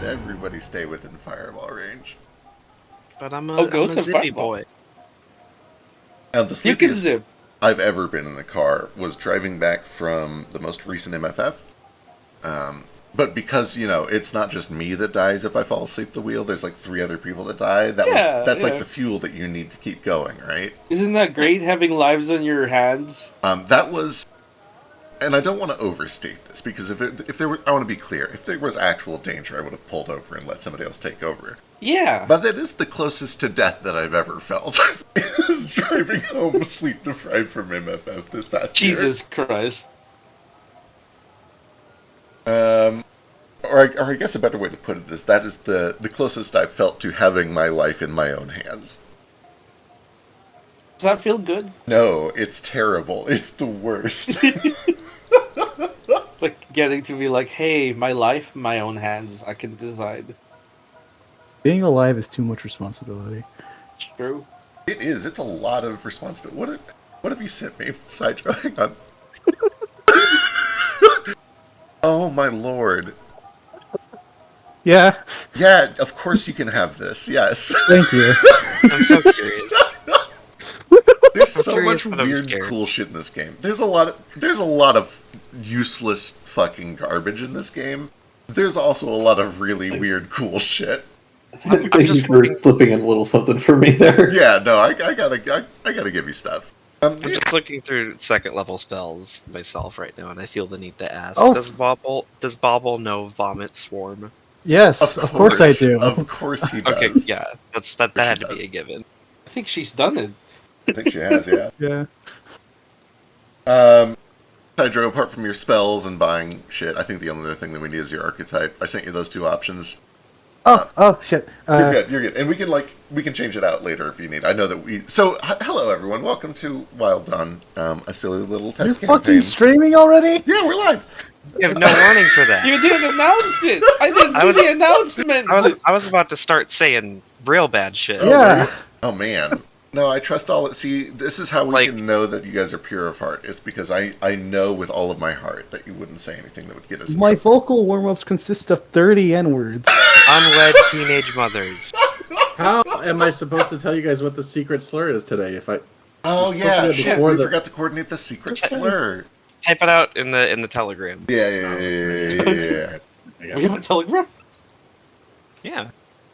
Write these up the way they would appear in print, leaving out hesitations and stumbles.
Everybody stay within fireball range. But I'm a zippy boy. Now, the sleepiest I've ever been in a car was driving back from the most recent MFF. But because, you know, it's not just me that dies if I fall asleep at the wheel, there's like 3 other people that die. That's like the fuel that you need to keep going, right? Isn't that great, having lives on your hands? That was... And I don't want to overstate this, because if there were, I want to be clear, if there was actual danger, I would have pulled over and let somebody else take over. Yeah. But that is the closest to death that I've ever felt. Is driving home sleep deprived from MFF this past year. Jesus Christ. Or I guess a better way to put it is that is the closest I've felt to having my life in my own hands. Does that feel good? No, it's terrible. It's the worst. Like getting to be like, hey, my life, my own hands. I can decide. Being alive is too much responsibility. It's true. It is. It's a lot of responsibility. What have you sent me, Sidro? Hang on. Oh my lord. Yeah. Yeah, of course you can have this. Yes. Thank you. I'm so curious. There's so much weird, cool shit in this game. There's a lot of useless fucking garbage in this game. There's also a lot of really weird, cool shit. Thank you for slipping in a little something for me there. Yeah, no, I gotta give you stuff. I'm just looking through second level spells myself right now, and I feel the need to ask: Does Bobble know Vomit Swarm? Yes, of course I do. Of course he does. Okay, yeah, that had to be a given. I think she's done it. I think she has, yeah. Yeah. Hydro, apart from your spells and buying shit, I think the only other thing that we need is your archetype. I sent you those 2 options. Oh shit. You're good. You're good. And we can change it out later if you need. I know that we. So hello everyone. Welcome to Wild Dawn, a silly little test You're campaign. fucking streaming already? Yeah, we're live. You have no warning for that. You didn't announce it. I didn't see the announcement. I was about to start saying real bad shit. Yeah. Oh man. No, I trust all. See, this is how we can know that you guys are pure of heart. It's because I know with all of my heart that you wouldn't say anything that would get us. My vocal warm-ups consist of 30 N-words. Unwed teenage mothers. How am I supposed to tell you guys what the secret slur is today? If I Oh We're supposed yeah, to do it shit. before We the- forgot to coordinate the secret slur. Type it out in the telegram. Yeah. We have a telegram? Yeah.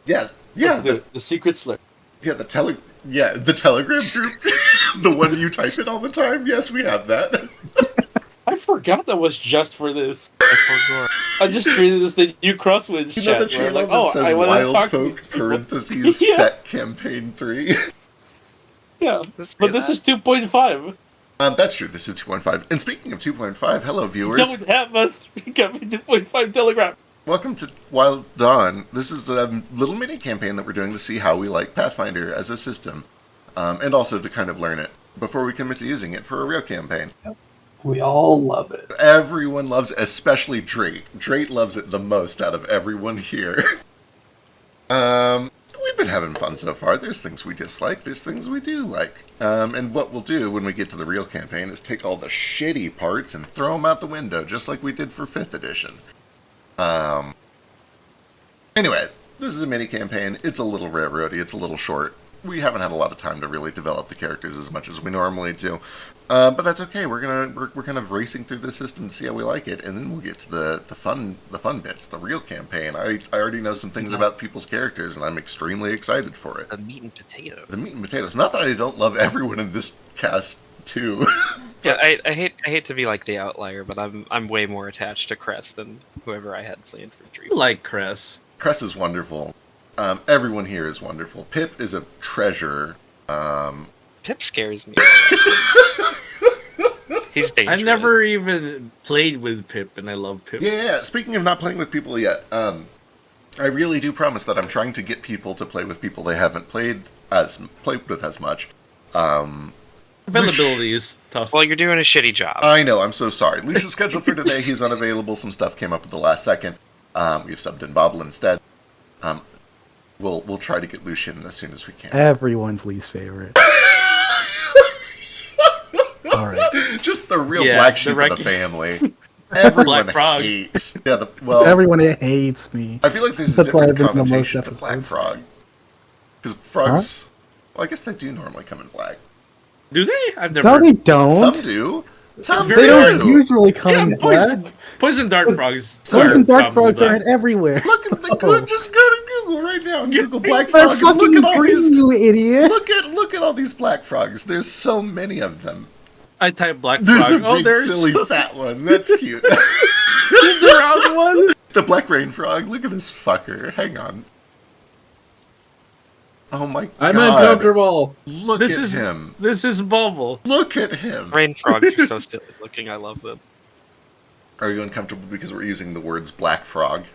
Yeah. The secret slur. The Telegram group, the one you type in all the time. Yes, we have that. I forgot that was just for this. I forgot. I just created this the new Crosswinds You know the chat. Where I'm channel like, that oh, says I want to talk to these Wildfolk people. parentheses Yeah. Fet Campaign 3. Yeah, Let's but do this that. is 2.5. That's true. This is 2.5. And speaking of 2.5, hello viewers. Don't have a 2.5 telegram. Welcome to Wild Dawn. This is a little mini campaign that we're doing to see how we like Pathfinder as a system, and also to kind of learn it before we commit to using it for a real campaign. We all love it. Everyone loves it, especially Drake. Drake loves it the most out of everyone here. We've been having fun so far. There's things we dislike, there's things we do like. And what we'll do when we get to the real campaign is take all the shitty parts and throw them out the window, just like we did for 5th edition. Anyway, this is a mini campaign. It's a little railroady, it's a little short. We haven't had a lot of time to really develop the characters as much as we normally do. But that's okay. We're kind of racing through the system to see how we like it, and then we'll get to the fun bits, the real campaign. I already know some things about people's characters, and I'm extremely excited for it. The meat and potato. The meat and potatoes. Not that I don't love everyone in this cast too. Yeah, I hate to be like the outlier, but I'm way more attached to Crest than whoever I had planned for 3. I like Cress. Crest is wonderful. Everyone here is wonderful. Pip is a treasure. Pip scares me. He's dangerous. I've never even played with Pip, and I love Pip. Yeah, speaking of not playing with people yet, I really do promise that I'm trying to get people to play with people they haven't played with as much. Availability is tough. Well, you're doing a shitty job. I know, I'm so sorry. Lucia's scheduled for today. He's unavailable. Some stuff came up at the last second. We've subbed in Bobble instead. We'll try to get Lucian as soon as we can. Everyone's least favorite. Alright. Just the real Yeah, black the sheep wreck- of the family. Everyone Black frog. hates. Yeah, well, Everyone hates me. I feel like there's a That's why I've different been in the most connotation to black episodes. frog. Because frogs, well, I guess they do normally come in black. Do they? I've never. No, they don't. Some do. Some very They don't do. usually come Yeah, in black. poison dart frogs. Poison are dark probably frogs black. aren't everywhere. Look at the good. Just go to Google right now and Google black They're frog. And look fucking at all green, these. you idiot. Look at all these black frogs. There's so many of them. I type black There's frog. a big there's silly fat one. That's cute. the round one. The black rain frog. Look at this fucker. Hang on. Oh my I'm god. uncomfortable. Look This at is- him. This is Bubble. Look at him. Rain frogs are so silly looking. I love them. Are you uncomfortable because we're using the words black frog?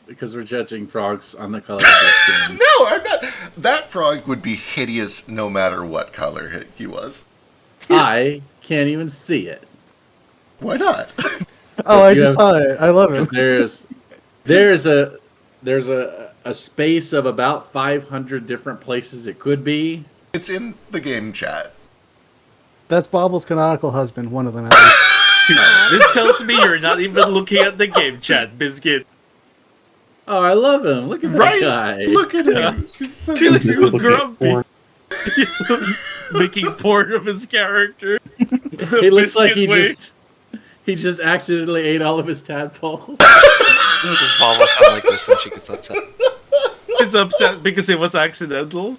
Because we're judging frogs on the color of their skin. No, I'm not. That frog would be hideous no matter what color he was. I can't even see it. Why not? Oh, I You just have- saw it. I love it. Because there's a space of about 500 different places it could be. It's in the game chat. That's Bobble's canonical husband, one of them at least. This tells me you're not even looking at the game chat, Biscuit. Oh, I love him. Look at that Right? guy. Look at him. He's so He looks cute. so Looking at grumpy. porn. Making porn of his character. He looks like Biscuit he just accidentally ate all of his tadpoles. Does Bobble sound like this when she gets upset? is upset because it was accidental.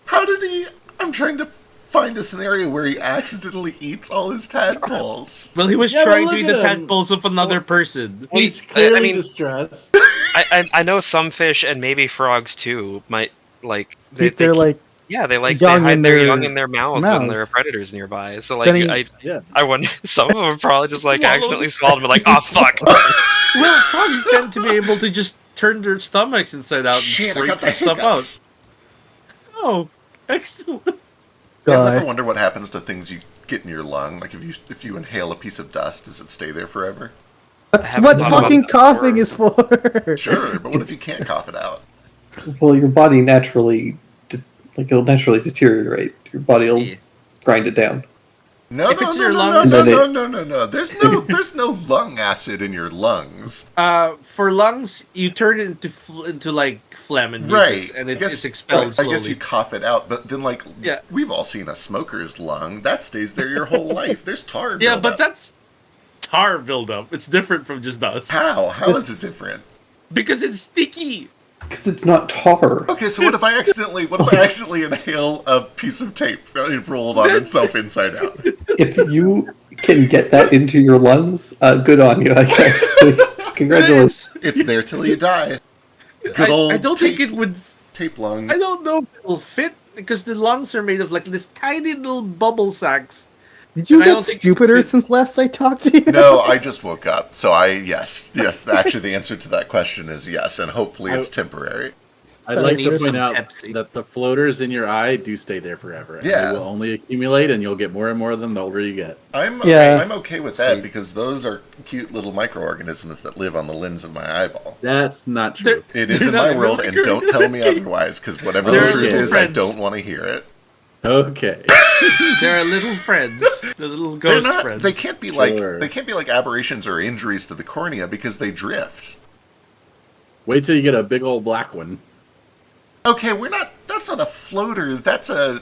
How did he... I'm trying to find a scenario where he accidentally eats all his tadpoles. Well, he was Yeah, but trying to look eat at the him. tadpoles of another person. He's I clearly mean- distressed. I know some fish and maybe frogs too might like They're keep- like, yeah they young hide in their their young in their mouths when there are mouths. predators nearby. So Then like he- Yeah. I wonder some of them probably just like Swallowed. accidentally swallowed and be like, oh fuck. Well, frogs tend to be able to just turn their stomachs inside out and Shit, I squirt got the stuff hiccups. out. Oh, excellent. You guys ever Guys. wonder what happens to things you get in your lung? Like if you inhale a piece of dust, does it stay there forever? That's haven't what thought about fucking that coughing before. is for. Sure, but what if you can't cough it out? Well, your body naturally, it'll naturally deteriorate. Your body will Yeah. grind it down. No, If no, it's no, your no, lungs- no, And no, then no, no, no. There's no lung acid in your lungs. For lungs, you turn it into like phlegm and Right. mucus, and I it's guess- expelled I slowly. guess you cough it out, but then Yeah. we've all seen a smoker's lung. That stays there your whole life. There's tar Yeah, buildup. but that's tar buildup. It's different from just dust. How? How is it different? Because it's sticky. Because it's not tar. Okay, so what if I accidentally inhale a piece of tape rolled on itself inside out? If you can get that into your lungs, good on you, I guess. Congratulations. It's there till you die. Good old I don't tape, think it would. tape lung. I don't know if it'll fit because the lungs are made of like this tiny little bubble sacs. Did you And I get don't think- stupider since last I talked to you? No, I just woke up. So yes. Actually, the answer to that question is yes, and hopefully it's temporary. I'd like to need point some out Pepsi. that the floaters in your eye do stay there forever. And Yeah. They will only accumulate, and you'll get more and more of them the older you get. I'm okay with that because those are cute little microorganisms that live on the lens of my eyeball. That's not true. It is in my world, and don't tell me otherwise, because whatever the They're truth little is, I friends. don't want to hear it. Okay. There are little friends, the little They're ghost not. friends. They can't be Sure. like aberrations or injuries to the cornea because they drift. Wait till you get a big old black one. Okay, that's not a floater. That's a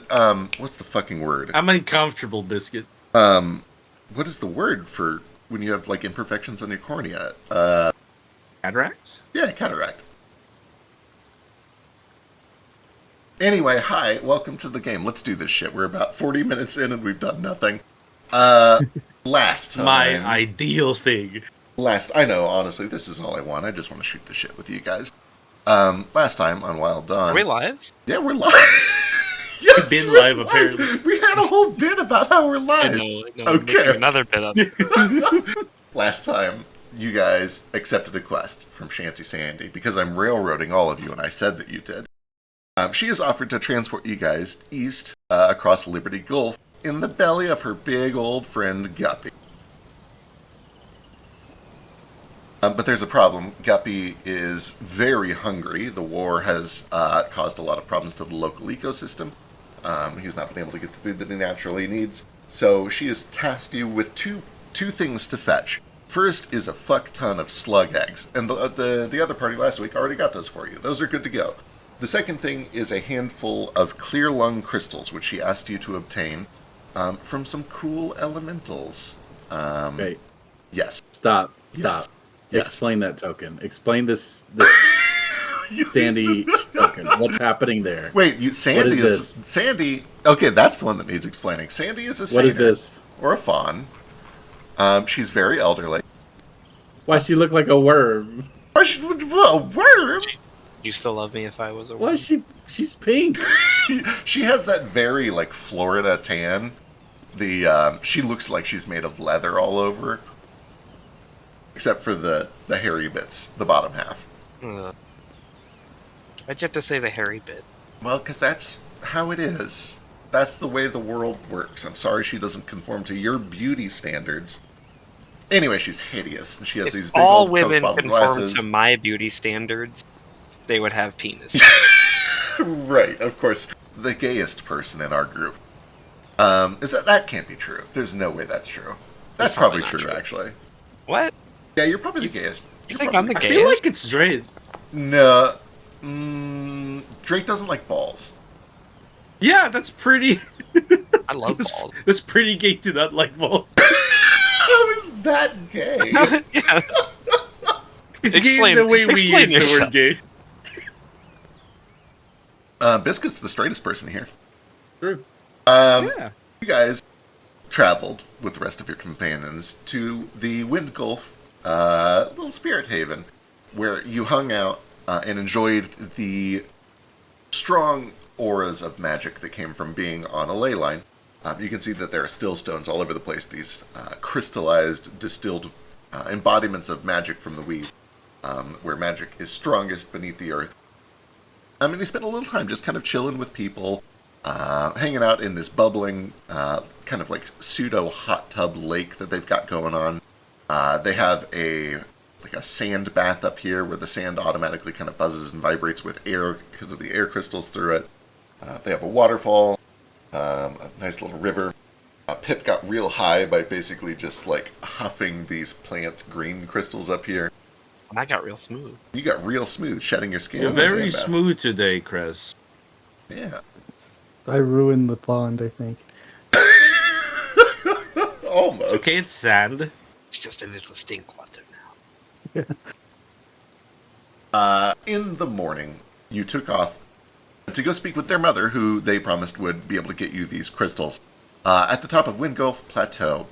what's the fucking word? I'm uncomfortable, biscuit. What is the word for when you have like imperfections on your cornea? Cataracts? Yeah, cataract. Anyway, hi, welcome to the game. Let's do this shit. We're about 40 minutes in and we've done nothing. Last time. My ideal thing. I know, honestly, this is all I want. I just want to shoot the shit with you guys. Last time on Wild Dawn. Are we live? Yeah, we're live. Yes, We've been we're live, apparently. We had a whole bit about how we're I live. know. Okay. Making another bit of it. Last time, you guys accepted a quest from Shanty Sandy because I'm railroading all of you, and I said that you did. She has offered to transport you guys east across Liberty Gulf in the belly of her big old friend Guppy. But there's a problem. Guppy is very hungry. The war has caused a lot of problems to the local ecosystem. He's not been able to get the food that he naturally needs. So she has tasked you with two things to fetch. First is a fuck ton of slug eggs, and the other party last week already got those for you. Those are good to go. The second thing is a handful of clear lung crystals, which she asked you to obtain from some cool elementals. Okay. Yes. Stop. Yes. Yes. Explain that token. Explain this Sandy token. What's happening there? Wait, Sandy What is Sandy. Okay, that's the one that needs explaining. Sandy is a What is satyr this? or a fawn. She's very elderly. Why she look like a worm? Or a worm. You still love me if I was a Why worm? she's pink? She has that very like Florida tan. She looks like she's made of leather all over, except for the hairy bits, the bottom half. Why'd you have to say the hairy bit? Well, because that's how it is. That's the way the world works. I'm sorry she doesn't conform to your beauty standards. Anyway, she's hideous. She has If these big all old women Coke bottom conformed glasses. to my beauty standards, they would have penis. Right, of course, the gayest person in our group. That can't be true. There's no way that's true. That's probably probably true, not true. actually. What? Yeah, you're probably the gayest. You You're think probably I'm the I feel gayest? like it's Drake. No. Drake doesn't like balls. Yeah, that's pretty. I love balls. That's pretty gay to not like balls. How is that gay? Yeah. It's gay Explain- the way we explain use the yourself. word gay. Biscuit's the straightest person here. True. Yeah. You guys traveled with the rest of your companions to the Wind Gulf little spirit haven, where you hung out and enjoyed the strong auras of magic that came from being on a ley line. You can see that there are still stones all over the place, these crystallized, distilled embodiments of magic from the weave, where magic is strongest beneath the earth. And he spent a little time just kind of chilling with people, hanging out in this bubbling, kind of like pseudo hot tub lake that they've got going on. They have a sand bath up here where the sand automatically kind of buzzes and vibrates with air because of the air crystals through it. They have a waterfall, a nice little river. Pip got real high by basically just like huffing these plant green crystals up here. I got real smooth. You got real smooth, shedding your skin. You're very smooth today, Chris. Yeah. I ruined the pond, I think. Almost. Okay, it's sand. It's just a little stink water Yeah. In the morning, you took off to go speak with their mother, who they promised would be able to get you these crystals. At the top of Windgulf Plateau.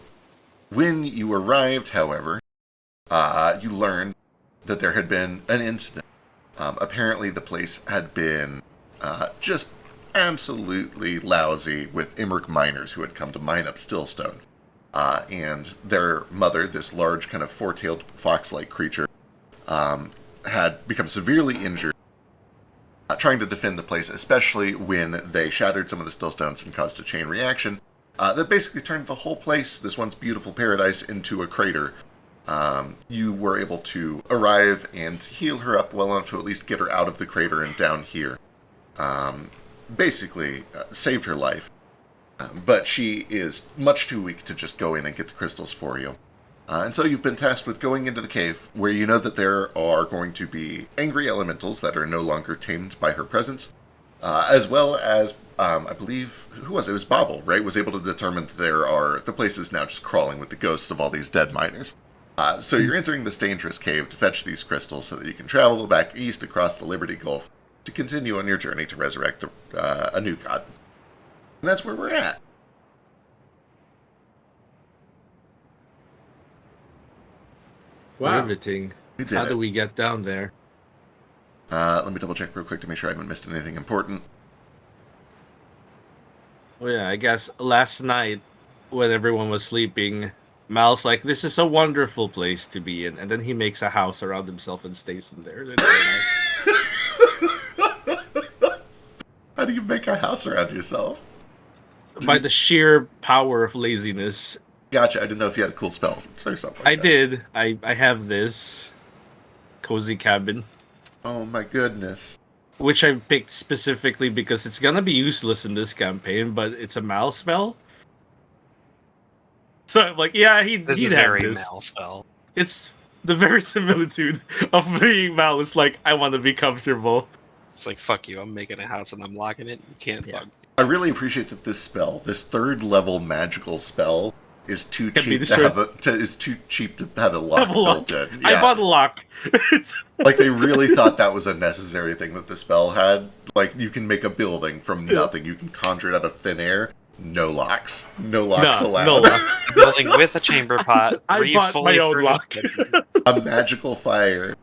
When you arrived, however, you learned that there had been an incident. Apparently the place had been just absolutely lousy with Imric miners who had come to mine up Stillstone. And their mother, this large kind of four-tailed fox-like creature, had become severely injured trying to defend the place, especially when they shattered some of the Stillstones and caused a chain reaction that basically turned the whole place, this once beautiful paradise, into a crater. You were able to arrive and heal her up well enough to at least get her out of the crater and down here. Basically, saved her life. But she is much too weak to just go in and get the crystals for you. And so you've been tasked with going into the cave, where you know that there are going to be angry elementals that are no longer tamed by her presence, as well as, I believe, who was it? It was Bobble, right? Was able to determine that the place is now just crawling with the ghosts of all these dead miners. So you're entering this dangerous cave to fetch these crystals so that you can travel back east across the Liberty Gulf to continue on your journey to resurrect a new god. And that's where we're at. Wow. Riveting. We did How it. do we get down there? Let me double check real quick to make sure I haven't missed anything important. Well, yeah, I guess last night when everyone was sleeping, Mal's like, "This is a wonderful place to be in," and then he makes a house around himself and stays in there. How do you make a house around yourself? By the sheer power of laziness. Gotcha. I didn't know if you had a cool spell or something. I did. I have this cozy cabin, Oh my goodness. which I picked specifically because it's gonna be useless in this campaign, but it's a Mal spell. So I'm like, yeah, he'd This is a have very this. Mal spell. It's the verisimilitude of being Mal. It's like, I want to be comfortable. It's like, fuck you, I'm making a house and I'm locking it. You can't Yeah. bug me. I really appreciate that this spell, this third level magical spell, is too Can be cheap to have a lock Have a lock. built in. I bought a lock. Like they really thought that was a necessary thing that the spell had. Like you can make a building from nothing. You can conjure it out of thin air. No locks. No locks allowed. No lock. A building with a chamber pot. I 3 bought fully my own furnished lock. bedrooms. A magical fire.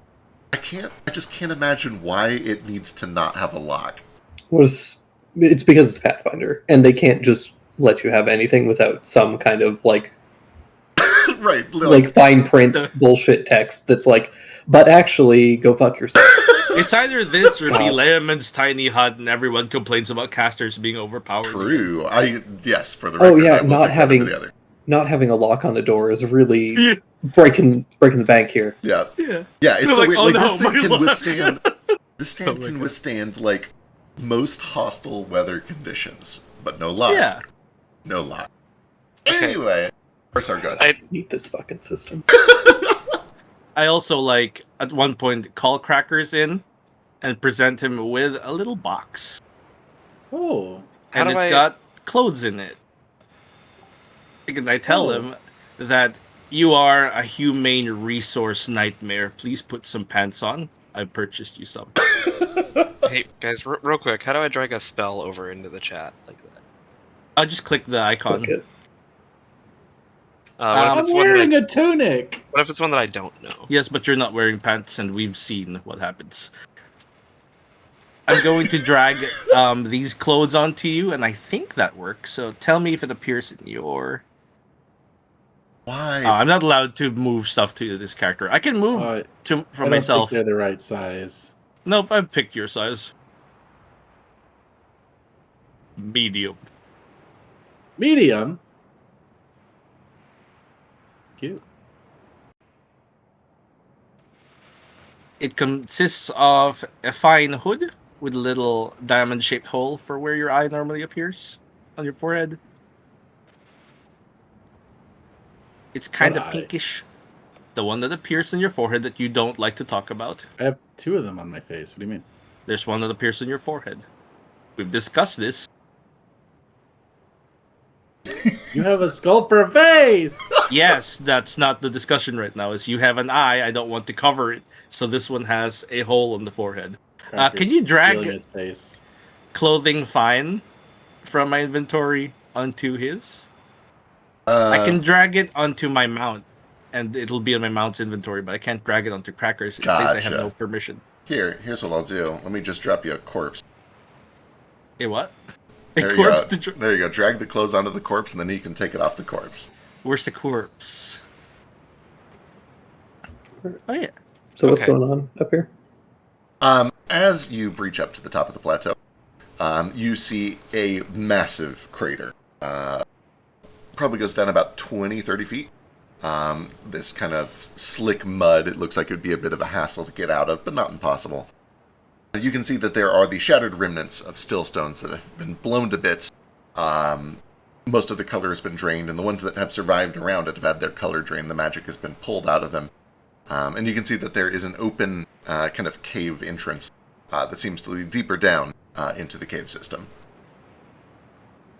I just can't imagine why it needs to not have a lock. It's because it's Pathfinder, and they can't just let you have anything without some kind of like Right. fine print bullshit text that's like, but actually, go fuck yourself. It's either this or be God. Lehman's tiny hut, and everyone complains about casters being overpowered. True. Yes, for the Oh, record. yeah, I will not take one over having- the other. Not having a lock on the door is really Yeah. breaking the bank here. Yeah. Yeah. Yeah, it's They're so like, weird. "Oh, Like, no, this thing my can lock." withstand. This thing Oh my can God. withstand like most hostile weather conditions, but no lock. Yeah. No lock. Okay. Anyway, parts are good. I- Hate this fucking system. I also at one point call Crackers in and present him with a little box, Oh. How and do it's I- got clothes in it. And I tell Oh. him that you are a humane resource nightmare. Please put some pants on. I purchased you some. Hey, guys, real quick, how do I drag a spell over into the chat like that? I'll just click the Just icon. click it. What I'm if I'm it's one that wearing a tunic. what if it's one that I don't know? Yes, but you're not wearing pants, and we've seen what happens. I'm going to drag these clothes onto you, and I think that works. So tell me if it appears in your... Why? I'm not allowed to move stuff to this character. I can move I from don't myself. think they're the right size. Nope, I picked your size. Medium. Medium. Cute. It consists of a fine hood with a little diamond-shaped hole for where your eye normally appears on your forehead. It's kind What of eye? pinkish. The one that appears on your forehead that you don't like to talk about. I have 2 of them on my face. What do you mean? There's one that appears on your forehead. We've discussed this. You have a skull for a face. Yes, that's not the discussion right now. Is you have an eye, I don't want to cover it. So this one has a hole on the forehead. Can you drag his face? clothing fine from my inventory onto his? I can drag it onto my mount, and it'll be on my mount's inventory, but I can't drag it onto Crackers. It says I have no permission. Here's what I'll do. Let me just drop you a corpse. A what? There you go. There you go. Drag the clothes onto the corpse, and then you can take it off the corpse. Where's the corpse? Oh yeah. So what's going on up here? As you breach up to the top of the plateau, you see a massive crater. Probably goes down about 20, 30 feet. This kind of slick mud. It looks like it would be a bit of a hassle to get out of, but not impossible. You can see that there are the shattered remnants of still stones that have been blown to bits. Most of the color has been drained, and the ones that have survived around it have had their color drained. The magic has been pulled out of them. And you can see that there is an open kind of cave entrance that seems to lead deeper down into the cave system.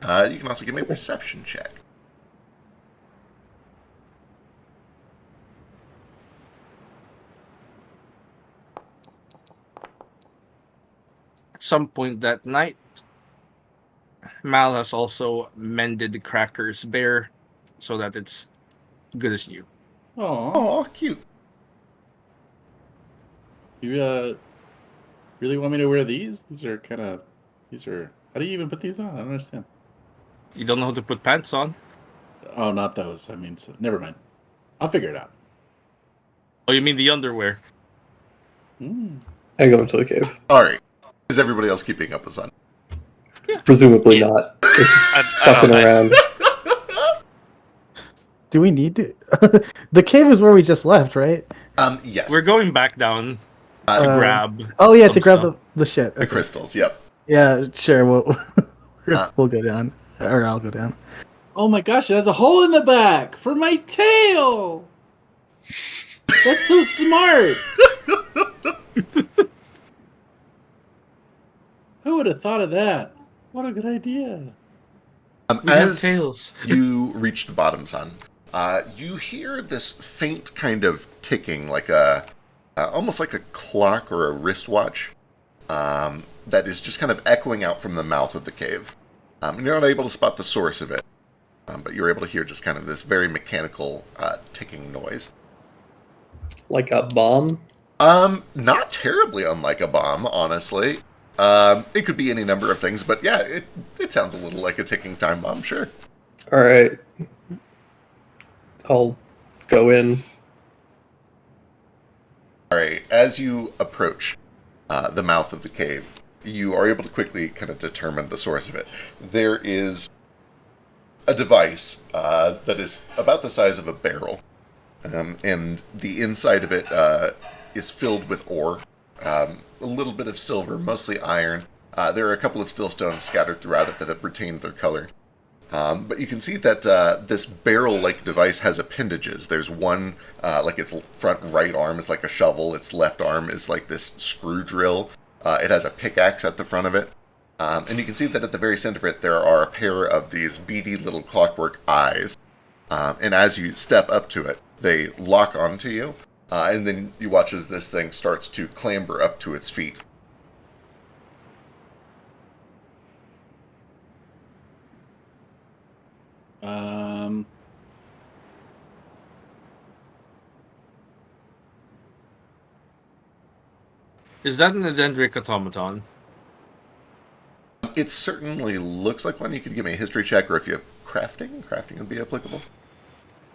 You can also give me a perception check. At some point that night, Mal has also mended the Cracker's bear so that it's good as new. Oh, cute. You really want me to wear these? These are. How do you even put these on? I don't understand. You don't know how to put pants on? Oh, not those. I mean, never mind. I'll figure it out. Oh, you mean the underwear? I go into the cave. Alright. Is everybody else keeping up with Sun? Yeah. Presumably not. They're just fucking around. Do we need to? The cave is where we just left, right? Yes. We're going back down to grab. Oh yeah, to grab stuff. the shit. The crystals, yep. Yeah, sure. We'll go down, or I'll go down. Oh my gosh, it has a hole in the back for my tail. That's so smart. Who would have thought of that? What a good idea. As you reach the bottom, Sun, you hear this faint kind of ticking, like almost like a clock or a wristwatch, that is just kind of echoing out from the mouth of the cave. You're not able to spot the source of it, but you're able to hear just kind of this very mechanical ticking noise. Like a bomb? Not terribly unlike a bomb, honestly. It could be any number of things, but yeah, it sounds a little like a ticking time bomb, sure. Alright. I'll go in. Alright, as you approach the mouth of the cave, you are able to quickly kind of determine the source of it. There is a device that is about the size of a barrel, and the inside of it is filled with ore. A little bit of silver, mostly iron. There are a couple of still stones scattered throughout it that have retained their color. But you can see that this barrel-like device has appendages. There's one, like its front right arm is like a shovel. Its left arm is like this screw drill. It has a pickaxe at the front of it. And you can see that at the very center of it, there are a pair of these beady little clockwork eyes. And as you step up to it, they lock onto you. And then you watch as this thing starts to clamber up to its feet. Is that an dendric automaton? It certainly looks like one. You could give me a history check, or if you have crafting would be applicable.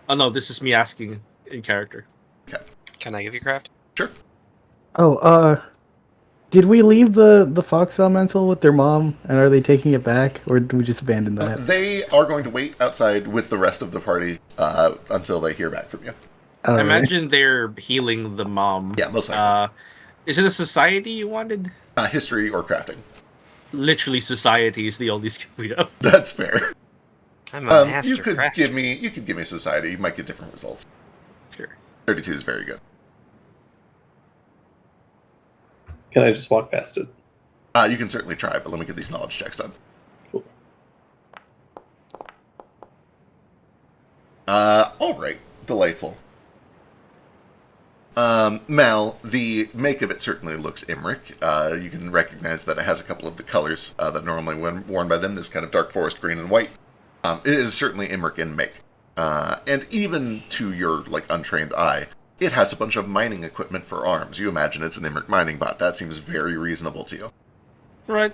Oh no, this is me asking in character. Okay. Can I give you craft? Sure. Oh, did we leave the fox elemental with their mom, and are they taking it back, or did we just abandon that? They are going to wait outside with the rest of the party until they hear back from you. All I right. imagine they're healing the mom. Yeah, most likely. Is it a society you wanted? History or crafting. Literally, society is the only skill we have. That's fair. I'm a master You could crafter. give me society. You might get different results. Sure. 32 is very good. Can I just walk past it? You can certainly try, but let me get these knowledge checks done. Cool. All right. Delightful. Mal, the make of it certainly looks Imric. You can recognize that it has a couple of the colors that are normally worn by them, this kind of dark forest green and white. It is certainly Imric in make. And even to your untrained eye, it has a bunch of mining equipment for arms. You imagine it's an Imric mining bot. That seems very reasonable to you. Right.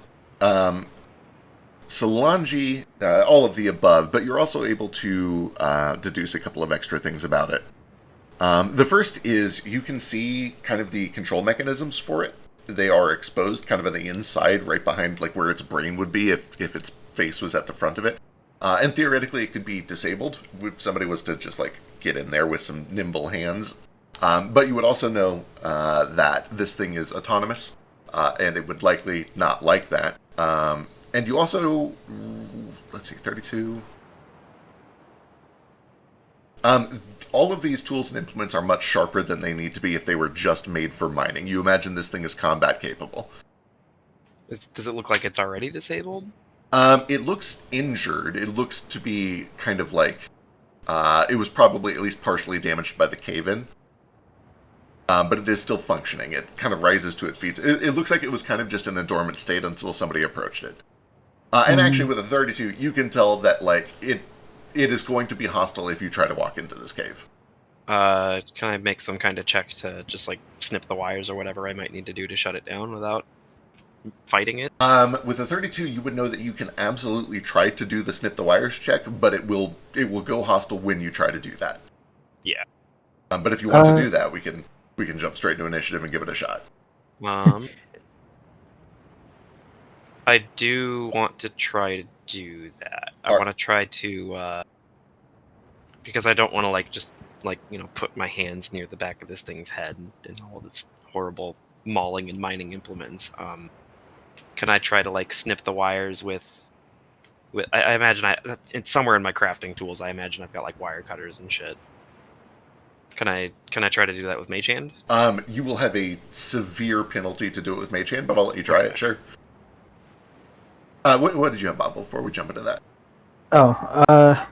Solange, all of the above, but you're also able to deduce a couple of extra things about it. The first is you can see kind of the control mechanisms for it. They are exposed kind of on the inside, right behind where its brain would be if its face was at the front of it. And theoretically, it could be disabled if somebody was to just get in there with some nimble hands. But you would also know that this thing is autonomous, and it would likely not like that. And you also, let's see, 32. All of these tools and implements are much sharper than they need to be if they were just made for mining. You imagine this thing is combat capable. Does it look like it's already disabled? It looks injured. It looks to be kind of it was probably at least partially damaged by the cave-in. But it is still functioning. It kind of rises to its feet. It looks like it was kind of just in a dormant state until somebody approached it. And actually, with a 32, you can tell that it is going to be hostile if you try to walk into this cave. Can I make some kind of check to just snip the wires or whatever I might need to do to shut it down without fighting it? With a 32, you would know that you can absolutely try to do the snip the wires check, but it will go hostile when you try to do that. Yeah. But if you want to do that, we can jump straight to initiative and give it a shot. I do want to try to do that. I want to try to, because I don't want to put my hands near the back of this thing's head and all this horrible mauling and mining implements. Can I try to snip the wires with I imagine it's somewhere in my crafting tools. I imagine I've got wire cutters and shit. Can I try to do that with Mage Hand? You will have a severe penalty to do it with Mage Hand, but I'll let you try it, sure. What did you have, Bob, before we jump into that? I'll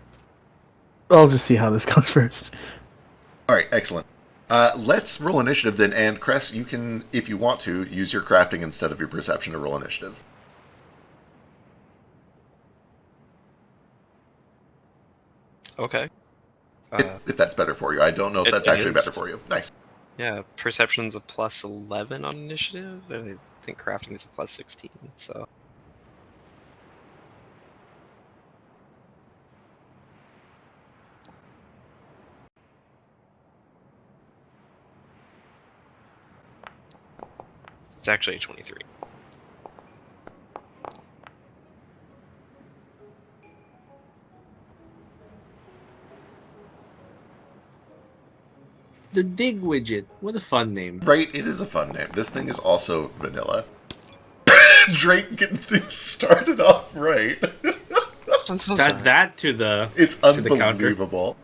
just see how this goes first. Alright, excellent. Let's roll initiative then, and Cress, you can, if you want to, use your crafting instead of your perception to roll initiative. Okay. If that's better for you. I don't know if that's actually better for you. Nice. Yeah, perception's a plus 11 on initiative, and I think crafting is a plus 16, so... It's actually a 23. The Dig Widget. What a fun name. Right, it is a fun name. This thing is also vanilla. Drake getting things started off right. Add that to the It's unbelievable.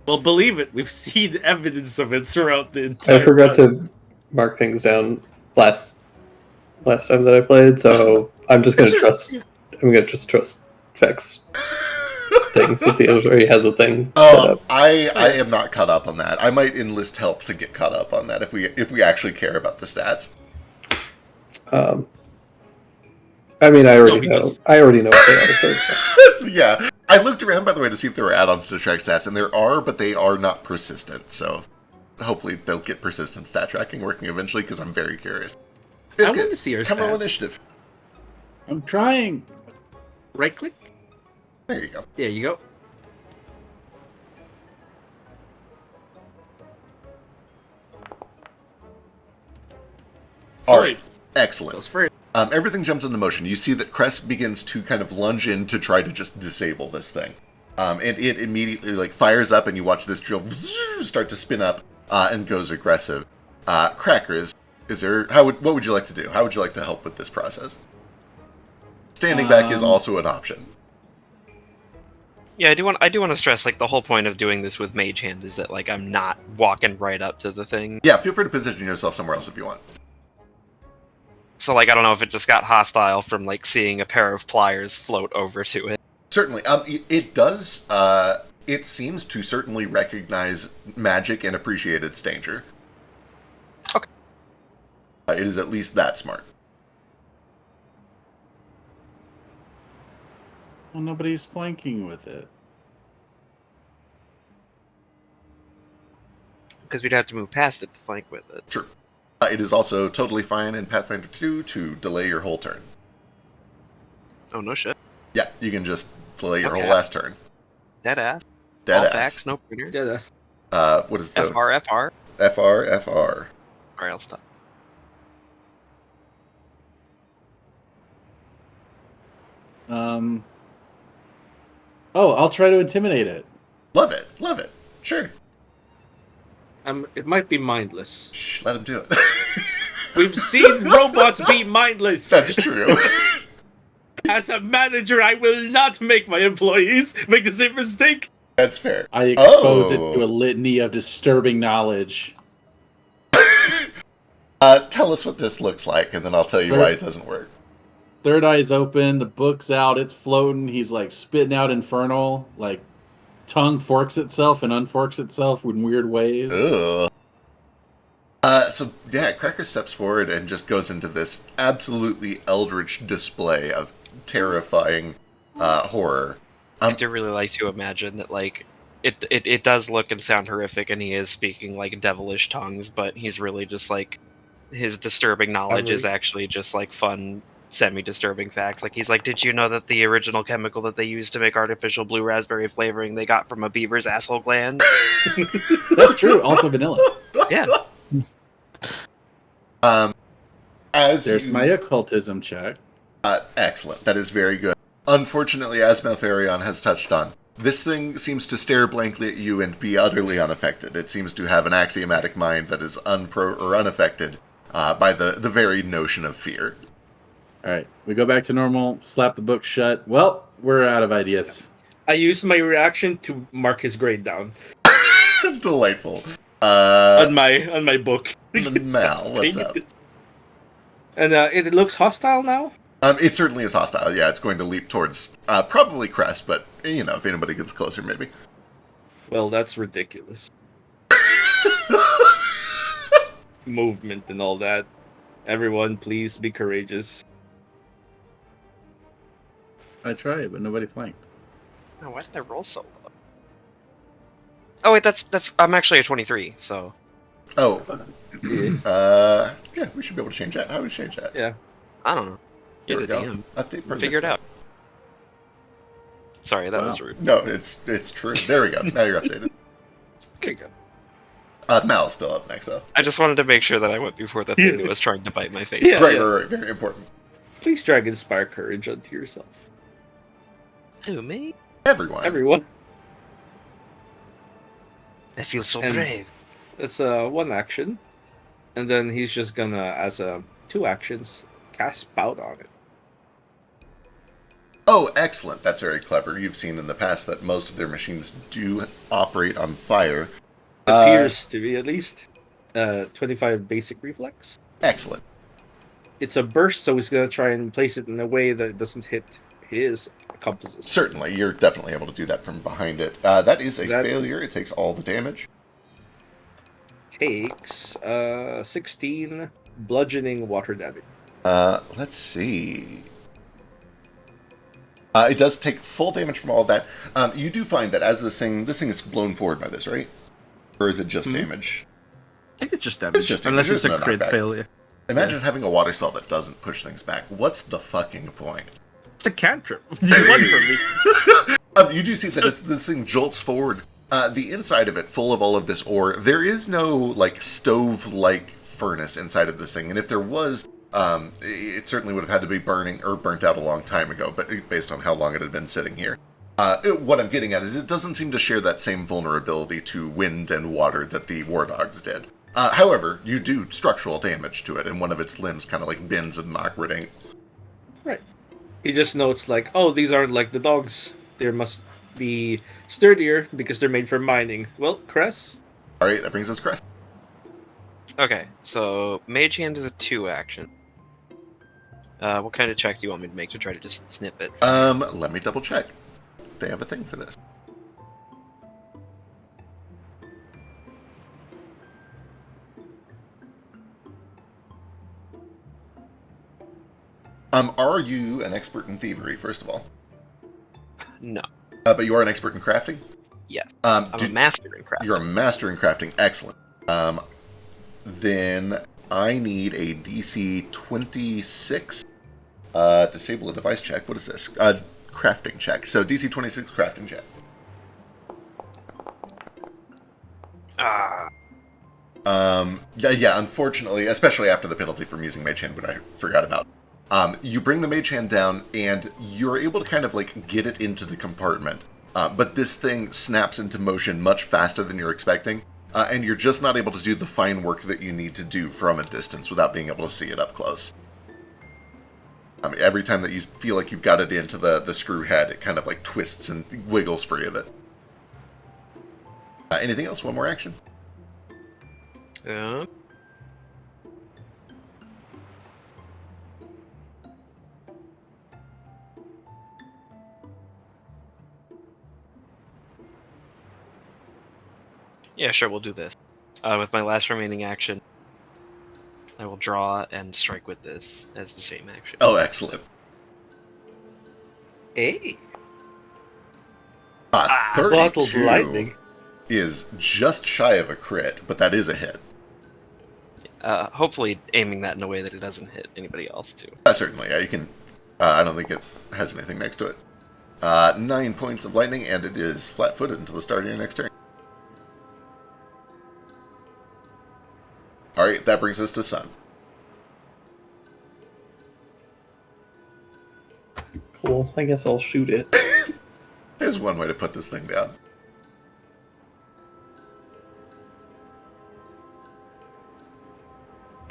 Well, believe it. We've seen evidence of it throughout the entire I forgot to mark things down last time that I played, so I'm just gonna trust. I'm gonna just trust Vex thing since he already has a thing set up. I am not caught up on that. I might enlist help to get caught up on that if we actually care about the stats. I mean, I already know what they are. So it's fine. Yeah, I looked around, by the way, to see if there were add-ons to track stats, and there are, but they are not persistent. So hopefully they'll get persistent stat tracking working eventually, because I'm very curious. Biscuit, I want to see your come roll stats. initiative. I'm trying. Right click. There you go. There you go. All right, excellent. Goes first. Everything jumps into motion. You see that Cress begins to kind of lunge in to try to just disable this thing. And it immediately like fires up, and you watch this drill start to spin up and goes aggressive. Cracker, what would you like to do? How would you like to help with this process? Standing back is also an option. Yeah, I do want to stress, like, the whole point of doing this with Mage Hand is that, like, I'm not walking right up to the thing. Yeah, feel free to position yourself somewhere else if you want. So, like, I don't know if it just got hostile from, like, seeing a pair of pliers float over to it. Certainly. It does, it seems to certainly recognize magic and appreciate its danger. Okay. It is at least that smart. Well, nobody's flanking with it. Because we'd have to move past it to flank with it. Sure. It is also totally fine in Pathfinder 2 to delay your whole turn. Oh, no shit. Yeah, you can just delay your Okay. whole last turn. Deadass. Deadass. All facts, no printer. What is the... FR. FR. Alright, I'll stop. Oh, I'll try to intimidate it. Love it. Sure. It might be mindless. Shh, let him do it. We've seen robots be mindless. That's true. As a manager, I will not make my employees make the same mistake. That's fair. I expose it to a litany of disturbing knowledge. Tell us what this looks like, and then I'll tell you why it doesn't work. Third eye's open, the book's out, it's floating, he's like spitting out infernal, like tongue forks itself and unforks itself in weird ways. Ugh. So yeah, Cracker steps forward and just goes into this absolutely eldritch display of terrifying horror. I do really like to imagine that, like, it does look and sound horrific, and he is speaking, like, devilish tongues, but he's really just, like, his disturbing knowledge is actually just, like, fun, semi-disturbing facts. Like, he's like, did you know that the original chemical that they used to make artificial blue raspberry flavoring they got from a beaver's asshole gland? That's true, also vanilla. Yeah. There's my occultism check. Excellent. That is very good. Unfortunately, as Malfarion has touched on, this thing seems to stare blankly at you and be utterly unaffected. It seems to have an axiomatic mind that is unaffected by the very notion of fear. Alright, we go back to normal, slap the book shut. Well, we're out of ideas. I used my reaction to mark his grade down Delightful. on my book. Mal, what's up? And it looks hostile now? It certainly is hostile. Yeah, it's going to leap towards probably Crest, but, you know, if anybody gets closer, maybe. Well, that's ridiculous. Movement and all that. Everyone, please be courageous. I tried, but nobody flanked. Oh, why did I roll so low? Oh wait, that's I'm actually a 23, so. Oh. Yeah, we should be able to change that. How do we change that? Yeah. I don't know. There You're we the go. DM. Update Figure it out. Sorry, that was rude. No, it's true. There we go. Now you're updated. Okay, good. Mal's still up next, though. I just wanted to make sure that I went before the thing that was trying to bite my face. Yeah. Right. Very important. Please drag inspire courage onto yourself. Who, me? Everyone. I feel so And- brave. It's one action. And then he's just gonna, as two actions, cast Spout on it. Oh, excellent. That's very clever. You've seen in the past that most of their machines do operate on fire. Appears to be, at least. 25 basic reflex. Excellent. It's a burst, so he's gonna try and place it in a way that it doesn't hit his accomplices. Certainly, you're definitely able to do that from behind it. That is a failure. It takes all the damage. Takes 16 bludgeoning water damage. Let's see. It does take full damage from all of that. You do find that as this thing is blown forward by this, right? Or is it just damage? I think it's just damage. It's just damage. Unless it's There's a no crit knockback. failure. Imagine having a water spell that doesn't push things back. What's the fucking point? It's a cantrip. You won for me. You do see that as this thing jolts forward, the inside of it, full of all of this ore, there is no, like, stove-like furnace inside of this thing. And if there was, it certainly would have had to be burning or burnt out a long time ago, but based on how long it had been sitting here. What I'm getting at is it doesn't seem to share that same vulnerability to wind and water that the war dogs did. However, you do structural damage to it, and one of its limbs kind of like bends at an awkward angle. Right. He just notes like, oh, these aren't like the dogs. They must be sturdier because they're made for mining. Well, Cress? Alright, that brings us to Cress. Okay, so Mage Hand is a 2 action. What kind of check do you want me to make to try to just snip it? Let me double check. They have a thing for this. Are you an expert in thievery, first of all? No. But you are an expert in crafting? Yes. I'm a master in crafting. You're a master in crafting. Excellent. Then I need a DC 26 disable a device check. What is this? Crafting check. So DC 26 crafting check. Yeah, unfortunately, especially after the penalty from using Mage Hand, which I forgot about. You bring the Mage Hand down, and you're able to kind of like get it into the compartment. But this thing snaps into motion much faster than you're expecting, and you're just not able to do the fine work that you need to do from a distance without being able to see it up close. Every time that you feel like you've got it into the screw head, it kind of like twists and wiggles free of it. Anything else? One more action? Yeah, sure, we'll do this. With my last remaining action, I will draw and strike with this as the same action. Oh, excellent. Hey. 32 is just shy of a crit, but that is a hit. Hopefully aiming that in a way that it doesn't hit anybody else, too. Certainly, yeah, you can... I don't think it has anything next to it. 9 points of lightning, and it is flat-footed until the start of your next turn. Alright, that brings us to Sun. Cool, I guess I'll shoot it. There's one way to put this thing down.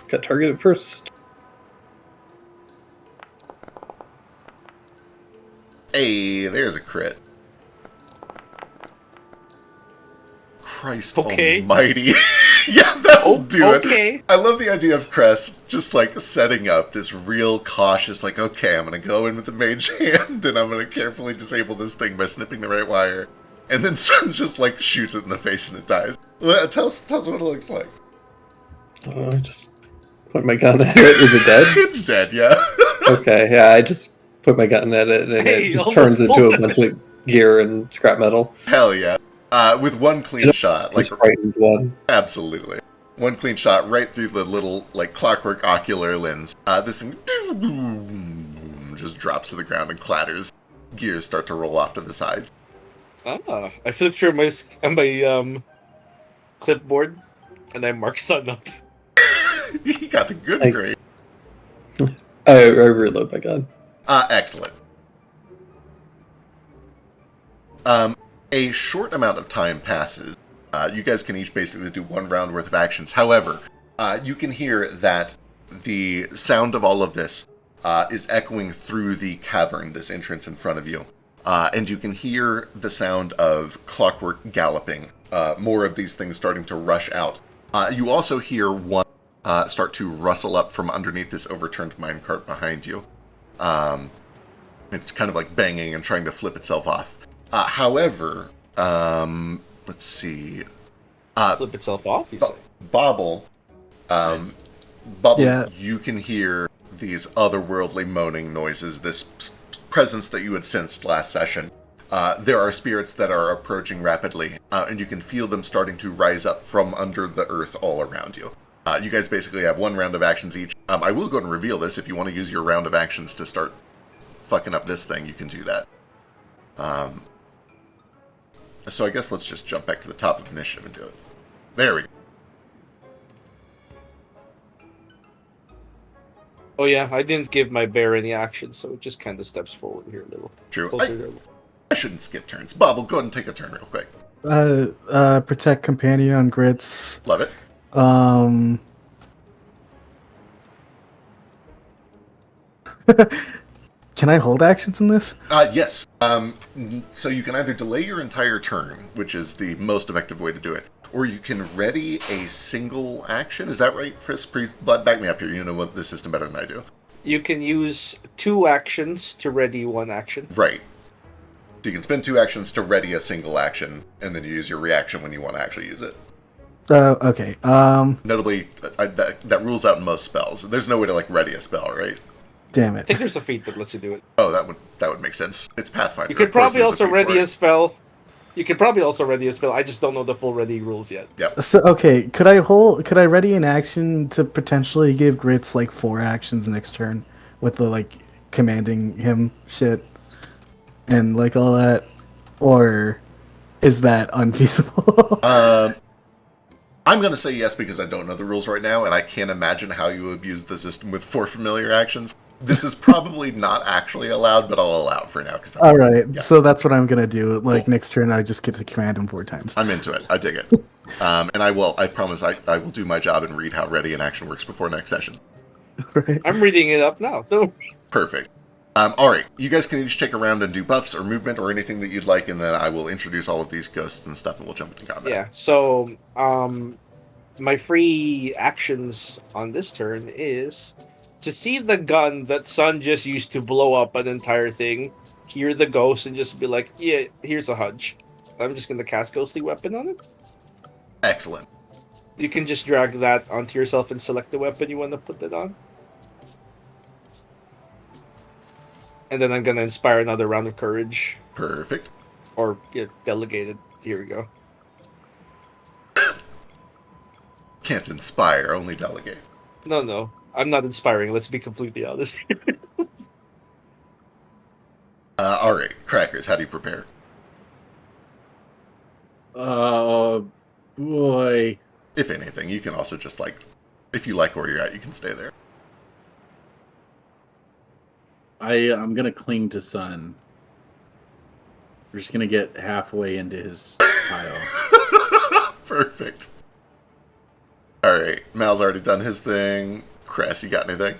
Got targeted first. Hey, there's a crit. Christ okay. almighty. Yeah, that'll do it. Okay. I love the idea of Cress just like setting up this real cautious, like, okay, I'm going to go in with the Mage Hand and I'm going to carefully disable this thing by snipping the right wire. And then Sun just like shoots it in the face and it dies. Well, tell us what it looks like. I just put my gun at it. Is it dead? It's dead, yeah. Okay, yeah, I just put my gun at it and it just turns into a bunch of gear and scrap metal. Hell yeah. With one clean shot. Like frightened one. Absolutely. One clean shot right through the little, like, clockwork ocular lens. This thing just drops to the ground and clatters. Gears start to roll off to the sides. I flipped through my clipboard, and I marked Sun up. He got the good grade. I reload my gun. Excellent. A short amount of time passes. You guys can each basically do one round worth of actions. However, you can hear that the sound of all of this is echoing through the cavern, this entrance in front of you. And you can hear the sound of clockwork galloping, more of these things starting to rush out. You also hear one start to rustle up from underneath this overturned minecart behind you. It's kind of like banging and trying to flip itself off. However, let's see. Flip itself off, you say? Bobble. Nice. Bubble, Yeah. You can hear these otherworldly moaning noises, this presence that you had sensed last session. There are spirits that are approaching rapidly, and you can feel them starting to rise up from under the earth all around you. You guys basically have one round of actions each. I will go ahead and reveal this. If you want to use your round of actions to start fucking up this thing, you can do that. So I guess let's just jump back to the top of initiative and do it. There we go. Oh yeah, I didn't give my bear any action, so it just kind of steps forward here a little. True. Closer to- I shouldn't skip turns. Bob, we'll go ahead and take a turn real quick. Protect companion on grits. Love it. Can I hold actions in this? Yes. So you can either delay your entire turn, which is the most effective way to do it, or you can ready a single action. Is that right, Frisk? Please back me up here. You know what the system better than I do. You can use 2 actions to ready 1 action. Right. So you can spend 2 actions to ready a single action, and then you use your reaction when you want to actually use it. Okay. Notably, that rules out in most spells. There's no way to like ready a spell, right? Damn I it. think there's a feat that lets you do it. Oh, that would make sense. It's Pathfinder. You could Of course probably there's also feat for ready it. a spell. You could probably also ready a spell. I just don't know the full ready rules yet. Yep. So okay, could I ready an action to potentially give Grits like 4 actions next turn with the like commanding him shit and like all that, or is that unfeasible? I'm going to say yes because I don't know the rules right now, and I can't imagine how you abuse the system with 4 familiar actions. This is probably not actually allowed, but I'll allow it for now. All right, so that's what I'm gonna do. Like cool. Next turn, I just get to command him 4 times. I'm into it. I dig it. And I promise I will do my job and read how ready an action works before next session. Right. I'm reading it up now. Perfect. All right, you guys can each take a round and do buffs or movement or anything that you'd like, and then I will introduce all of these ghosts and stuff, and we'll jump into combat. Yeah. So, my free actions on this turn is to see the gun that Sun just used to blow up an entire thing, hear the ghost, and just be like, yeah, here's a hunch. I'm just going to cast Ghostly Weapon on it. Excellent. You can just drag that onto yourself and select the weapon you want to put it on. And then I'm going to inspire another round of courage. Perfect. Or delegate it. Here we go. Can't inspire, only delegate. No. I'm not inspiring. Let's be completely honest. All right, Crackers, how do you prepare? Boy. If anything, you can also just if you like where you're at, you can stay there. I'm gonna cling to Sun. We're just gonna get halfway into his tile. Perfect. All right, Mal's already done his thing. Cress, you got anything?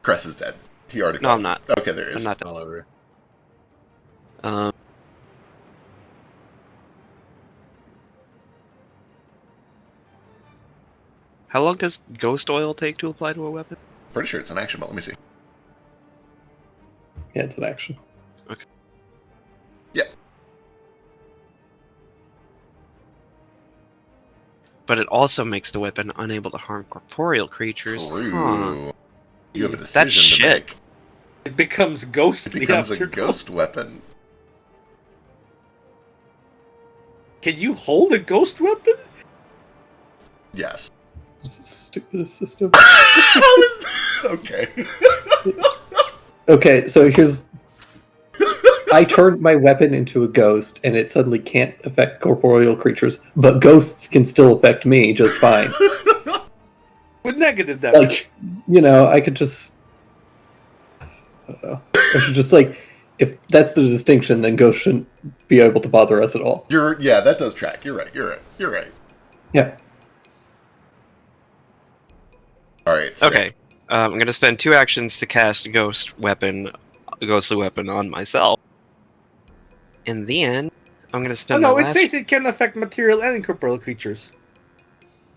Cress is dead. He already. No, I'm not. Okay, there he is. I'm not all over. How long does ghost oil take to apply to a weapon? Pretty sure it's an action, but let me see. Yeah, it's an action. Okay. Yeah. But it also makes the weapon unable to harm corporeal creatures. True. Huh. You have a decision That's to shit. make. It becomes ghostly. It becomes after a ghost weapon. Can you hold a ghost weapon? Yes. This is the stupidest system. How is that? Okay. Okay, so here's... I turned my weapon into a ghost, and it suddenly can't affect corporeal creatures, but ghosts can still affect me just fine. With negative damage. I could just... I don't know. I should just, if that's the distinction, then ghosts shouldn't be able to bother us at all. Yeah, that does track. You're right. Yeah. All right. Okay. I'm gonna spend 2 actions to cast ghostly weapon on myself. In the end, I'm gonna spend. it says it can affect material and incorporeal creatures.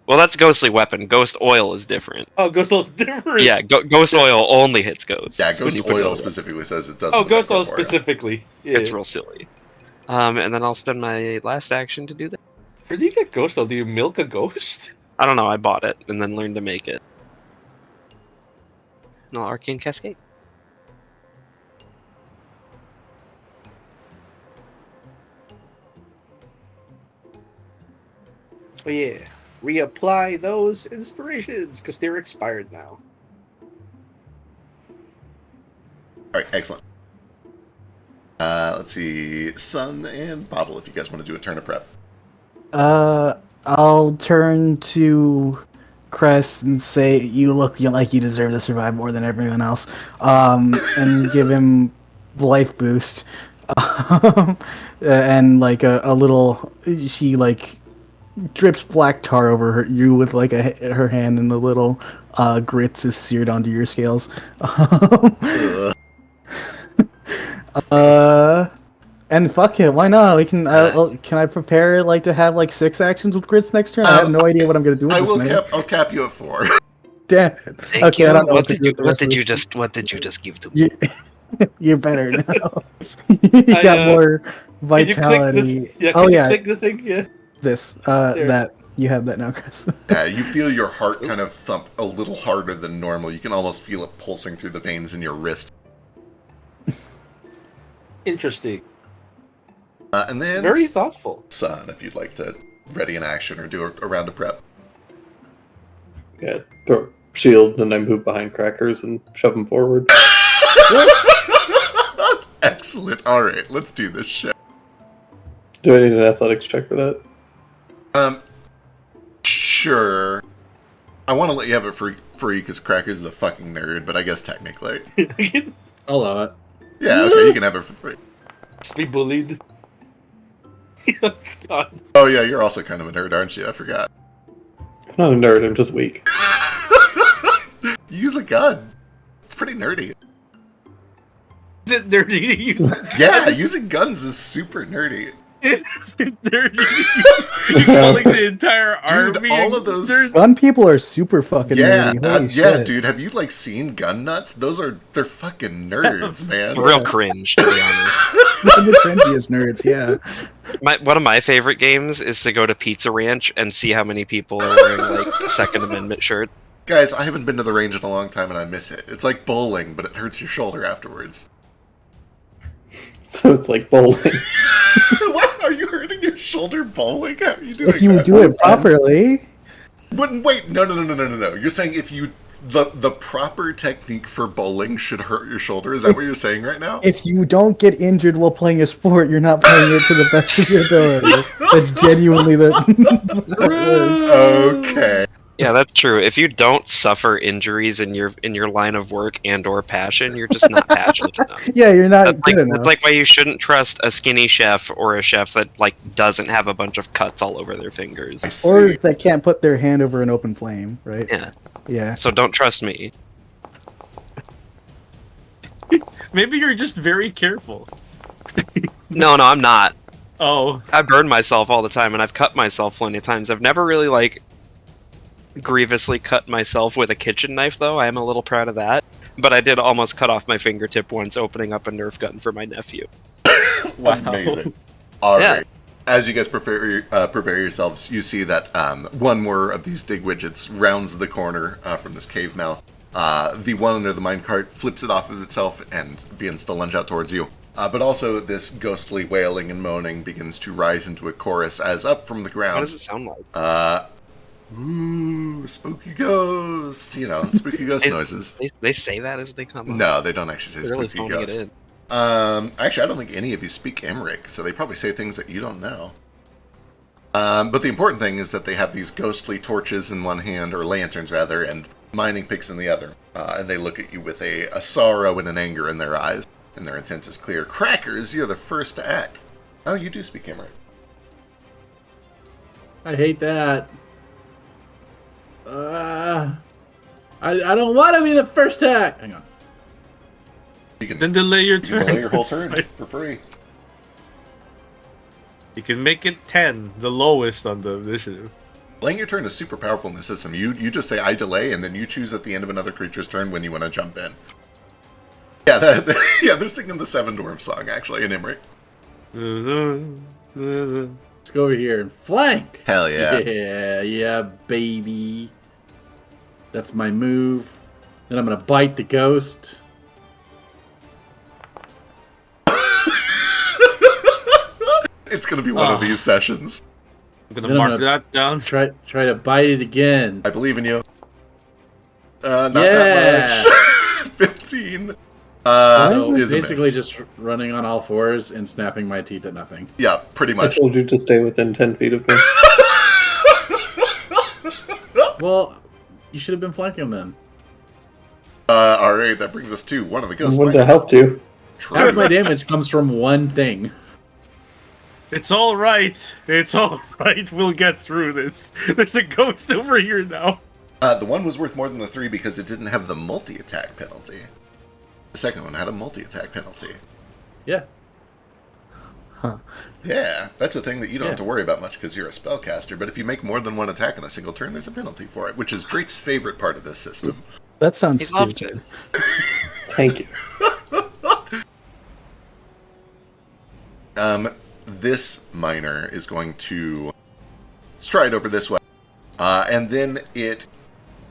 Well, that's ghostly weapon. Ghost oil is different. Oh, ghost oil is different. Yeah, ghost oil only hits ghosts. Yeah, ghost oil it specifically says it doesn't. Oh, ghost oil corporeal. specifically. Yeah. It's real silly. And then I'll spend my last action to do that. Where do you get ghost oil? Do you milk a ghost? I don't know. I bought it and then learned to make it. No, Arcane Cascade. Oh yeah. Reapply those inspirations because they're expired now. All right, excellent. Let's see, Sun and Bobble, if you guys want to do a turn of prep. I'll turn to Crest and say, "You look like you deserve to survive more than everyone else," and give him life boost, and like a little. She like drips black tar over you with like her hand, and the little grits is seared onto your scales. And fuck it, why not? We can. Can I prepare like to have like 6 actions with grits next turn? I have no idea what I'm gonna do with this, man. I'll cap you at 4. Damn it. Thank Okay, you. I don't know What did you just give to me? You better now. You got more vitality. Click the thing? Yeah. This. That. You have that now, Chris. Yeah, you feel your heart kind of thump a little harder than normal. You can almost feel it pulsing through the veins in your wrist. Interesting. And then Very thoughtful. Sun, if you'd like to ready an action or do a round of prep. Yeah, throw shield, and I move behind Crackers and shove him forward. Excellent. All right, let's do this shit. Do I need an athletics check for that? Sure. I want to let you have it free because Crackers is a fucking nerd, but I guess technically. I'll allow it. Yeah, okay, you can have it for free. Just be bullied. Oh, God. Oh yeah, you're also kind of a nerd, aren't you? I forgot. I'm not a nerd, I'm just weak. You use a gun. It's pretty nerdy. Is it nerdy to use? Yeah, using guns is super nerdy. Is it nerdy? You're calling the entire Dude, army. all of those. Gun people are super fucking Yeah, nerdy. Holy yeah, shit. dude. Have you like seen gun nuts? They're fucking nerds, man. Real cringe, to be honest. They're the trendiest nerds, yeah. One of my favorite games is to go to Pizza Ranch and see how many people are wearing like Second Amendment shirts. Guys, I haven't been to the range in a long time and I miss it. It's like bowling, but it hurts your shoulder afterwards. So it's like bowling. What? Are you hurting your shoulder bowling? How are you doing If you that? do it properly. Wait, no. You're saying if you the proper technique for bowling should hurt your shoulder? Is that what you're saying right now? If you don't get injured while playing a sport, you're not playing it to the best of your ability. That's genuinely the Okay. Yeah, that's true. If you don't suffer injuries in your line of work and or passion, you're just not passionate enough. Yeah, you're not That's good like, enough. that's like why you shouldn't trust a skinny chef or a chef that like doesn't have a bunch of cuts all over their fingers. I see. Or that can't put their hand over an open flame, right? Yeah. Yeah. So don't trust me. Maybe you're just very careful. No, I'm not. Oh. I burn myself all the time, and I've cut myself plenty of times. I've never really like grievously cut myself with a kitchen knife, though. I am a little proud of that. But I did almost cut off my fingertip once opening up a Nerf gun for my nephew. Wow. Amazing. All Yeah. right. As you guys prepare yourselves, you see that one more of these dig widgets rounds the corner from this cave mouth. The one under the minecart flips it off of itself and begins to lunge out towards you. But also this ghostly wailing and moaning begins to rise into a chorus as up from the ground. What does it sound like? Ooh, spooky ghost. You know, spooky ghost noises. They say that as they come up. No, they don't actually say They're really spooky phoning ghost. it in. Actually, I don't think any of you speak Emmerich, so they probably say things that you don't know. But the important thing is that they have these ghostly torches in one hand, or lanterns rather, and mining picks in the other. And they look at you with a sorrow and an anger in their eyes, and their intent is clear. Crackers, you're the first to act. Oh, you do speak Emmerich. I hate that. I don't want to be the first to act. Hang on. You can Then delay your you can turn. delay your whole It's turn fine. for free. You can make it 10, the lowest on the initiative. Delaying your turn is super powerful in the system. You just say, I delay, and then you choose at the end of another creature's turn when you want to jump in. Yeah, they're singing the Seven Dwarfs song, actually, in Emmerich. Let's go over here and flank. Hell yeah. Yeah, baby. That's my move. Then I'm gonna bite the ghost. It's going to be one of these sessions. I'm gonna Then mark that down. Try to bite it again. I believe in you. Not Yeah. that much. 15. So is basically just running on all fours and snapping my teeth at nothing. Yeah, pretty I much. told you to stay within 10 feet of me. Well, you should have been flanking then. Alright, that brings us to one of the I ghost wouldn't have miners. helped you. Half my True. damage comes from one thing. It's all right. It's all right. We'll get through this. There's a ghost over here now. The one was worth more than the 3 because it didn't have the multi-attack penalty. The second one had a multi-attack penalty. Yeah. Yeah, that's a thing that you don't have to worry about much because you're a spellcaster, but if you make more than one attack in a single turn, there's a penalty for it, which is Drake's favorite part of this system. That sounds He loved stupid. Thank you. This miner is going to stride over this way, and then it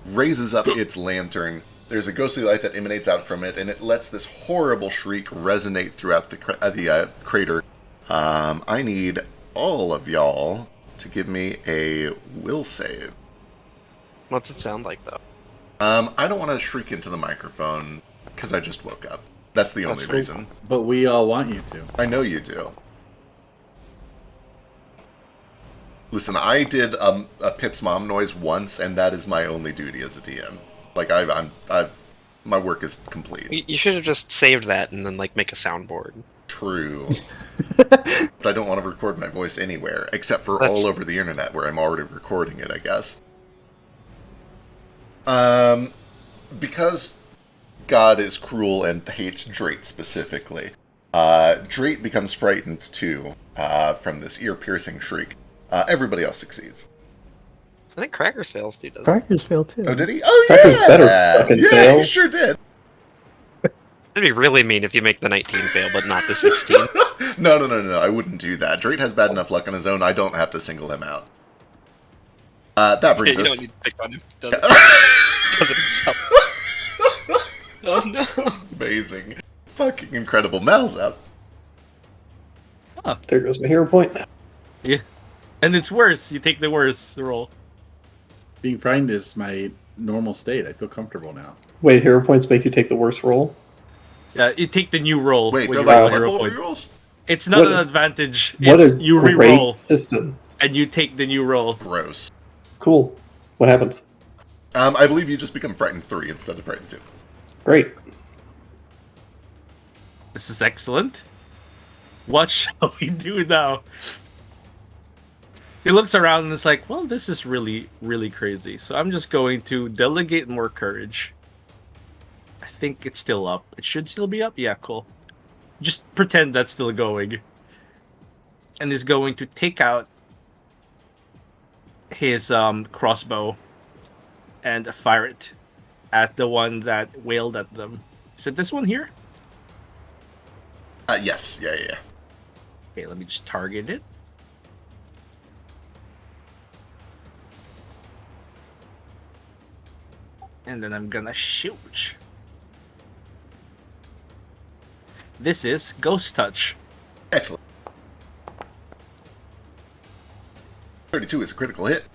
raises up its lantern. There's a ghostly light that emanates out from it, and it lets this horrible shriek resonate throughout the crater. I need all of y'all to give me a will save. What's it sound like, though? I don't want to shriek into the microphone, because I just woke up. That's the only reason. But we all want you to. I know you do. Listen, I did a Pip's mom noise once, and that is my only duty as a DM. Like, my work is complete. You should have just saved that and then, like, make a soundboard. True. But I don't want to record my voice anywhere, except for all over the internet, where I'm already recording it, I guess. Because God is cruel and hates Drake specifically, Drake becomes frightened too, from this ear-piercing shriek. Everybody else succeeds. I think Crackers fails too, doesn't it? Crackers fail too. Oh, did he? Oh, Crackers yeah! better fucking yeah, fail. he sure did. It'd be really mean if you make the 19 fail, but not the 16. No, I wouldn't do that. Drake has bad enough luck on his own, I don't have to single him out. That brings You us... don't need to pick on him. He does it himself. Oh no. Amazing. Fucking incredible. Mal's up. There goes my hero point. Yeah. And it's worse. You take the worse roll. Being frightened is my normal state. I feel comfortable now. Wait, hero points make you take the worst roll? You take the new roll. Wait, when they're you roll like a hero level point. rerolls? It's not What an a- advantage. What It's a you great re-roll system. and you take the new roll. Gross. Cool. What happens? I believe you just become frightened 3 instead of frightened 2. Great. This is excellent. What shall we do now? He looks around and is like, well, this is really, really crazy. So I'm just going to delegate more courage. I think it's still up. It should still be up? Yeah, cool. Just pretend that's still going. And is going to take out his crossbow and fire it at the one that wailed at them. Is it this one here? Yes. Yeah. Okay, let me just target it. And then I'm gonna shoot. This is Ghost Touch. Excellent. 32 is a critical hit.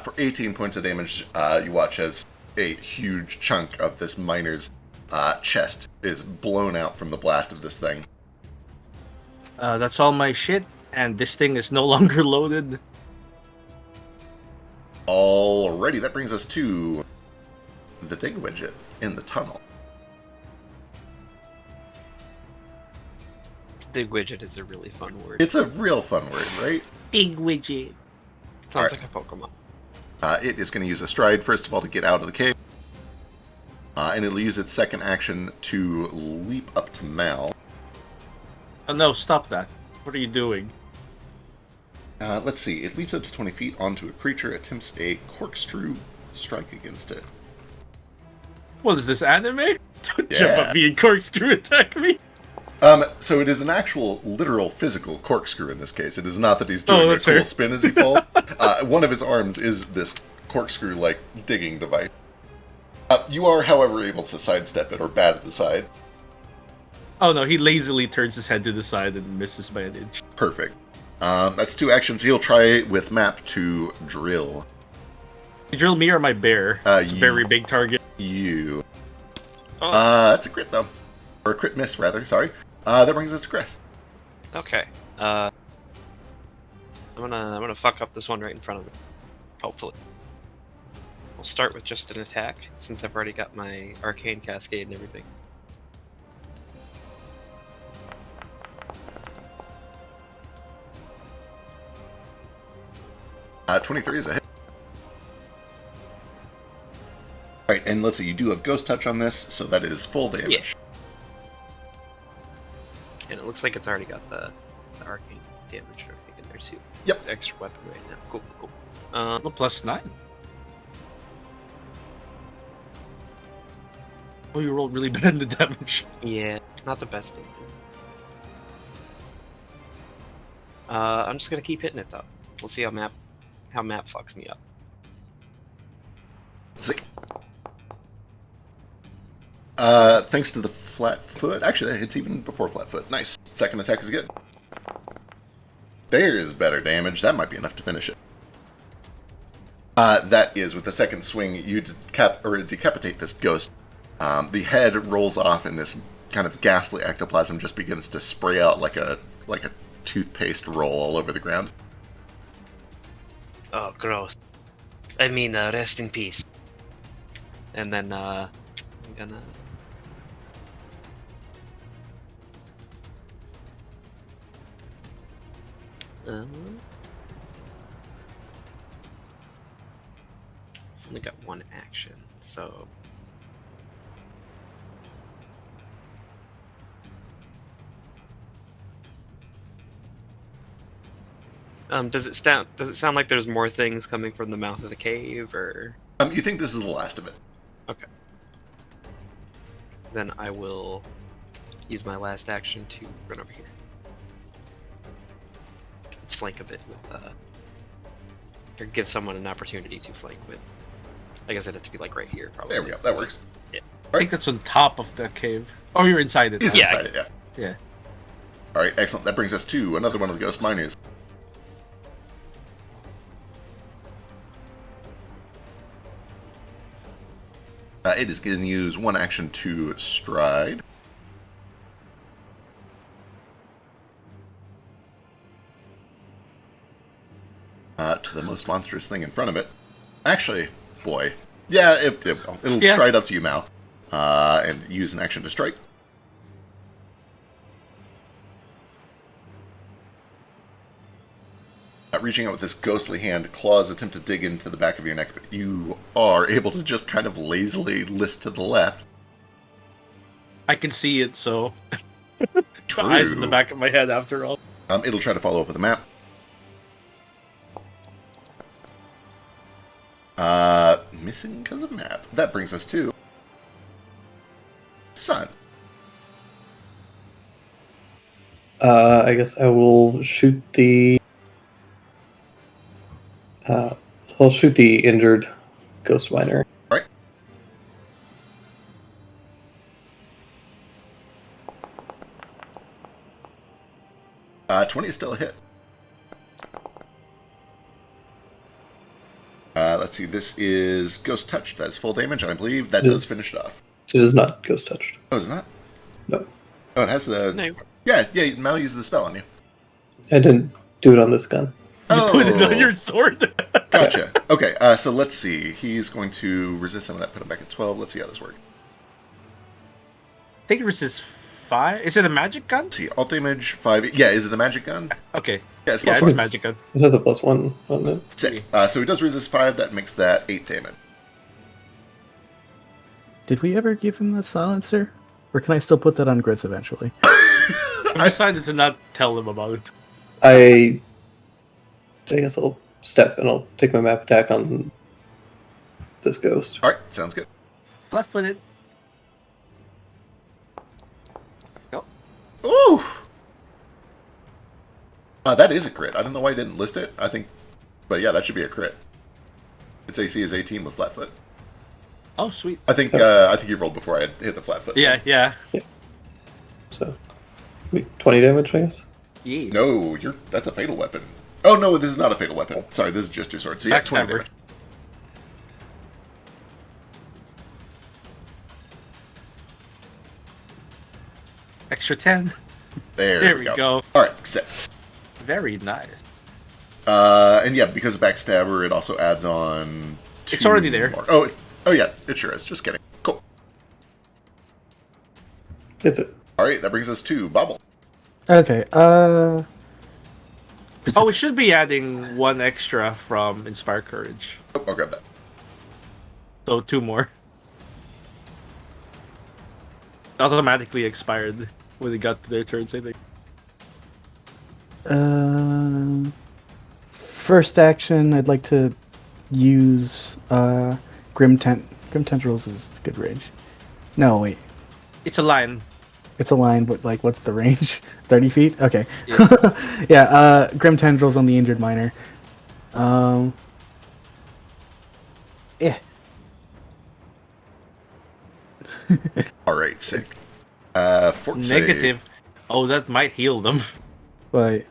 For 18 points of damage, you watch as a huge chunk of this miner's chest is blown out from the blast of this thing. That's all my shit, and this thing is no longer loaded. Alrighty, that brings us to the dig widget in the tunnel. Dig widget is a really fun word. It's a real fun word, right? Dig widget. Sounds Alright. like a Pokemon. It is going to use a stride, first of all, to get out of the cave. And it'll use its second action to leap up to Mal. Oh no, stop that. What are you doing? Let's see. It leaps up to 20 feet onto a creature, attempts a corkscrew strike against it. What is this, anime? Don't jump Yeah. at me and corkscrew attack me. So it is an actual, literal, physical corkscrew in this case. It is not that he's doing a cool that's fair. spin as he falls. One of his arms is this corkscrew-like digging device. You are, however, able to sidestep it or bat at the side. Oh no, he lazily turns his head to the side and misses by an inch. Perfect. That's 2 actions. He'll try with map to drill You drill me or my bear? It's a very big target. You. Oh. That's a crit though, or a crit miss rather. Sorry. That brings us to Chris. Okay. I'm gonna fuck up this one right in front of me. Hopefully. We'll start with just an attack since I've already got my arcane cascade and everything. Uh, 23 is a hit. Alright, and let's see, you do have Ghost Touch on this, so that is full damage. Yeah. And it looks like it's already got the arcane damage and everything in there too. Yep. It's extra weapon right now. Cool. Well, +9. Oh, you rolled really bad in the damage. Yeah, not the best thing. I'm just gonna keep hitting it though. We'll see how map fucks me up. Let's see. Thanks to the flat foot. Actually, it's even before flat foot. Nice. Second attack is good. There's better damage. That might be enough to finish it. That is, with the second swing, you decapitate this ghost. The head rolls off, and this kind of ghastly ectoplasm just begins to spray out like a toothpaste roll all over the ground. Oh, gross. I mean, rest in peace. And then, I'm gonna... I've only got one action, so... Does it sound like there's more things coming from the mouth of the cave, or? You think this is the last of it? Okay. Then I will use my last action to run over here. Flank a bit with, or give someone an opportunity to flank with. I guess it'd have to be like right here, probably. There we go. That works. Yeah. I think that's on top of the cave. Oh, you're inside it. He's inside it, yeah. Yeah. Alright, excellent. That brings us to another one of the ghost miners. It is going to use one action to stride. To the most monstrous thing in front of it. Actually, boy. Yeah, it'll stride up to you, Mal. And use an action to strike. Reaching out with this ghostly hand, claws attempt to dig into the back of your neck, but you are able to just kind of lazily list to the left. I can see it, so... True. Eyes in the back of my head, after all. It'll try to follow up with a map. Missing because of map. That brings us to... Sun. I guess I will shoot the... I'll shoot the injured ghost miner. All right. Uh, 20 is still a hit. Let's see, this is Ghost Touch. That is full damage, and I believe that does finish it off. It is not ghost touched. Oh, is it not? No. Oh, it has the... No. Yeah, Mal uses the spell on you. I didn't do it on this gun. You put it on your sword. Gotcha. Okay, so let's see. He's going to resist some of that, put him back at 12. Let's see how this works. I think it resists 5. Is it a magic gun? Let's see, alt damage 5. Yeah, is it a magic gun? Okay. Yeah, it's Yeah, plus it's a 1. magic gun. It has a +1 on it. Sick. So he does resist 5. That makes that 8 damage. Did we ever give him the silencer? Or can I still put that on grits eventually? I decided to not tell him about it. I guess I'll step and I'll take my map attack on this ghost. All right, sounds good. Flat-footed. Go. Ooh! That is a crit. I don't know why I didn't list it. I think... But yeah, that should be a crit. Its AC is 18 with flat foot. Oh, sweet. I think you rolled before I hit the flat foot. Yeah. So, 20 damage, I guess? Yeah. No, that's a fatal weapon. Oh no, this is not a fatal weapon. Sorry, this is just your sword. So yeah, 20 Backstabber. damage. extra 10. There we go. All right, sick. Very nice. And yeah, because of Backstabber, it also adds on. It's already there. More. Oh yeah, it sure is. Just kidding. Cool. That's it. All right, that brings us to Bobble. Okay. Oh, we should be adding 1 extra from Inspire Courage. Oh, I'll grab that. So 2 more. Automatically expired when they got to their turns, I think. First action, I'd like to use Grim Tendrils is good range. No, wait. It's a line. It's a line, but like, what's the range? 30 feet? Okay. Yeah. Yeah, Grim Tendrils on the Injured Miner. Yeah. All right, sick. Fort Negative. save. Oh, that might heal them. But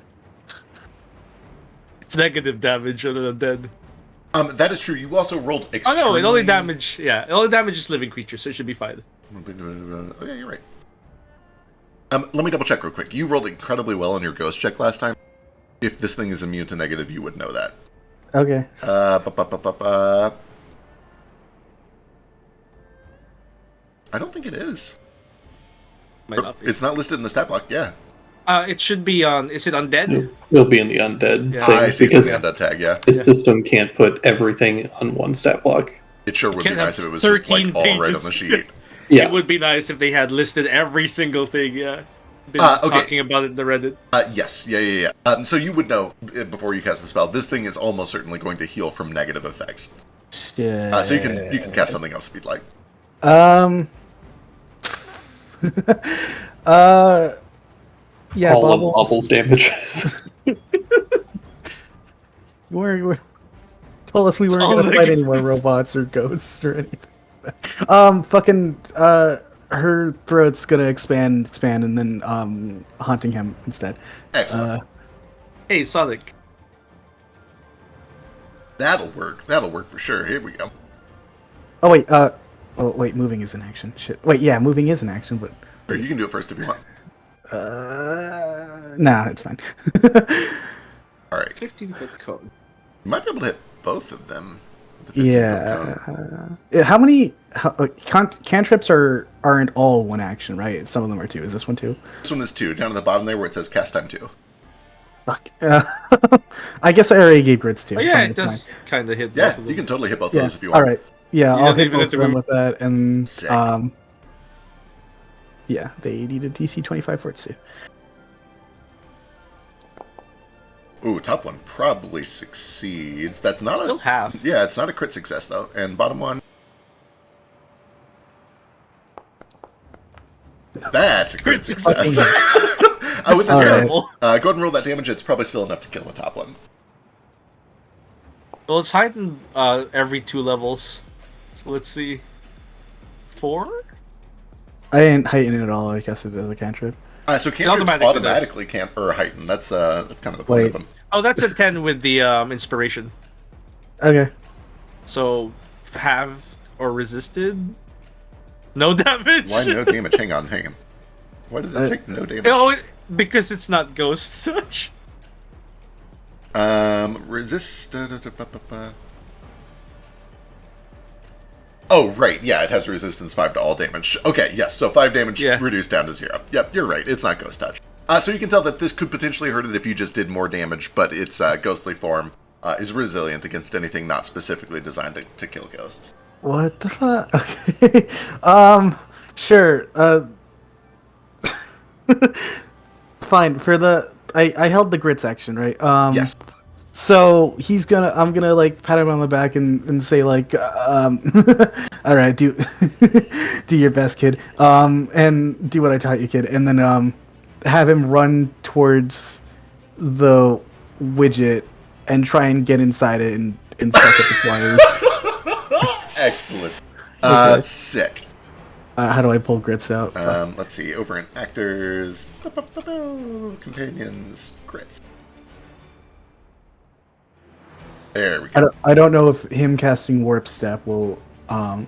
It's negative damage on an undead. That is true. You also rolled extremely... Oh no, it only damages living creatures, so it should be fine. Oh yeah, you're right. Let me double check real quick. You rolled incredibly well on your ghost check last time. If this thing is immune to negative, you would know that. okay. I don't think it is. Might not be. It's not listed in the stat block. Yeah. It should be on. Is it undead? It'll be in the undead Yeah. thing I see. because It's the undead tag. Yeah. this system can't put everything on one stat block. It sure would be can't have nice if it was just like 13 all right pages. on the sheet. Yeah, It would be nice if they had listed every single thing. Yeah. Been Okay. talking about it in the Reddit. Yes. Yeah. So you would know before you cast the spell. This thing is almost certainly going to heal from negative effects. Yeah. So you can cast something else if you'd like. Yeah, all of Bubbles. Bubbles damage. We told us we weren't Oh gonna my fight God. any more robots or ghosts or anything. Her throat's gonna expand, and then haunting him instead. Excellent. Hey, Sonic. That'll work. That'll work for sure. Here we go. Oh wait, moving is an action. Shit. Wait, yeah, moving is an action, but Or you can do it first if you want. nah, it's fine. All right. 15-foot cone. You might be able to hit both of them. with the 15-foot cone. How many cantrips aren't all one action, right? Some of them are two. Is this one too? This one is 2. Down at the bottom there where it says cast time 2. Fuck. I guess I already gave grits too. Oh yeah, Fine, it it's does kind of hit. Yeah, both of them. you can totally hit both fine. those if you want. All right. Yeah, You I'll don't hit even both have to of them remove- with that, and Sick. yeah, they need a DC 25 for it too. Ooh, top one probably succeeds. That's not Still half. Yeah, it's not a crit success though. And bottom one. That's a crit success. I would All right. Terrible. go ahead and roll that damage. It's probably still enough to kill the top one. Well, it's heightened every 2 levels. So let's see. 4? I didn't heighten it at all. I guess it is a cantrip. So cantrips automatically automatically can't or heighten. That's kind of the point Wait. of them. Oh, that's a 10 with the inspiration. Okay. So halved or resisted? No damage. Why no damage? Hang on. Why did it take no damage? Oh, because it's not ghost touch. Resist. Oh, right. Yeah, it has resistance 5 to all damage. Okay, yes. So 5 damage Yeah. reduced down to 0. Yep, you're right. It's not ghost touch. So you can tell that this could potentially hurt it if you just did more damage, but its ghostly form is resilient against anything not specifically designed to kill ghosts. What the fuck? Okay. Sure. Fine. For the I held the grits action, right? Yes. So I'm gonna like pat him on the back and say like, all right, do do your best, kid. And do what I taught you, kid. And then have him run towards the widget and try and get inside it and fuck up its wires. Excellent. Okay. Sick. How do I pull grits out? Let's see. Over in actors, companions, grits. There we go. I don't know if him casting warp step will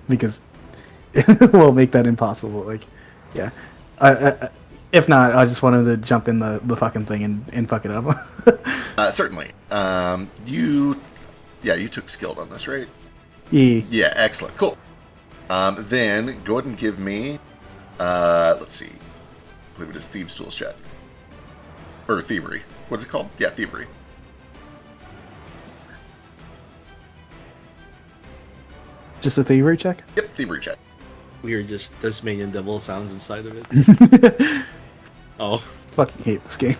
because it will make that impossible. Like, yeah, If not, I just wanted to jump in the fucking thing and fuck it up. Certainly. You took skilled on this, right? Yeah, excellent. Cool. Then go ahead and give me, let's see. I believe it is Thieves' Tools check. Or Thievery. What's it called? Yeah, Thievery. Just a thievery check? Yep, Thievery check. We are just Tasmanian devil sounds inside of it. Oh. Fucking hate this game.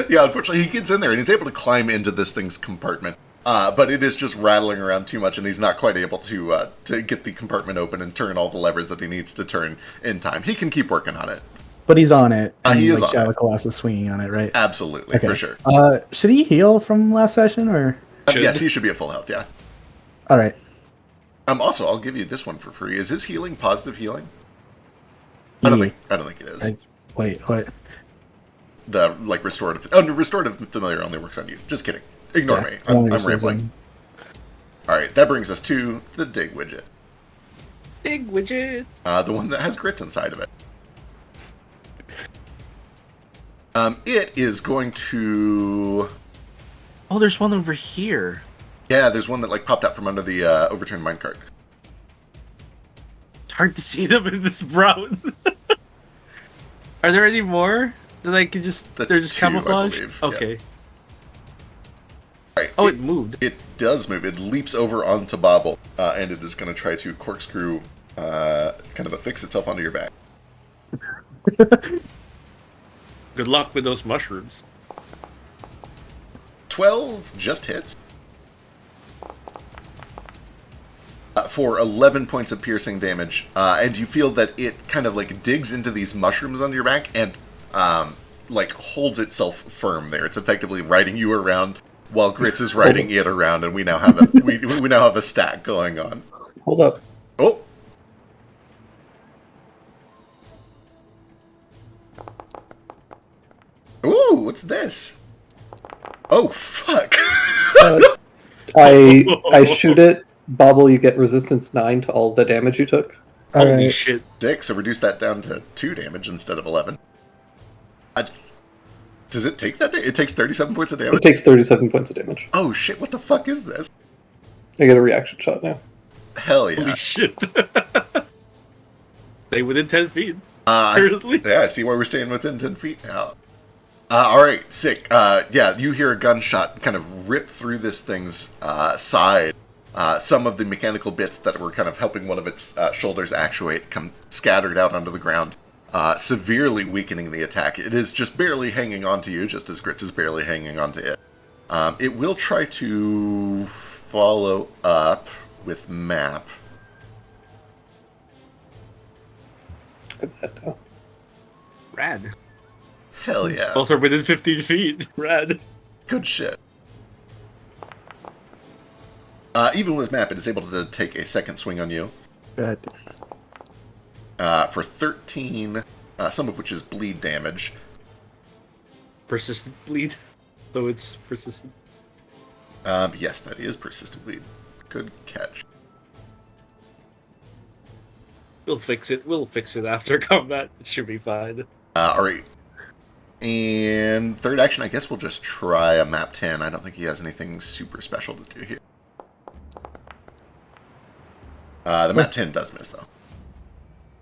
Yeah, unfortunately, he gets in there and he's able to climb into this thing's compartment. But it is just rattling around too much, and he's not quite able to get the compartment open and turn all the levers that he needs to turn in time. He can keep working on it. But he's on it. And he is on Shadow it. Colossus swinging on it, right? Absolutely, Okay. for sure. Should he heal from last session, or? Yes, he should be at full health, yeah. All right. Also, I'll give you this one for free. Is his healing positive healing? I don't think it is. Wait, what? The restorative. Oh, no, restorative familiar only works on you. Just kidding. Ignore me. I'm rambling. All right, that brings us to the dig widget. Dig widget. The one that has grits inside of it. It is going to. Oh, there's one over here. Yeah, there's one that popped out from under the overturned minecart. It's hard to see them in this brown. Are there any more that I could just? They're just camouflage. Okay. Yeah. Right, oh, it moved. It does move. It leaps over onto Bobble, and it is going to try to corkscrew, kind of affix itself onto your back. Good luck with those mushrooms. 12 just hits. For 11 points of piercing damage, and you feel that it kind of digs into these mushrooms on your back and holds itself firm there. It's effectively riding you around while Grits is riding it around, and we now have a we now have a stack going on. Hold up. Oh. Ooh, what's this? Oh fuck! I shoot it. Bobble, you get resistance 9 to all the damage you took. Holy shit. 6, so reduce that down to 2 damage instead of 11. Does it take that? It takes 37 points of damage? It takes 37 points of damage. Oh shit, what the fuck is this? I get a reaction shot now. Hell yeah. Holy shit. Stay within 10 feet. Apparently. Yeah, I see why we're staying within 10 feet now. Alright, sick. Yeah, you hear a gunshot kind of rip through this thing's side. Some of the mechanical bits that were kind of helping one of its shoulders actuate come scattered out onto the ground, severely weakening the attack. It is just barely hanging on to you, just as Grits is barely hanging on to it. It will try to follow up with Map. Put that down. Rad. Hell yeah. Both are within 15 feet. Rad. Good shit. Even with Map, it is able to take a second swing on you. Good. For 13, some of which is bleed damage. Persistent bleed. So it's persistent. Yes, that is persistent bleed. Good catch. We'll fix it. We'll fix it after combat. It should be fine. Alright. And third action, I guess we'll just try a Map 10. I don't think he has anything super special to do here. The Map 10 does miss, though.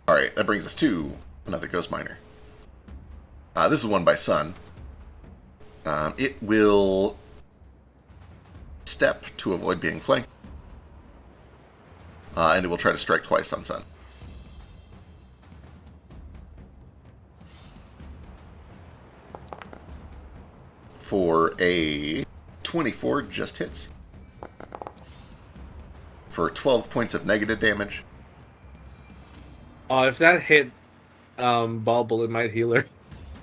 Alright, that brings us to another Ghost Miner. This is one by Sun. It will step to avoid being flanked. And it will try to strike twice on Sun. For a 24, just hits. For 12 points of negative damage. If that hit Bobble, it might heal her.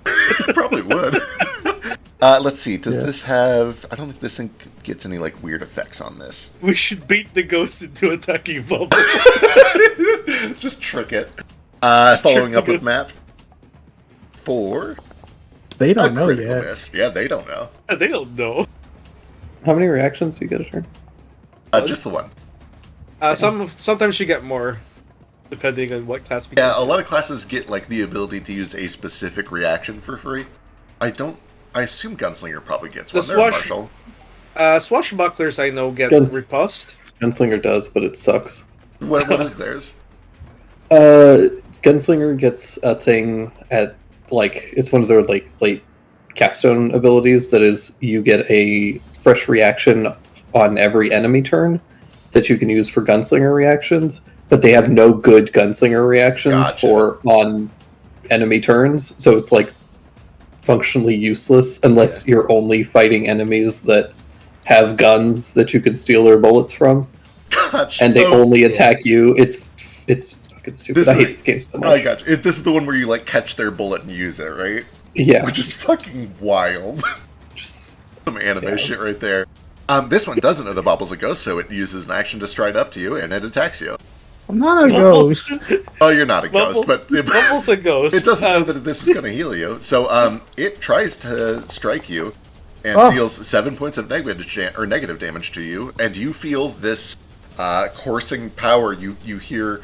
It probably would. Let's see. Does this have... I don't think this thing gets any, weird effects on this. We should bait the ghost into attacking Bobble. Just trick it. Following up with Map. 4. They don't know yet. Miss. Yeah, they don't know. They don't know. How many reactions do you get a turn? Just the one. Sometimes you get more. depending on what class. Yeah, a lot of classes get like the ability to use a specific reaction for free. I assume Gunslinger probably gets one. They're Marshall. Swashbucklers, I know, get riposte. Gunslinger does, but it sucks. What is theirs? Gunslinger gets a thing at like it's one of their like late capstone abilities that is you get a fresh reaction on every enemy turn that you can use for Gunslinger reactions, but they have no good Gunslinger reactions for on enemy turns, so it's like functionally useless unless you're only fighting enemies that have guns that you can steal their bullets from. Gotcha. And they only attack you. It's fucking stupid. I hate this game so much. I got you. This is the one where you like catch their bullet and use it, right? Yeah. Which is fucking wild. Just some anime shit right there. This one doesn't know the Bobble's a ghost, so it uses an action to stride up to you and it attacks you. I'm not a ghost. Oh, you're not a ghost, but Bubble's a ghost. It doesn't know that this is going to heal you. So it tries to strike you and deals 7 points of negative damage to you, and you feel this coursing power. You hear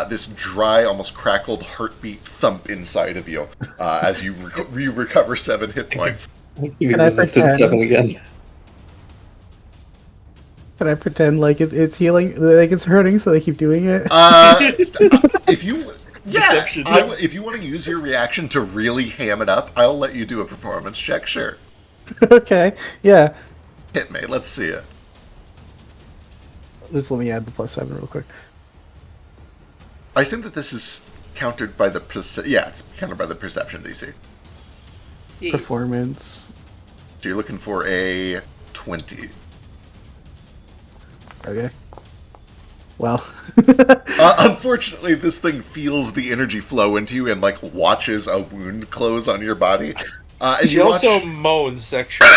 this dry, almost crackled heartbeat thump inside of you as you recover 7 hit points. You resisted 7 again. Can I pretend like it's healing, like it's hurting, so they keep doing it? If you want to use your reaction to really ham it up, I'll let you do a performance check. Sure. Okay. Yeah. Hit me. Let's see it. Just let me add the +7 real quick. I assume that this is countered by the it's countered by the perception DC. Performance. So you're looking for a 20. Okay. Well. Unfortunately, this thing feels the energy flow into you and like watches a wound close on your body. And she also moans sexually.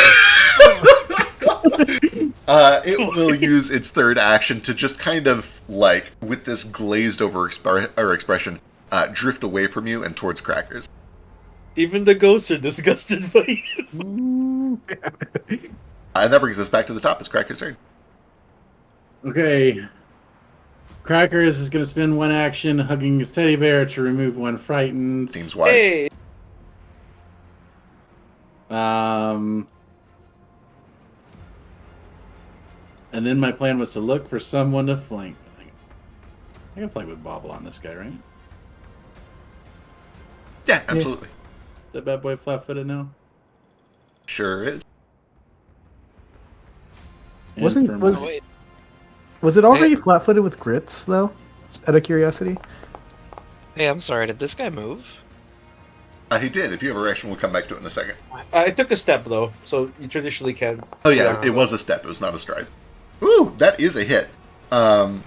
It will use its third action to just kind of like, with this glazed over expression, drift away from you and towards Crackers. Even the ghosts are disgusted by you. And that brings us back to the top. It's Crackers' turn. Okay. Crackers is going to spend 1 action hugging his teddy bear to remove 1 frightened. Seems wise. Hey. And then my plan was to look for someone to flank. I can flank with Bobble on this guy, right? Yeah, absolutely. Is that bad boy flat-footed now? Sure is. Was it already flat-footed with grits, though? Out of curiosity? Hey, I'm sorry, did this guy move? He did. If you have a reaction, we'll come back to it in a second. It took a step, though, so you traditionally can. Oh, yeah, it was a step. It was not a stride. Ooh, that is a hit. 20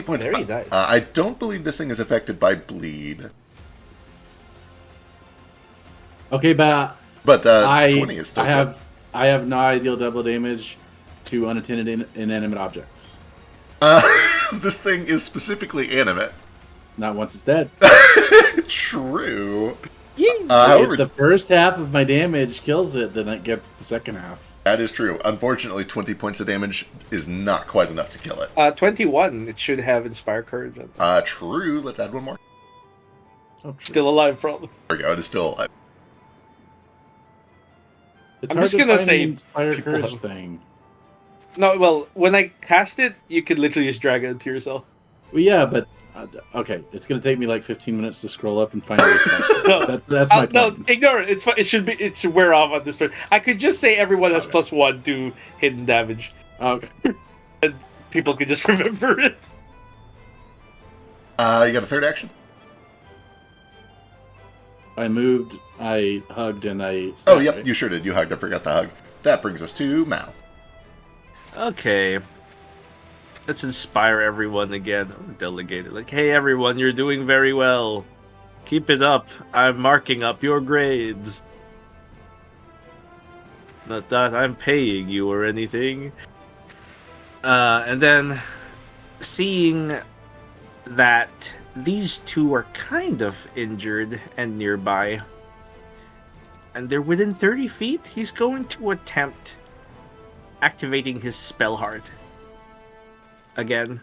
points. Very nice. I don't believe this thing is affected by bleed. Okay, but 20 is still good. I have no deal double damage to unattended inanimate objects. This thing is specifically animate. Not once it's dead. True. If the first half of my damage kills it, then it gets the second half. That is true. Unfortunately, 20 points of damage is not quite enough to kill it. 21. It should have Inspire Courage. True. Let's add one more. Oh, still alive, probably. There we go. It is still alive. It's I'm just gonna say Inspire Courage thing. No, well, when I cast it, you could literally just drag it into yourself. Well, yeah, but okay, it's gonna take me like 15 minutes to scroll up and find it. That's my plan. No, ignore it. It's fine. It should wear off on this turn. I could just say everyone has +1 to hidden damage. Okay. And people could just remember it. You got a third action? I moved, I hugged, and I... Oh, yep, right? You sure did. You hugged. I forgot the hug. That brings us to Mal. Okay. Let's inspire everyone again. Delegate it. Like, hey, everyone, you're doing very well. Keep it up. I'm marking up your grades. Not that I'm paying you or anything. And then, seeing that these two are kind of injured and nearby, and they're within 30 feet, he's going to attempt activating his spell heart again.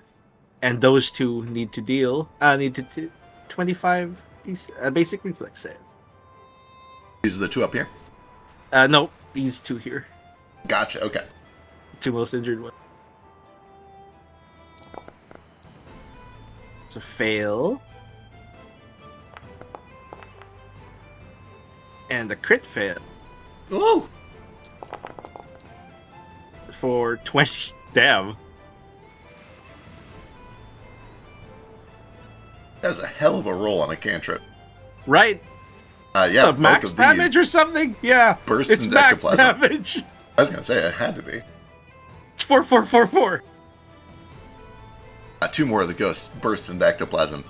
And those two need to deal. Need to 25 basic reflex save. These are the two up here? No, these two here. Gotcha, okay. Two most injured ones. It's a fail. And a crit fail. Ooh! For 20. Damn. That was a hell of a roll on a cantrip. Right? Yeah, It's a max damage or something? Yeah. Burst it's into max ectoplasm. damage. I was gonna say, it had to be. It's 4. Two more of the ghosts burst into ectoplasm.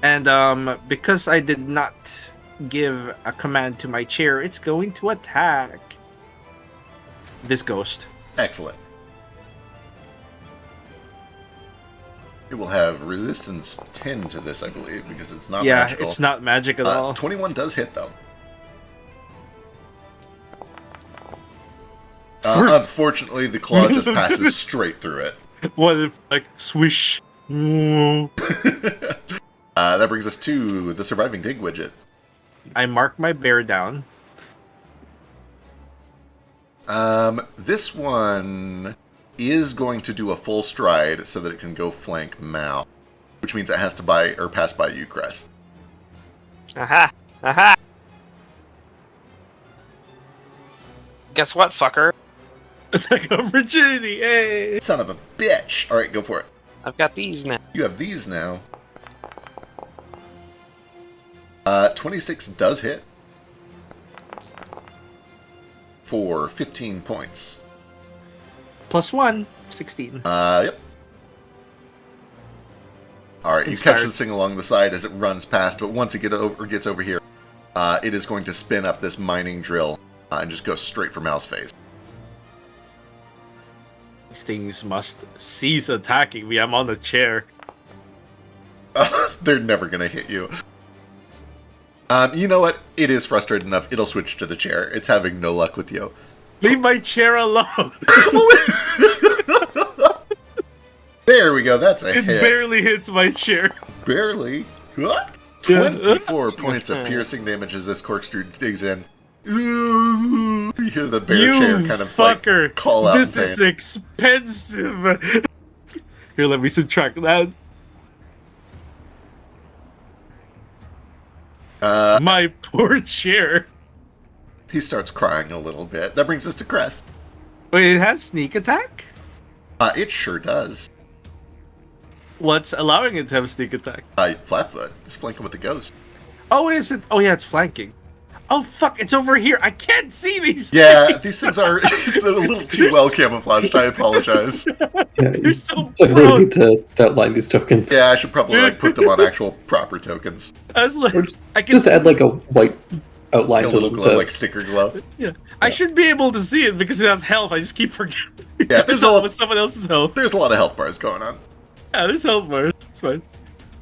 And because I did not give a command to my chair, it's going to attack this ghost. Excellent. It will have resistance 10 to this, I believe, because it's not magical. Yeah, it's not magic at all. 21 does hit, though. Unfortunately, the claw just passes straight through it. What if, like, swish? That brings us to the surviving dig widget. I mark my bear down. This one is going to do a full stride so that it can go flank Mal, which means it has to pass by you, Cress. Aha! Aha! Guess what, fucker? Attack opportunity, hey! Son of a bitch! Alright, go for it. I've got these now. You have these now. 26 does hit. For 15 points. +1, 16. Yep. Alright, you Inspired. catch this thing along the side as it runs past, but once it gets over here, it is going to spin up this mining drill and just go straight for Mal's face. These things must cease attacking me. I'm on the chair. They're never going to hit you. You know what? It is frustrated enough. It'll switch to the chair. It's having no luck with you. Leave my chair alone. There we go. That's a It hit. barely hits my chair. Barely. 24 points of piercing damage as this corkscrew digs in. Ooh, you hear the bear chair kind of fucker. like call out This in pain. is expensive. Here, let me subtract that. My poor chair. He starts crying a little bit. That brings us to Crest. Wait, it has sneak attack? It sure does. What's allowing it to have sneak attack? Flatfoot is flanking with the ghost. Oh, is it? Oh, yeah, it's flanking. Oh, fuck, it's over here. I can't see these Yeah, things. these things are a little too well camouflaged. I apologize. Yeah, You're so I really proud. need to outline these tokens. Yeah, I should probably like put them on actual proper tokens. I was like, Or just, I can just see- add like a white outline Like a to little them. glow, to- like sticker glow. Yeah, I should be able to see it because it has health. I just keep forgetting. Yeah, there's a lot- with someone else's health. There's a lot of health bars going on. Yeah, there's health bars. It's fine.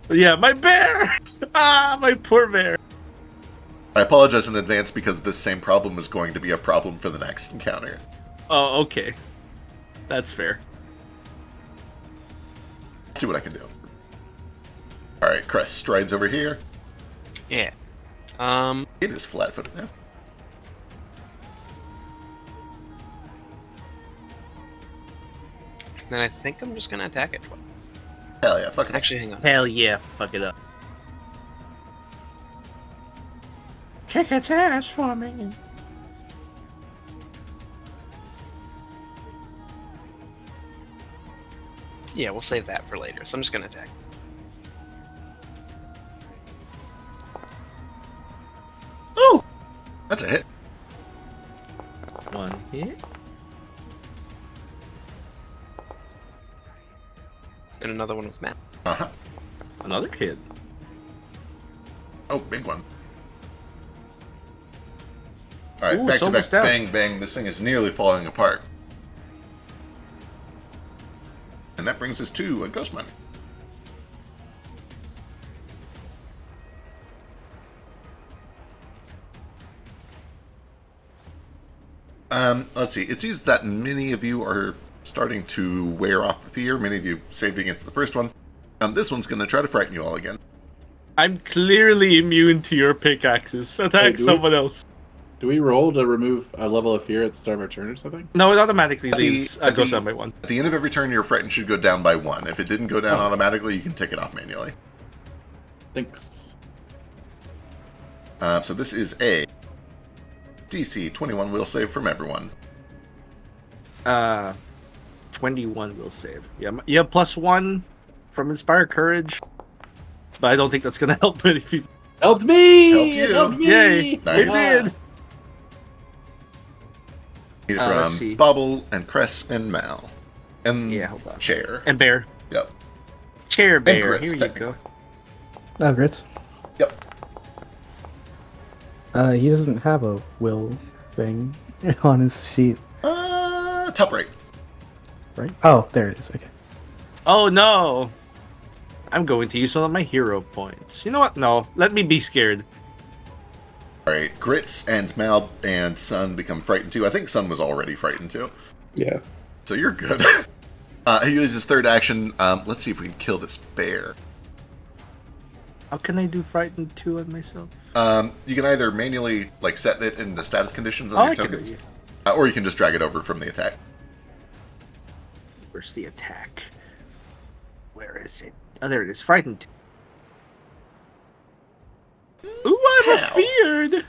But yeah, my bear. My poor bear. I apologize in advance because this same problem is going to be a problem for the next encounter. Oh, okay. That's fair. Let's see what I can do. Alright, Crest strides over here. Yeah. It is flat-footed now. Then I think I'm just gonna attack it. Hell yeah, fucking Actually, hang on. Hell yeah, fuck it up. Kick its ass for me. Yeah, we'll save that for later. So I'm just gonna attack. Oh! That's a hit. One hit. And another one with Matt. Uh-huh. Another hit. Oh, big one. Alright, Ooh, back it's to back. almost down. Bang, bang. This thing is nearly falling apart. And that brings us to a ghost mine. Let's see. It seems that many of you are starting to wear off the fear. Many of you saved against the first one. This one's going to try to frighten you all again. I'm clearly immune to your pickaxes. Attack someone else. Do we roll to remove a level of fear at the start of our turn or something? No, it automatically leaves. Goes down by 1. At the end of every turn, your frightened should go down by 1. If it didn't go down automatically, you can take it off manually. Thanks. So this is a DC 21 will save from everyone. 21 will save. Yeah, you have +1 from Inspire Courage, but I don't think that's gonna help many people. Helped me! Helped you. Helped me! Yay! Nice. It did! Need it let's from see. Bobble and Cress and Mal. And hold on. Chair. And Bear. Yep. Chair Bear. Grits, Here you go. Oh, Grits. Yep. He doesn't have a will thing on his sheet, Top right. right? Oh, there it is. Okay. Oh no! I'm going to use one of my hero points. You know what? No, let me be scared. Alright, Grits and Mal and Sun become frightened too. I think Sun was already frightened too. Yeah. So you're good. He uses his third action. Let's see if we can kill this bear. How can I do Frightened 2 on myself? You can either manually set it in the status conditions on Oh, your I can tokens, do or you can just drag it over from the attack. Where's the attack? Where is it? Oh, there it is. Frightened. Ooh, I'm afeared!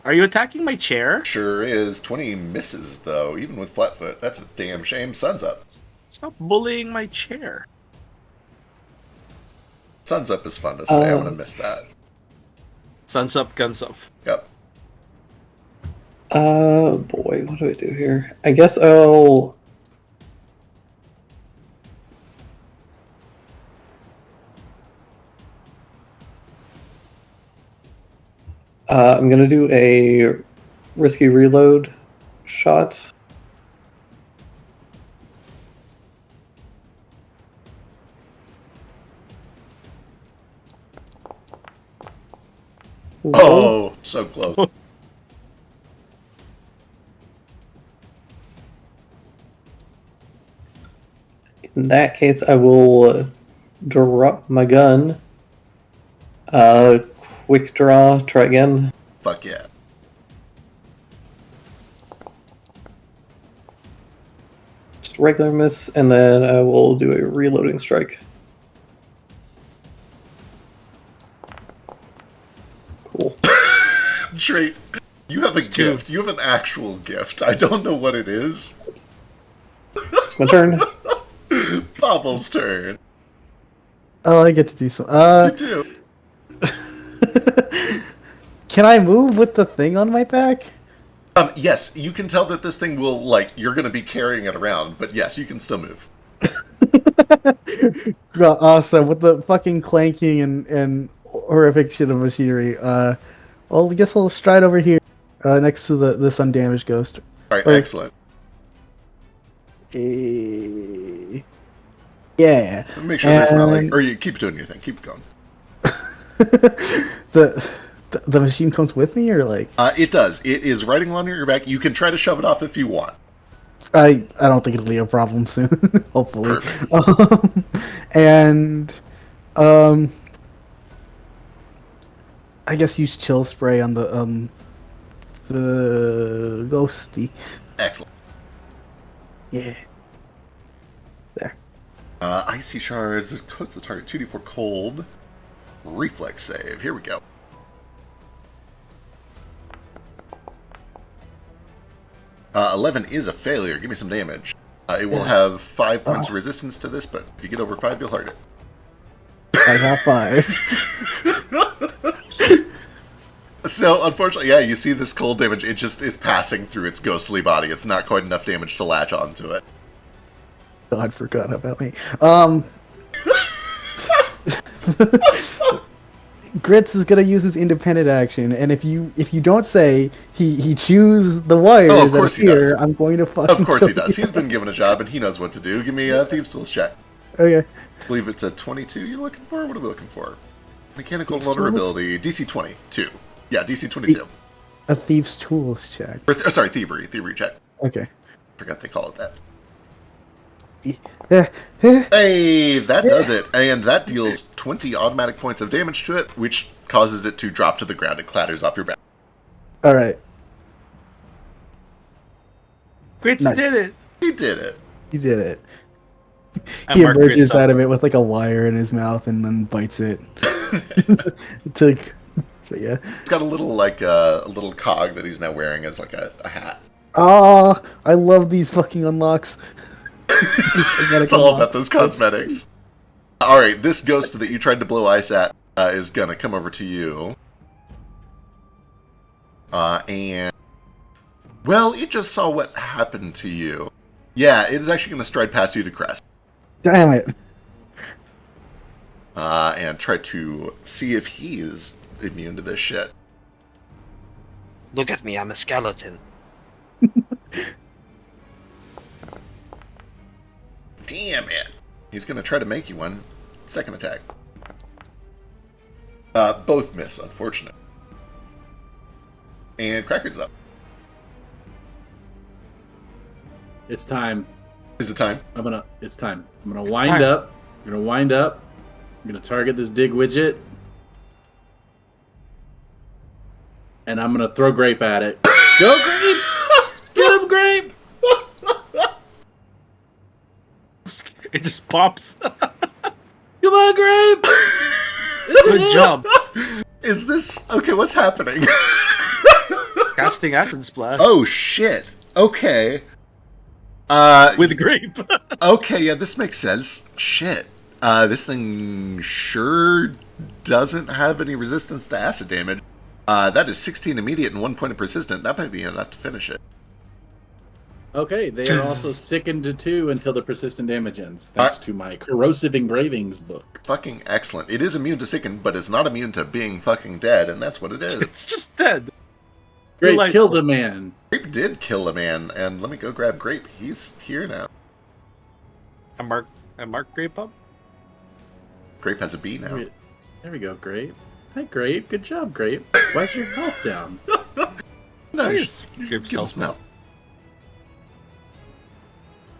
Are you attacking my chair? Sure is. 20 misses, though, even with Flatfoot. That's a damn shame. Sun's up. Stop bullying my chair. Sun's up is fun to say. I'm going to miss that. Sun's up, guns up. Yep. Boy, what do I do here? I guess I'll... I'm gonna do a risky reload shot. Oh, so close. In that case, I will drop my gun. Quick draw, try again. Fuck yeah. Just regular miss, and then I will do a reloading strike. Cool. Trait, you have a gift. You have an actual gift. I don't know what it is. It's my turn. Bobble's turn. Oh, I get to do some. You do. Can I move with the thing on my back? Yes, you can tell that this thing will, you're going to be carrying it around, but yes, you can still move. Awesome, with the fucking clanking and horrific shit of machinery. Well, I guess I'll stride over here, next to this undamaged ghost. Alright, excellent. Yeah. Make sure there's not or you keep doing your thing, keep going. The machine comes with me, or it does. It is riding along your back. You can try to shove it off if you want. I don't think it'll be a problem soon. Hopefully. I guess use chill spray on the ghosty. Excellent. Yeah. There. Icy shards coat the target 2d4 cold. Reflex save. Here we go. 11 is a failure. Give me some damage. It will have 5 points of resistance to this, but if you get over 5, you'll hurt it. I have 5. So, unfortunately, yeah, you see this cold damage. It just is passing through its ghostly body. It's not quite enough damage to latch onto it. God forgot about me. Grits is gonna use his independent action, and if you don't say he chews the wires that appear, I'm going to fucking. Of course he does. He's been given a job and he knows what to do. Give me a Thieves' Tools check. Okay. I believe it's a 22 you're looking for? What are we looking for? Mechanical vulnerability. DC 22. Yeah, DC 22. A Thieves' Tools check. Sorry, thievery. Thievery check. Okay. Forgot they call it that. Yeah. Hey, that does it. And that deals 20 automatic points of damage to it, which causes it to drop to the ground. It clatters off your back. All right. Grits Nice. did it. He did it. You did it. I He marked emerges Grits out up. of it with like a wire in his mouth and then bites it. It's like, but yeah. It's got a little cog that he's now wearing as like a hat. Oh, I love these fucking unlocks. These cosmetic It's all about unlocks. those cosmetics. All right, this ghost that you tried to blow ice at is gonna come over to you. And well, it just saw what happened to you. Yeah, it is actually gonna stride past you to Crest. Damn it. And try to see if he is immune to this shit. Look at me, I'm a skeleton. Damn it! He's gonna try to make you one. Second attack. Both miss, unfortunate. And Cracker's up. It's time. Is it time? It's time. I'm gonna wind up. I'm gonna wind up. I'm gonna target this dig widget. And I'm gonna throw Grape at it. Go Grape! Get him, Grape! It just pops. Come on, Grape! Good job. Is this okay? What's happening? Casting acid splash Oh shit! Okay. with grape. Okay, yeah, this makes sense. Shit. This thing sure doesn't have any resistance to acid damage. That is 16 immediate and 1 point of persistent. That might be enough to finish it. Okay, they are also sickened to 2 until the persistent damage ends, thanks to my corrosive engravings book. Fucking excellent. It is immune to sicken, but it's not immune to being fucking dead, and that's what it is. It's just dead. Grape Delightful. killed a man. Grape did kill a man, and let me go grab Grape. He's here now. I mark grape up. Grape has a B now. There we go, Grape. Hi, Grape. Good job, Grape. Why's your health down? Nice. Grape's Give him health smell.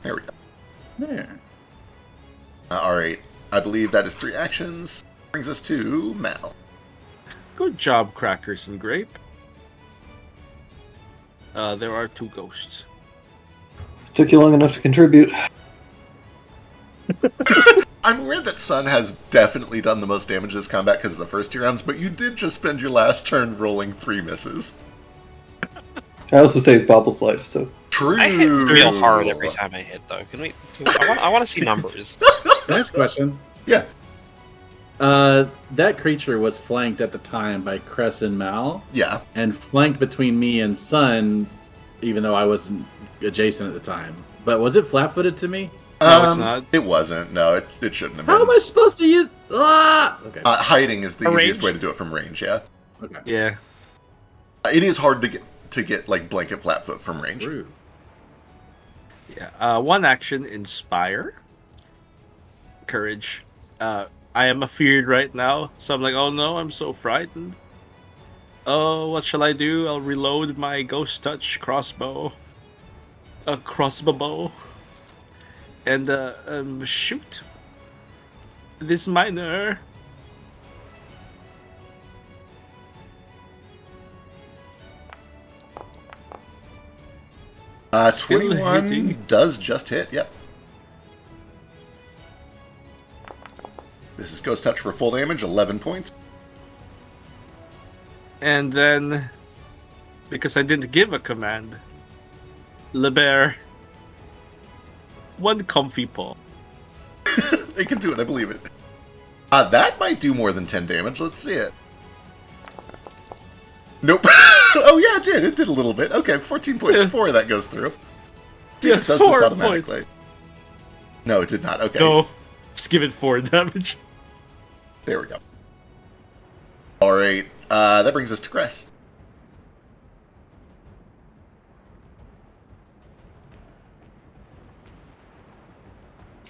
There we go. There. Alright, I believe that is 3 actions. Brings us to Mal. Good job, Crackers and Grape. There are 2 ghosts. Took you long enough to contribute. I'm aware that Sun has definitely done the most damage this combat because of the first 2 rounds, but you did just spend your last turn rolling 3 misses. I also saved Bobble's life, so. True. I hit real hard every time I hit, though. I want to see numbers. Next question. Yeah. That creature was flanked at the time by Cress and Mal, Yeah. and flanked between me and Sun, even though I wasn't adjacent at the time. But was it flat-footed to me? No, it's not. It wasn't. No, it shouldn't have How am been. I supposed to use? Ah! Okay. Hiding is the A easiest range. way to do it from range, yeah. Okay. Yeah. It is hard to get like blanket flatfoot from range. True. Yeah. 1 action, Inspire. Courage. I am afeared right now, so I'm like, oh no, I'm so frightened. Oh, what shall I do? I'll reload my Ghost Touch crossbow. A crossbow bow. And shoot. This miner. Still 21 hitting. does just hit, yep. This is Ghost Touch for full damage, 11 points. And then, because I didn't give a command, LeBear. 1 comfy paw. It can do it, I believe it. That might do more than 10 damage, let's see it. Nope. Oh yeah, it did. It did a little bit. Okay, 14 points. Yeah. 4 of that goes through. See Yeah, if it does 4 this automatically. No, it did not. Okay. No, just give it 4 damage. There we go. Alright, that brings us to Cress.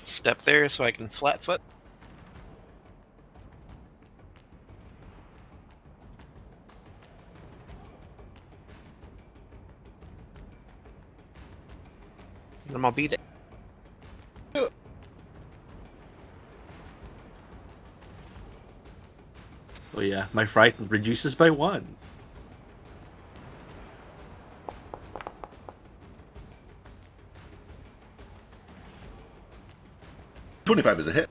Step there so I can flatfoot. Let them all beat it. Oh yeah, my fright reduces by 1. $25 is a hit.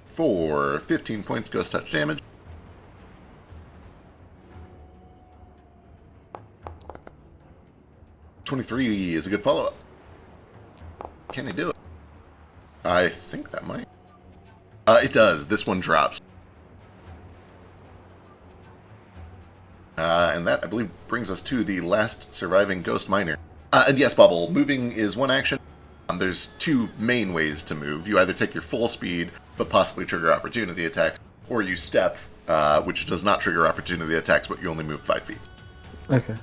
For 15 points ghost touch damage. $23 is a good follow-up. Can he do it? I think that might. It does. This one drops. And that, I believe, brings us to the last surviving ghost miner. And yes, Bubble, moving is one action. There's 2 main ways to move. You either take your full speed, but possibly trigger opportunity attacks, or you step, which does not trigger opportunity attacks, but you only move 5 feet. Okay.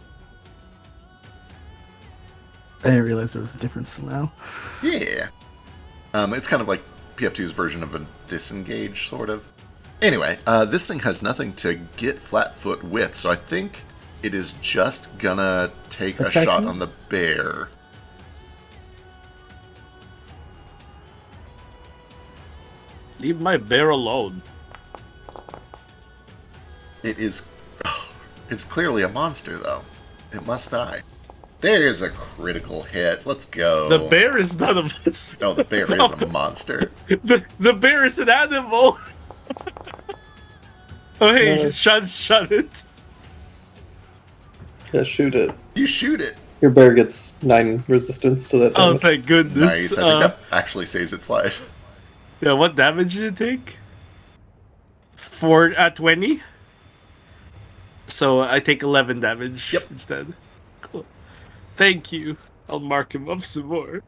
I didn't realize there was a difference now. Yeah. It's kind of like PF2's version of a disengage, sort of. Anyway, this thing has nothing to get Flatfoot with, so I think it is just gonna take a shot on the bear. Leave my bear alone. It is... Oh, it's clearly a monster, though. It must die. There's a critical hit. Let's go. The bear is not a monster. No, the bear is a monster. The bear is an animal. Oh hey, just shut it. Yeah, shoot it. You shoot it. Your bear gets 9 resistance to that Oh, damage. thank goodness. Nice. I think that actually saves its life. Yeah, what damage did it take? 4 at 20? So I take 11 damage instead. Cool. Thank you. I'll mark him up some more.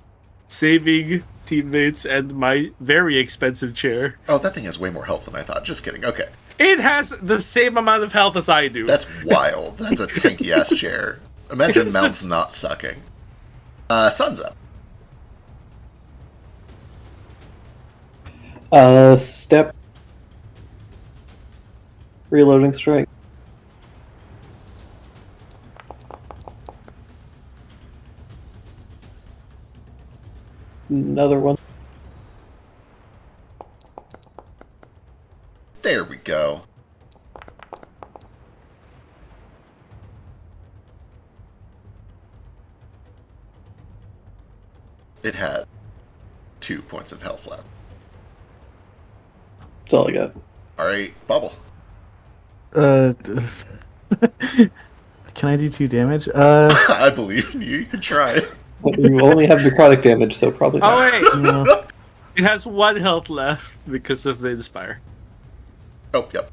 Saving teammates and my very expensive chair. Oh, that thing has way more health than I thought. Just kidding. Okay. It has the same amount of health as I do. That's wild. That's a tanky-ass chair. Imagine mounts not sucking. Sun's up. Step. Reloading strike. Another one. There we go. It had 2 points of health left. That's all I got. Alright, Bubble. Can I do 2 damage? I believe in you. You can try. You only have necrotic damage, so probably not. Oh wait, No. it has 1 health left because of the Inspire. Oh, yep.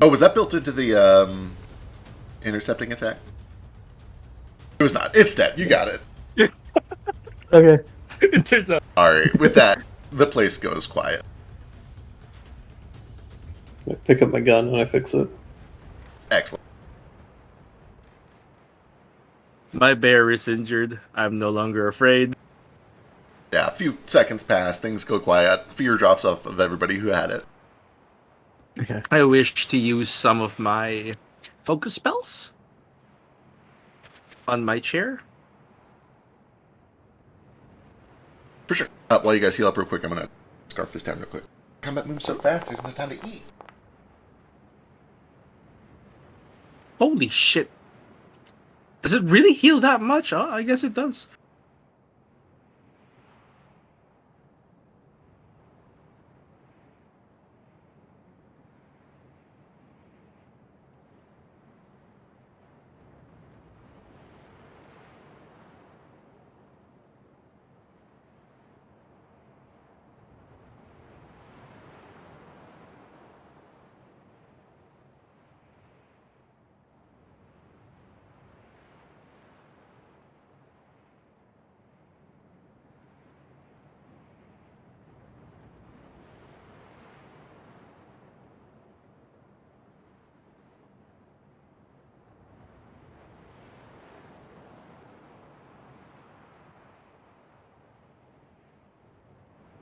Oh, was that built into the intercepting attack? It was not. It's dead. You got it. Okay. It turns out. Alright, with that, the place goes quiet. I pick up my gun when I fix it. Excellent. My bear is injured. I'm no longer afraid. Yeah, a few seconds pass, things go quiet, fear drops off of everybody who had it. Okay. I wish to use some of my focus spells on my chair. For sure. While you guys heal up real quick, I'm gonna scarf this down real quick. Combat moves so fast, there's no time to eat. Holy shit. Does it really heal that much? Oh, I guess it does.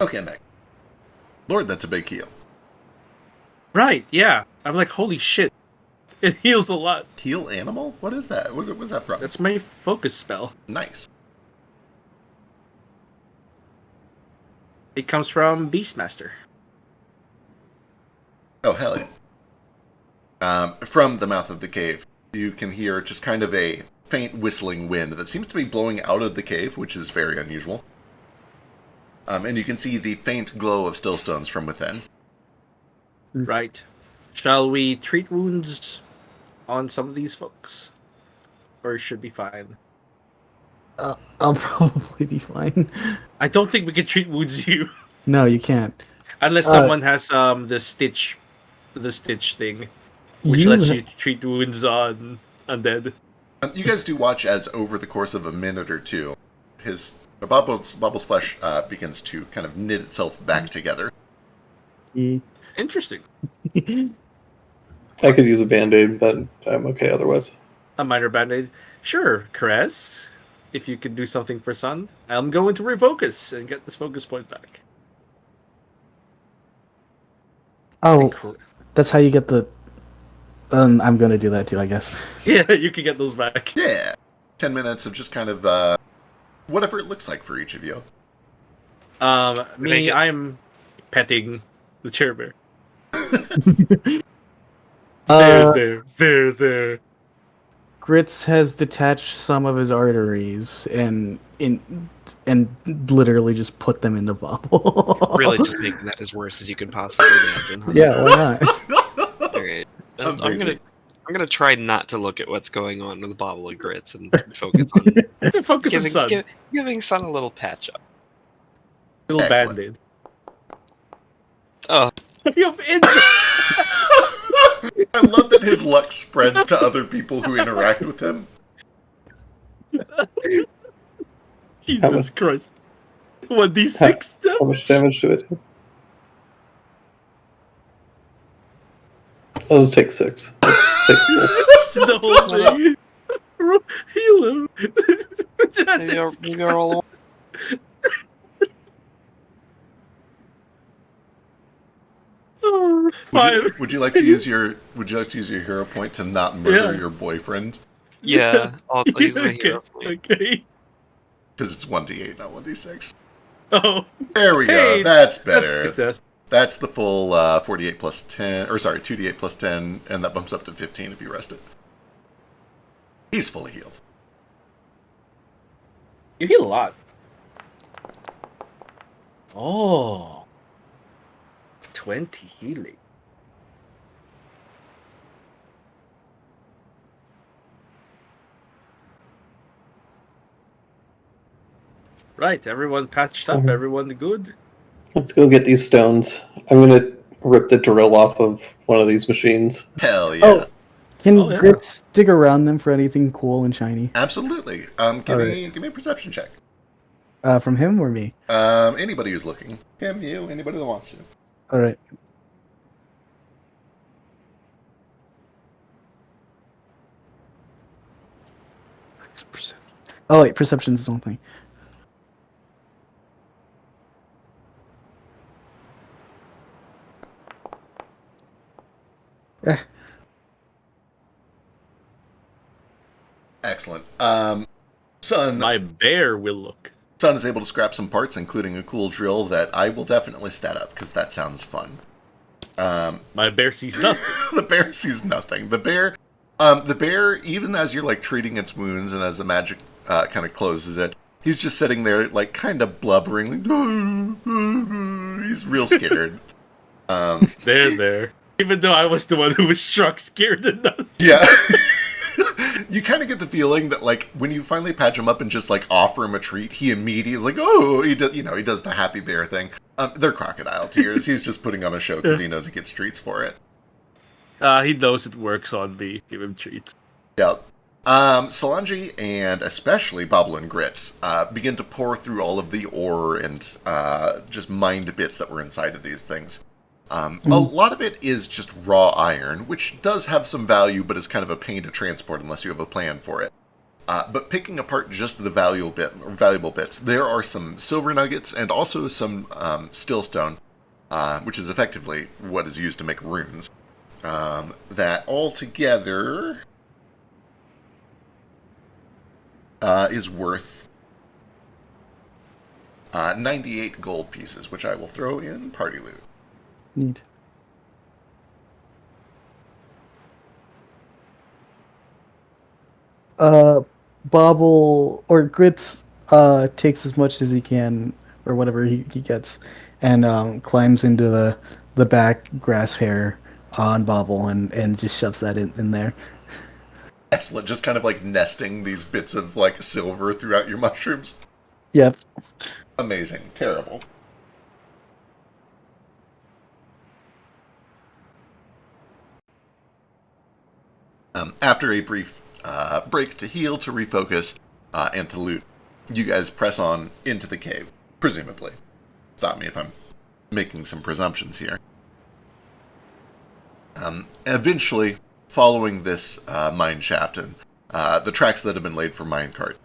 Okay, I'm back. Lord, that's a big heal. Right, yeah. I'm like, holy shit. It heals a lot. Heal animal? What is that? What's that from? That's my focus spell. Nice. It comes from Beastmaster. Oh, hell yeah. From the mouth of the cave, you can hear just kind of a faint whistling wind that seems to be blowing out of the cave, which is very unusual. And you can see the faint glow of stillstones from within. Right. Shall we treat wounds on some of these folks? Or should be fine? I'll probably be fine. I don't think we can treat wounds you. No, you can't. Unless someone has the stitch thing. Which lets you treat wounds on undead. You guys do watch as over the course of a minute or two, Bobble's flesh begins to kind of knit itself back together. Interesting. I could use a band-aid, but I'm okay otherwise. A minor band-aid. Sure, Caress. If you can do something for Sun, I'm going to refocus and get this focus point back. Oh, that's how you get the... I'm going to do that too, I guess. Yeah, you can get those back. Yeah. 10 minutes of just kind of whatever it looks like for each of you. I'm petting the chair bear. There. Grits has detached some of his arteries and literally just put them in the bubble. Really just making that as worse as you can possibly imagine. Huh? Yeah, why not? Alright. I'm gonna try not to look at what's going on with the bottle of grits and focus on Focus on Sun. Giving Sun a little patch up. Little Excellent. band-aid. Oh, You've injured. I love that his luck spreads to other people who interact with him. Jesus Christ. 1d6 How much damage to it? I'll just take 6. Just take 4. The whole thing. Heal him. maybe I'll roll Would you like to use your hero point to not murder your boyfriend? Yeah, I'll use my hero point. Okay. Because it's 1d8, not 1d6. Oh. There we go. That's better. Success. That's the full 48 plus 10, or sorry, 2d8 plus 10, and that bumps up to 15 if you rest it. He's fully healed. You heal a lot. Oh. 20 healing. Right, everyone patched up, everyone good. Let's go get these stones. I'm gonna rip the drill off of one of these machines. Hell yeah. Oh, can Grits stick around them for anything cool and shiny? Absolutely. Give me a perception check. From him or me? Anybody who's looking. Him, you, anybody that wants to. All right. Oh wait, perception's the only thing. Excellent. Sun. My bear will look. Sun is able to scrap some parts, including a cool drill that I will definitely stat up because that sounds fun. My bear sees nothing. The bear sees nothing. The bear, even as you're like treating its wounds and as the magic kind of closes it, he's just sitting there like kind of blubbering. Like, he's real scared. There. Even though I was the one who was struck scared and not. Yeah. You kind of get the feeling that, like, when you finally patch him up and just, like, offer him a treat, he immediately is like, oh, he does the happy bear thing. They're crocodile tears. He's just putting on a show because he knows he gets treats for it. He knows it works on me. Give him treats. Yep. Solange and especially Bobble and Grits begin to pour through all of the ore and just mined bits that were inside of these things. A lot of it is just raw iron, which does have some value, but is kind of a pain to transport unless you have a plan for it. But picking apart just the valuable bits, there are some silver nuggets and also some stillstone, which is effectively what is used to make runes. That altogether is worth 98 gold pieces, which I will throw in party loot. Neat. Bobble or Grits takes as much as he can or whatever he gets and climbs into the back grass hair on Bobble and just shoves that in there. Excellent. Just kind of like nesting these bits of like silver throughout your mushrooms. Yep. Amazing. Terrible. After a brief break to heal, to refocus, and to loot, you guys press on into the cave, presumably. Stop me if I'm making some presumptions here. Eventually, following this mine shaft and the tracks that have been laid for mine carts,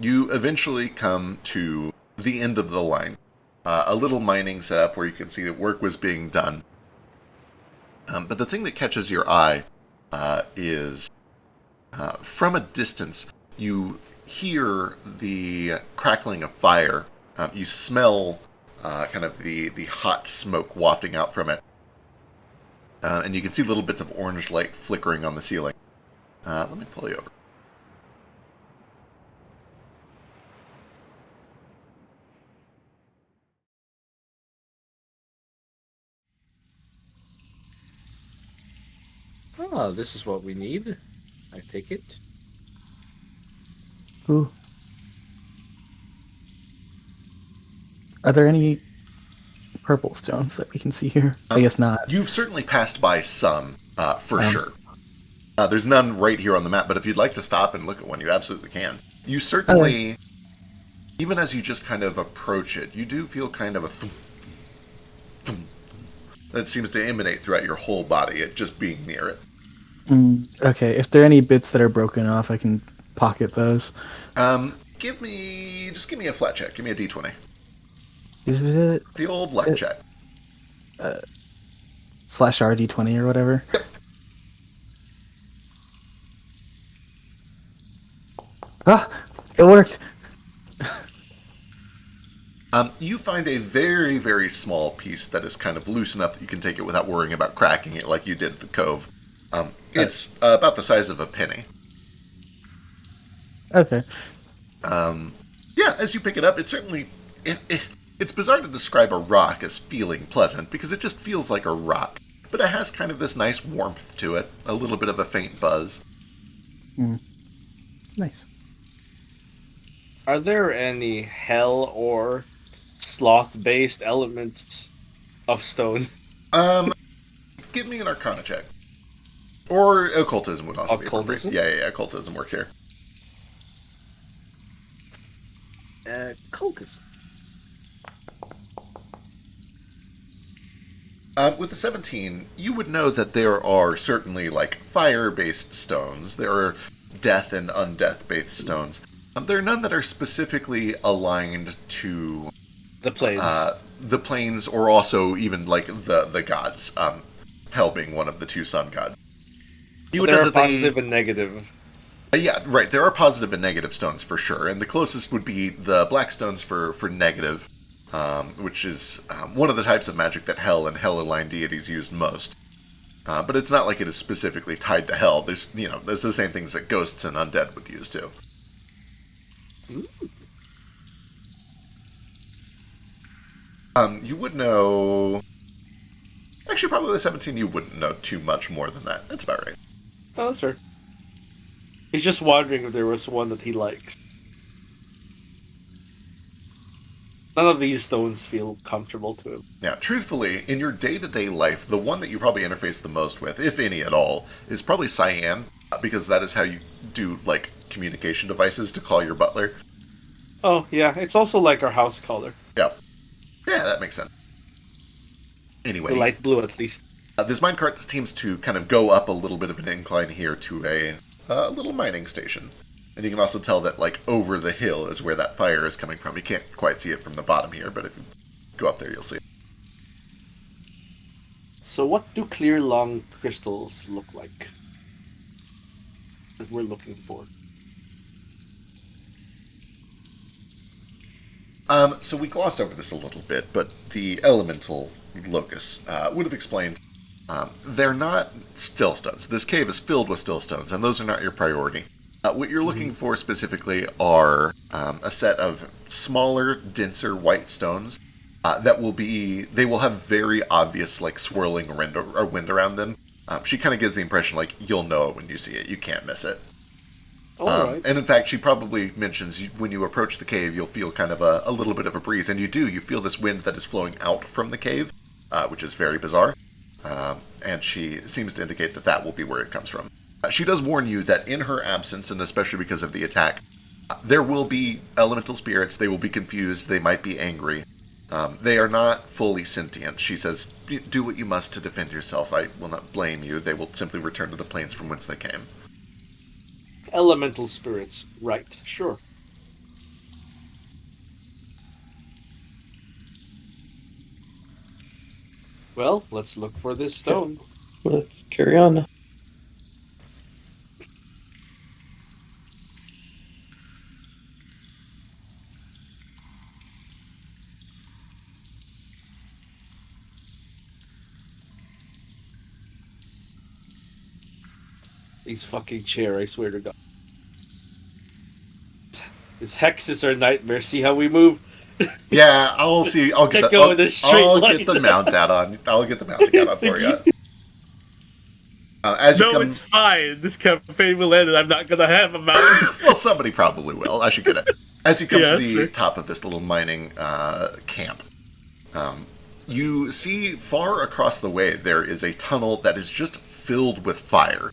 you eventually come to the end of the line. A little mining setup where you can see that work was being done. But the thing that catches your eye is from a distance, you hear the crackling of fire. You smell kind of the hot smoke wafting out from it. And you can see little bits of orange light flickering on the ceiling. Let me pull you over. Oh, this is what we need. I take it. Ooh. Are there any purple stones that we can see here? I guess not. You've certainly passed by some, for sure. There's none right here on the map, but if you'd like to stop and look at one, you absolutely can. You certainly, even as you just kind of approach it, you do feel kind of a thump, thump, that seems to emanate throughout your whole body, it just being near it. Okay, if there are any bits that are broken off, I can pocket those. Give me a flat check. Give me a d20. Is it The old luck check. /RD20 or whatever? Yep. Ah, it worked. You find a very, very small piece that is kind of loose enough that you can take it without worrying about cracking it like you did at the cove. It's about the size of a penny. Okay. Yeah, as you pick it up, it certainly... It's bizarre to describe a rock as feeling pleasant, because it just feels like a rock. But it has kind of this nice warmth to it, a little bit of a faint buzz. Nice. Are there any hell or sloth-based elements of stone? Give me an Arcana check. Or occultism would also be Occultism? appropriate. Yeah, occultism works here. Cultism. With a 17, you would know that there are certainly, like, fire-based stones. There are death and undeath-based stones. There are none that are specifically aligned to... The planes. The planes, or also even, like, the gods. Hell being one of the two sun gods. You would there know are that positive and negative. Yeah, right. There are positive and negative stones for sure, and the closest would be the black stones for negative, which is one of the types of magic that Hell and Hell-aligned deities used most. But it's not like it is specifically tied to Hell. There's the same things that ghosts and undead would use too. You would know. Actually, probably the 17. You wouldn't know too much more than that. That's about right. Oh, that's fair. He's just wondering if there was one that he likes. None of these stones feel comfortable to him. Now, truthfully, in your day-to-day life, the one that you probably interface the most with, if any at all, is probably cyan, because that is how you do, like, communication devices to call your butler. Oh, yeah. It's also like our house color. Yeah. Yeah, that makes sense. Anyway. The light blue, at least. This minecart seems to kind of go up a little bit of an incline here to a little mining station. And you can also tell that, like, over the hill is where that fire is coming from. You can't quite see it from the bottom here, but if you go up there, you'll see it. So what do clear long crystals look like that we're looking for? So we glossed over this a little bit, but the elemental locus would have explained they're not still stones. This cave is filled with still stones, and those are not your priority. What you're looking for specifically are a set of smaller, denser white stones that they will have very obvious, like, swirling wind around them. She kind of gives the impression, like, you'll know it when you see it. You can't miss it. And in fact, she probably mentions when you approach the cave, you'll feel kind of a little bit of a breeze. And you do. You feel this wind that is flowing out from the cave, which is very bizarre. And she seems to indicate that that will be where it comes from. She does warn you that in her absence, and especially because of the attack, there will be elemental spirits. They will be confused. They might be angry. They are not fully sentient. She says, do what you must to defend yourself. I will not blame you. They will simply return to the plains from whence they came. Elemental spirits. Right, sure. Well, let's look for this stone. Let's carry on. These fucking chair, I swear to God. This hex is our nightmare. See how we move? Yeah, I'll see. I'll get Go with a straight line. get the mount out on. I'll get the mounting out on for you. It's fine. This campaign will end, and I'm not gonna have a mount. Well, somebody probably will. I should get it. As you come to the top of this little mining camp, you see far across the way there is a tunnel that is just filled with fire,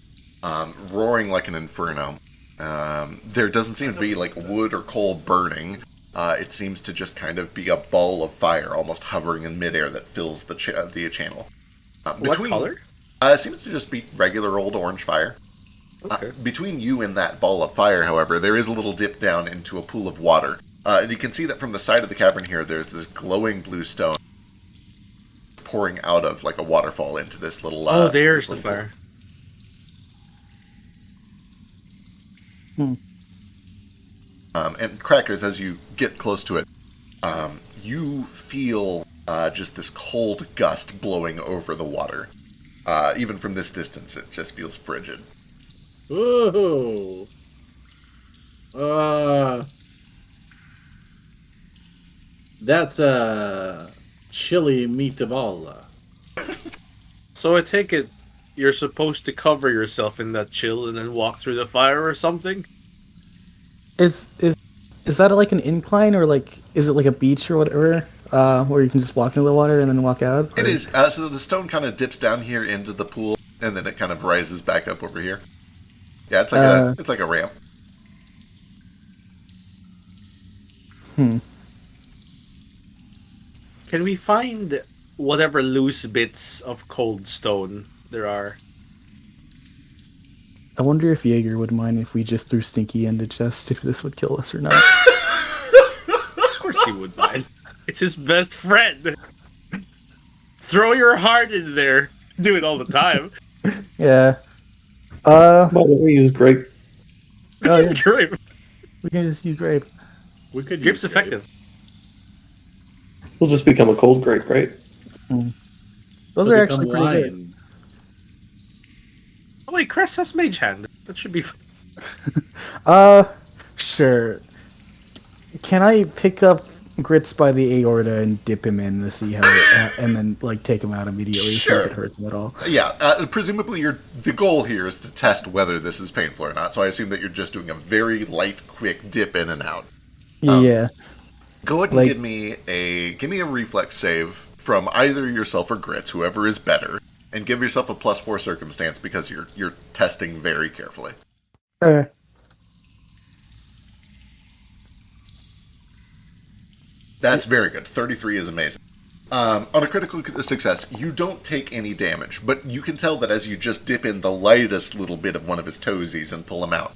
roaring like an inferno. There doesn't seem to be like wood or coal burning. It seems to just kind of be a ball of fire, almost hovering in midair, that fills the channel. What color? It seems to just be regular old orange fire. Okay. Between you and that ball of fire, however, there is a little dip down into a pool of water. And you can see that from the side of the cavern here, there's this glowing blue stone pouring out of like a waterfall into this little... there's this the fire. And Crackers, as you get close to it, you feel just this cold gust blowing over the water. Even from this distance, it just feels frigid. Ooh. That's a chili meatball. So I take it you're supposed to cover yourself in that chill and then walk through the fire or something? Is that like an incline, or like is it like a beach or whatever, where you can just walk into the water and then walk out? Or? It is. So the stone kind of dips down here into the pool, and then it kind of rises back up over here. Yeah, it's like a ramp. Can we find whatever loose bits of cold stone there are? I wonder if Jaeger would mind if we just threw Stinky into chest, if this would kill us or not. Of course he would mind. It's his best friend. Throw your heart in there. Do it all the time. Yeah. Why don't we use grape? Just grape. We can just use grape. We could. Grape's effective. We'll just become a cold grape, right? Those are actually pretty good. Oh wait, Crest has Mage Hand. That should be fun. Sure. Can I pick up Grits by the aorta and dip him in to see how and then like take him out immediately so Sure. it hurts him at all? Yeah, presumably the goal here is to test whether this is painful or not, so I assume that you're just doing a very light, quick dip in and out. Yeah. Go ahead and give me a reflex save from either yourself or Grits, whoever is better, and give yourself a +4 circumstance because you're testing very carefully. That's very good. 33 is amazing. On a critical success, you don't take any damage, but you can tell that as you just dip in the lightest little bit of one of his toesies and pull him out,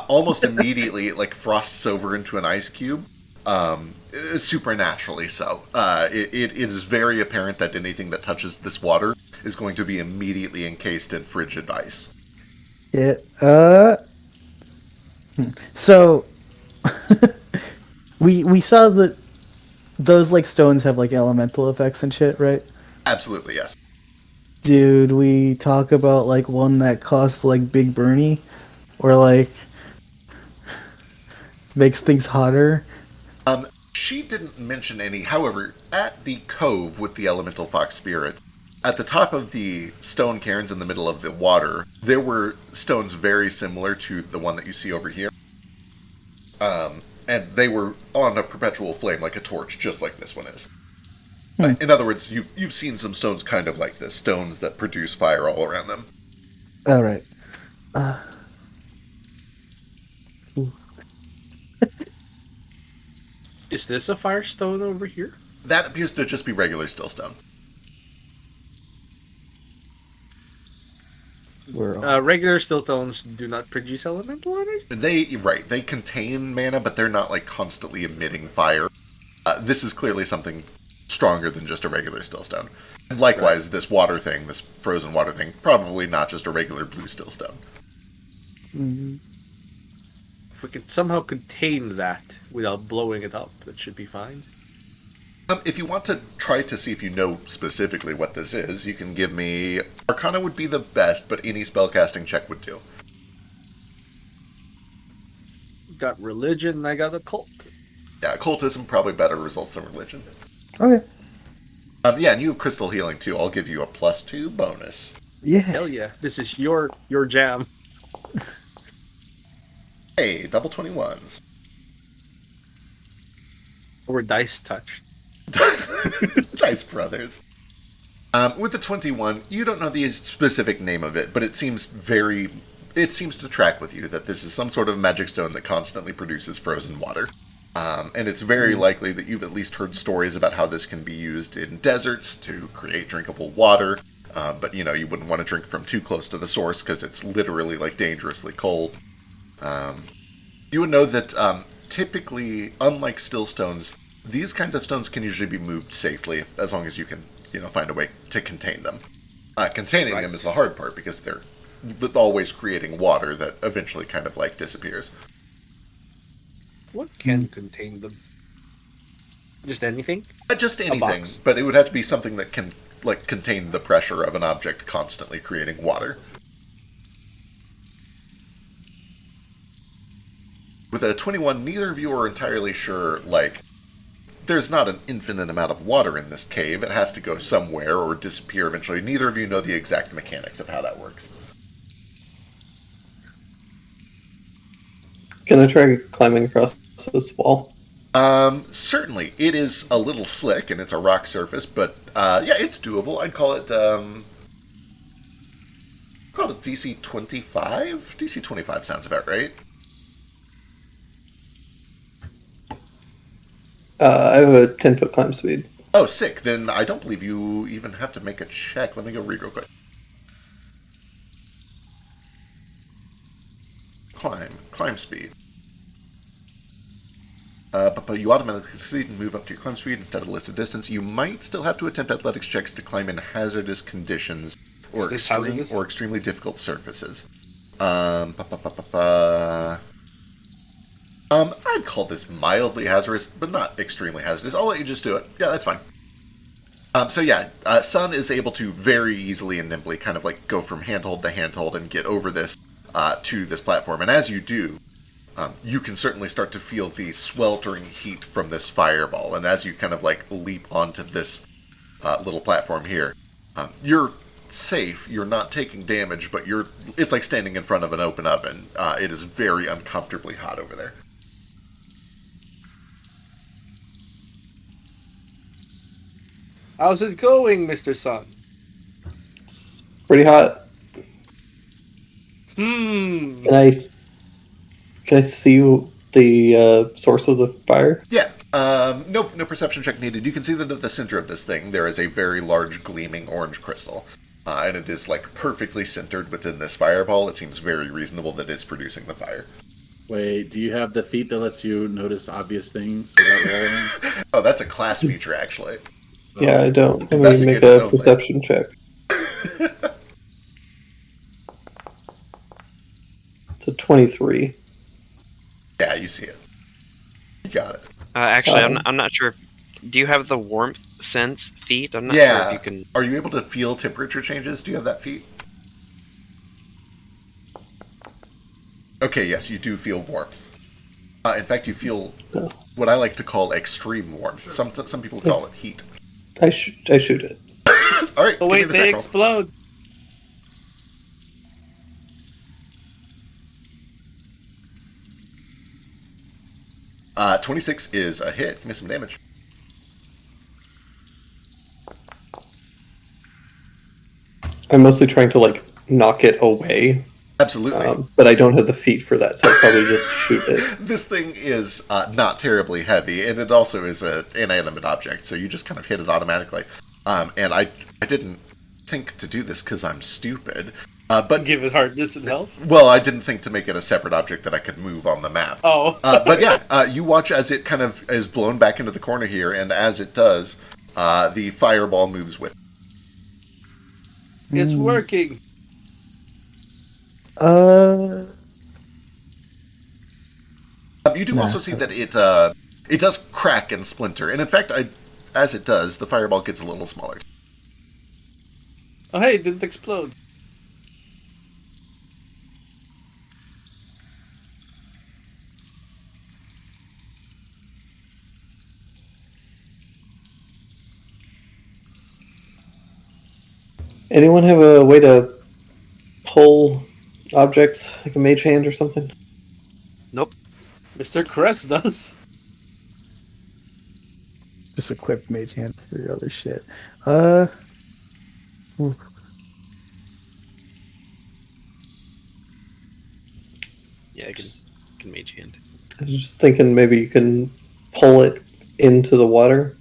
almost immediately it like frosts over into an ice cube, supernaturally so. It is very apparent that anything that touches this water is going to be immediately encased in frigid ice. Yeah. So we saw that those like stones have like elemental effects and shit, right? Absolutely, yes. Dude, we talk about like one that costs like Big Bernie, or like makes things hotter. She didn't mention any. However, at the cove with the elemental fox spirits, at the top of the stone cairns in the middle of the water, there were stones very similar to the one that you see over here. And they were on a perpetual flame like a torch, just like this one is. In other words, you've seen some stones kind of like this, stones that produce fire all around them. All right. Is this a firestone over here? That appears to just be regular stillstone. Regular stillstones do not produce elemental energy? They contain mana, but they're not like constantly emitting fire. This is clearly something stronger than just a regular stillstone. And likewise, this water thing, this frozen water thing, probably not just a regular blue stillstone. Mm-hmm. If we could somehow contain that without blowing it up, that should be fine. If you want to try to see if you know specifically what this is, you can give me... Arcana would be the best, but any spellcasting check would do. Got religion, and I got occult. Yeah, occultism probably better results than religion. Okay. Yeah, and you have crystal healing too. I'll give you a +2 bonus. Yeah. Hell yeah. This is your jam. Hey, double 21s. Or dice touched. Dice Brothers. With the 21, you don't know the specific name of it, but it seems to track with you that this is some sort of magic stone that constantly produces frozen water. And it's very likely that you've at least heard stories about how this can be used in deserts to create drinkable water. But, you wouldn't want to drink from too close to the source because it's literally, like, dangerously cold. You would know that typically, unlike still stones, these kinds of stones can usually be moved safely as long as you can, find a way to contain them. Containing them is the hard part because they're always creating water that eventually kind of like disappears. What can contain them? Just anything? Just anything, but it would have to be something that can like contain the pressure of an object constantly creating water. With a 21, neither of you are entirely sure, like, there's not an infinite amount of water in this cave. It has to go somewhere or disappear eventually. Neither of you know the exact mechanics of how that works. Can I try climbing across this wall? Certainly. It is a little slick, and it's a rock surface, but, yeah, it's doable. I'd call it, DC 25? DC 25 sounds about right. I have a 10-foot climb speed. Oh, sick. Then I don't believe you even have to make a check. Let me go read real quick. Climb speed. But you automatically succeed and move up to your climb speed instead of listed distance. You might still have to attempt athletics checks to climb in hazardous conditions or extremely difficult surfaces. I'd call this mildly hazardous, but not extremely hazardous. I'll let you just do it. Yeah, that's fine. Sun is able to very easily and nimbly kind of like go from handhold to handhold and get over this to this platform. And as you do, you can certainly start to feel the sweltering heat from this fireball. And as you kind of like leap onto this little platform here, you're safe. You're not taking damage, but it's like standing in front of an open oven. It is very uncomfortably hot over there. How's it going, Mr. Sun? It's pretty hot. Hmm. Can I see the source of the fire? Yeah. No perception check needed. You can see that at the center of this thing there is a very large gleaming orange crystal. And it is like perfectly centered within this fireball. It seems very reasonable that it's producing the fire. Wait, do you have the feat that lets you notice obvious things without rolling? Oh, that's a class feature, actually. Yeah, I don't. I'm going to make a perception check. It's a 23. Yeah, you see it. You got it. Actually, I'm not sure. Do you have the warmth sense feat? I'm not Yeah. sure if you can. Are you able to feel temperature changes? Do you have that feat? Okay, yes, you do feel warmth. In fact, you feel what I like to call extreme warmth. Some people call it heat. I shoot it. All right. Oh wait, they explode. Roll. 26 is a hit. Give me some damage. I'm mostly trying to like knock it away. Absolutely. But I don't have the feet for that, so I'll probably just shoot it. This thing is not terribly heavy, and it also is an inanimate object, so you just kind of hit it automatically. And I didn't think to do this because I'm stupid. But give it hardness and health? Well, I didn't think to make it a separate object that I could move on the map. Oh. But yeah, you watch as it kind of is blown back into the corner here, and as it does, the fireball moves with it. It's working. You do also see that it does crack and splinter, and in fact, as it does, the fireball gets a little smaller. Oh hey, it didn't explode. Anyone have a way to pull objects like a mage hand or something? Nope. Mr. Crest does. Just equip mage hand for your other shit. Yeah, I can mage hand. I was just thinking maybe you can pull it into the water.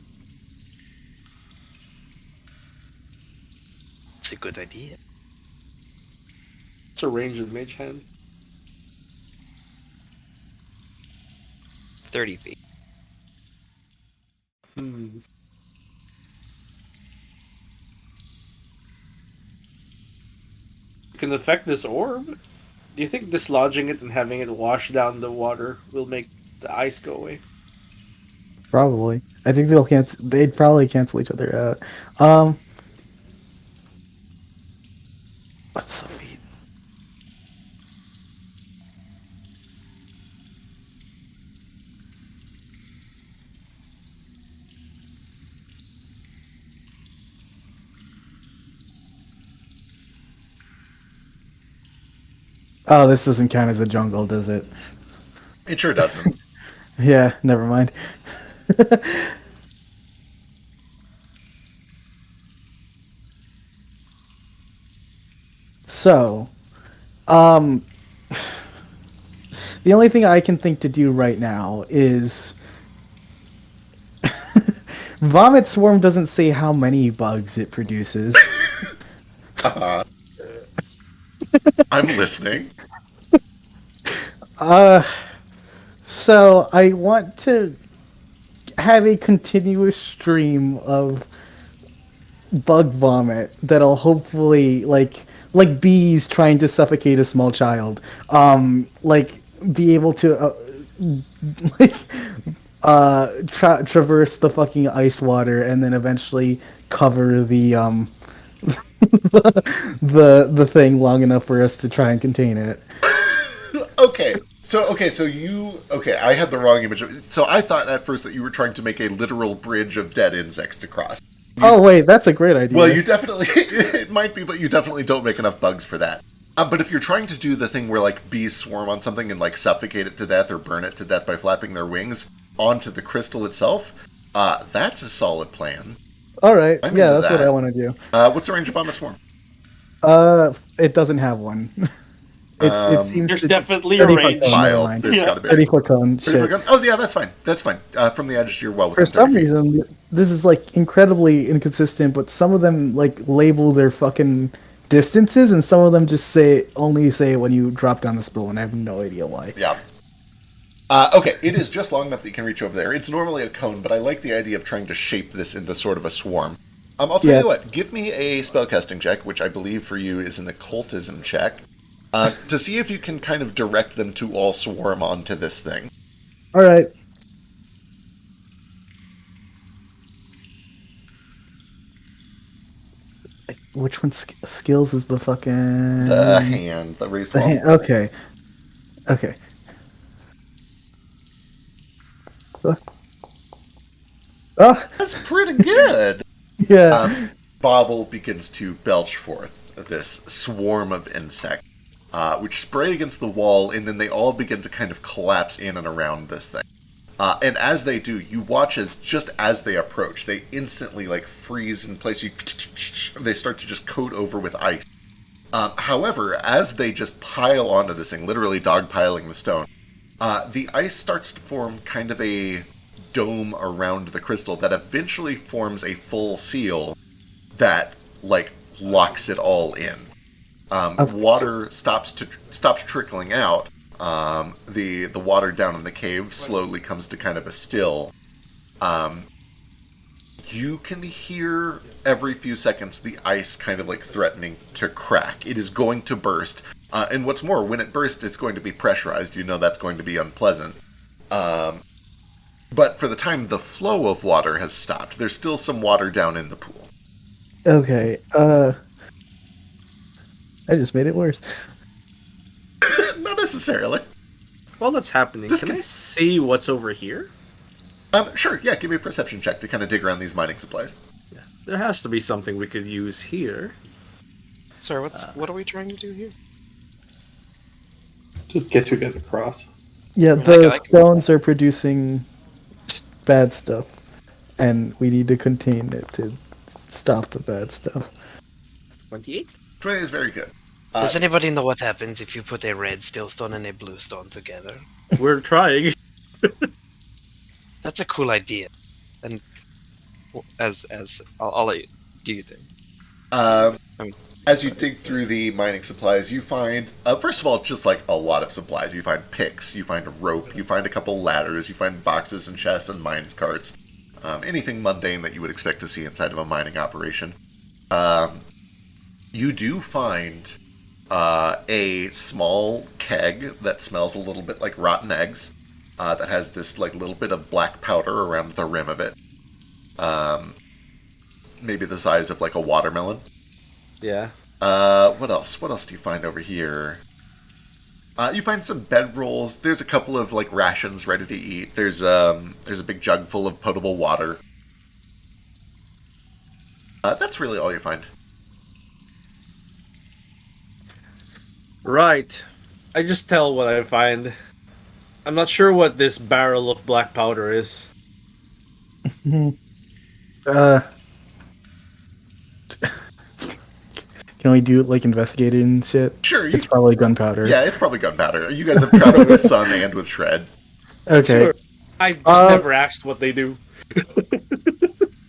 It's a good idea. It's a range of mage hand. 30 feet. Hmm. Can affect this orb? Do you think dislodging it and having it wash down the water will make the ice go away? Probably. I think they'd probably cancel each other out. What's the feat? Oh, this doesn't count as a jungle, does it? It sure doesn't. Yeah, never mind. So, the only thing I can think to do right now is Vomit Swarm doesn't say how many bugs it produces. I'm listening. So I want to have a continuous stream of bug vomit that'll hopefully like bees trying to suffocate a small child. Like be able to traverse the fucking ice water and then eventually cover the the thing long enough for us to try and contain it. Okay, I had the wrong image. So I thought at first that you were trying to make a literal bridge of dead insects to cross. Oh wait, that's a great idea. Well, you definitely it might be, but you definitely don't make enough bugs for that. But if you're trying to do the thing where like bees swarm on something and like suffocate it to death or burn it to death by flapping their wings onto the crystal itself, that's a solid plan. All right, I'm yeah, into that's that. what I want to do. What's the range of Vomit Swarm? It doesn't have one. It seems There's to- definitely a 30 foot range. cone, Mile. never mind. There's Yeah. got to be. 30 foot cone. 30 foot Shit. gun? Oh yeah, that's fine. That's fine. From the edge, you're well within For some 30 feet. reason, this is like incredibly inconsistent, but some of them like label their fucking distances, and some of them just only say when you drop down the spill, and I have no idea why. Yeah. Okay, it is just long enough that you can reach over there. It's normally a cone, but I like the idea of trying to shape this into sort of a swarm. I'll tell you what. Give me a spellcasting check, which I believe for you is an occultism check, to see if you can kind of direct them to all swarm onto this thing. All right. Which one skills is the fucking... The hand, the raised palm. Okay. Oh, That's pretty good. yeah. Bobble begins to belch forth this swarm of insects, which spray against the wall, and then they all begin to kind of collapse in and around this thing. And as they do, you watch as just as they approach, they instantly like freeze in place. They start to just coat over with ice. However, as they just pile onto this thing, literally dogpiling the stone, the ice starts to form kind of a dome around the crystal that eventually forms a full seal that like locks it all in. Water stops trickling out. The water down in the cave slowly comes to kind of a still. You can hear every few seconds the ice kind of like threatening to crack. It is going to burst. And what's more, when it bursts, it's going to be pressurized. You know that's going to be unpleasant. But for the time, the flow of water has stopped. There's still some water down in the pool. Okay. I just made it worse. Not necessarily. While that's happening, can I see what's over here? Sure, yeah, give me a perception check to kind of dig around these mining supplies. Yeah, there has to be something we could use here. Sorry, what are we trying to do here? Just get you guys across. Yeah, the stones are producing bad stuff, and we need to contain it to stop the bad stuff. 28? 20 is very good. Does anybody know what happens if you put a red steel stone and a blue stone together? We're trying. That's a cool idea. And I'll let you do your thing. As you dig through the mining supplies, you find, first of all, just like a lot of supplies. You find picks, you find a rope, you find a couple ladders, you find boxes and chests and mines carts. Anything mundane that you would expect to see inside of a mining operation. You do find a small keg that smells a little bit like rotten eggs, that has this like little bit of black powder around the rim of it. Maybe the size of like a watermelon. Yeah. What else? What else do you find over here? You find some bedrolls. There's a couple of like rations ready to eat. There's a big jug full of potable water. That's really all you find. Right. I just tell what I find. I'm not sure what this barrel of black powder is. Can we do like investigating and shit? Sure. It's probably gunpowder. Yeah, it's probably gunpowder. You guys have traveled with Sun and with Shred. Okay. Sure. I just never asked what they do.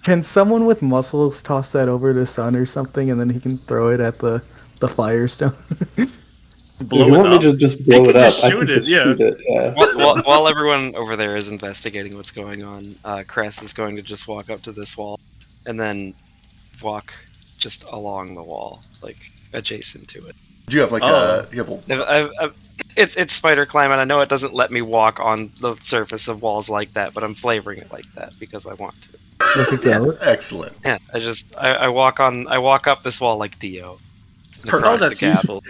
Can someone with muscles toss that over to Sun or something, and then he can throw it at the firestone? Blow you want me to just blow it up? Just shoot it, shoot it. Yeah. While everyone over there is investigating what's going on, Crest is going to just walk up to this wall, and then walk just along the wall, like adjacent to it. Do you have like It's spider climbing. I know it doesn't let me walk on the surface of walls like that, but I'm flavoring it like that because I want to. Look at that. Excellent. Yeah, I walk up this wall like Dio. Perfect. Oh, that's useful.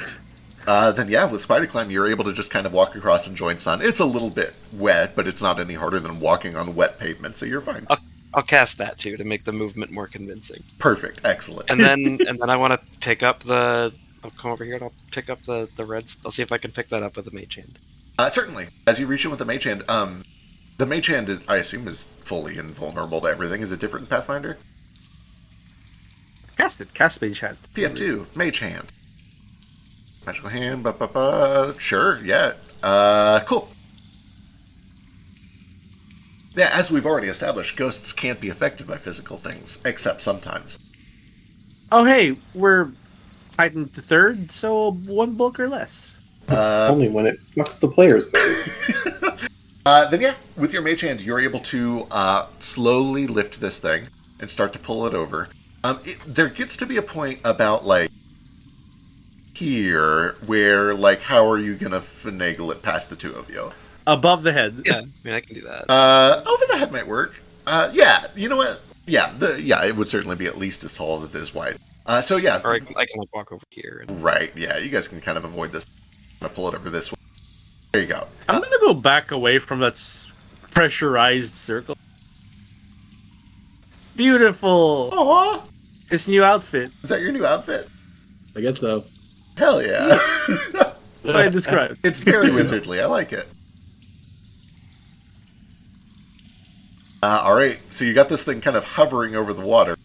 Then yeah, with Spider Climb, you're able to just kind of walk across and join Sun. It's a little bit wet, but it's not any harder than walking on wet pavement, so you're fine. I'll cast that too to make the movement more convincing. Perfect, excellent. And then I want to pick up the. I'll come over here and I'll pick up the reds. I'll see if I can pick that up with the mage hand. Certainly. As you reach in with the mage hand, the mage hand, I assume, is fully invulnerable to everything. Is it different in Pathfinder? Cast it. Cast mage hand. PF2, mage hand. Magical hand, sure, yeah. Cool. Yeah, as we've already established, ghosts can't be affected by physical things, except sometimes. Oh, hey, we're Titan to third, so one bulk or less. Only when it fucks the players. Then yeah, with your mage hand, you're able to slowly lift this thing and start to pull it over. There gets to be a point about, like, here, where, like, how are you gonna finagle it past the two of you? Above the head. Yeah, I mean, I can do that. Over the head might work. Yeah, you know what? Yeah, it would certainly be at least as tall as it is wide. So yeah. Or I can like walk over here. Right, yeah, you guys can kind of avoid this. I'm gonna pull it over this way. There you go. I'm gonna go back away from that pressurized circle. Beautiful! Aww! His new outfit. Is that your new outfit? I guess so. Hell yeah. What I described. It's very wizardly, I like it. Alright, so you got this thing kind of hovering over the water.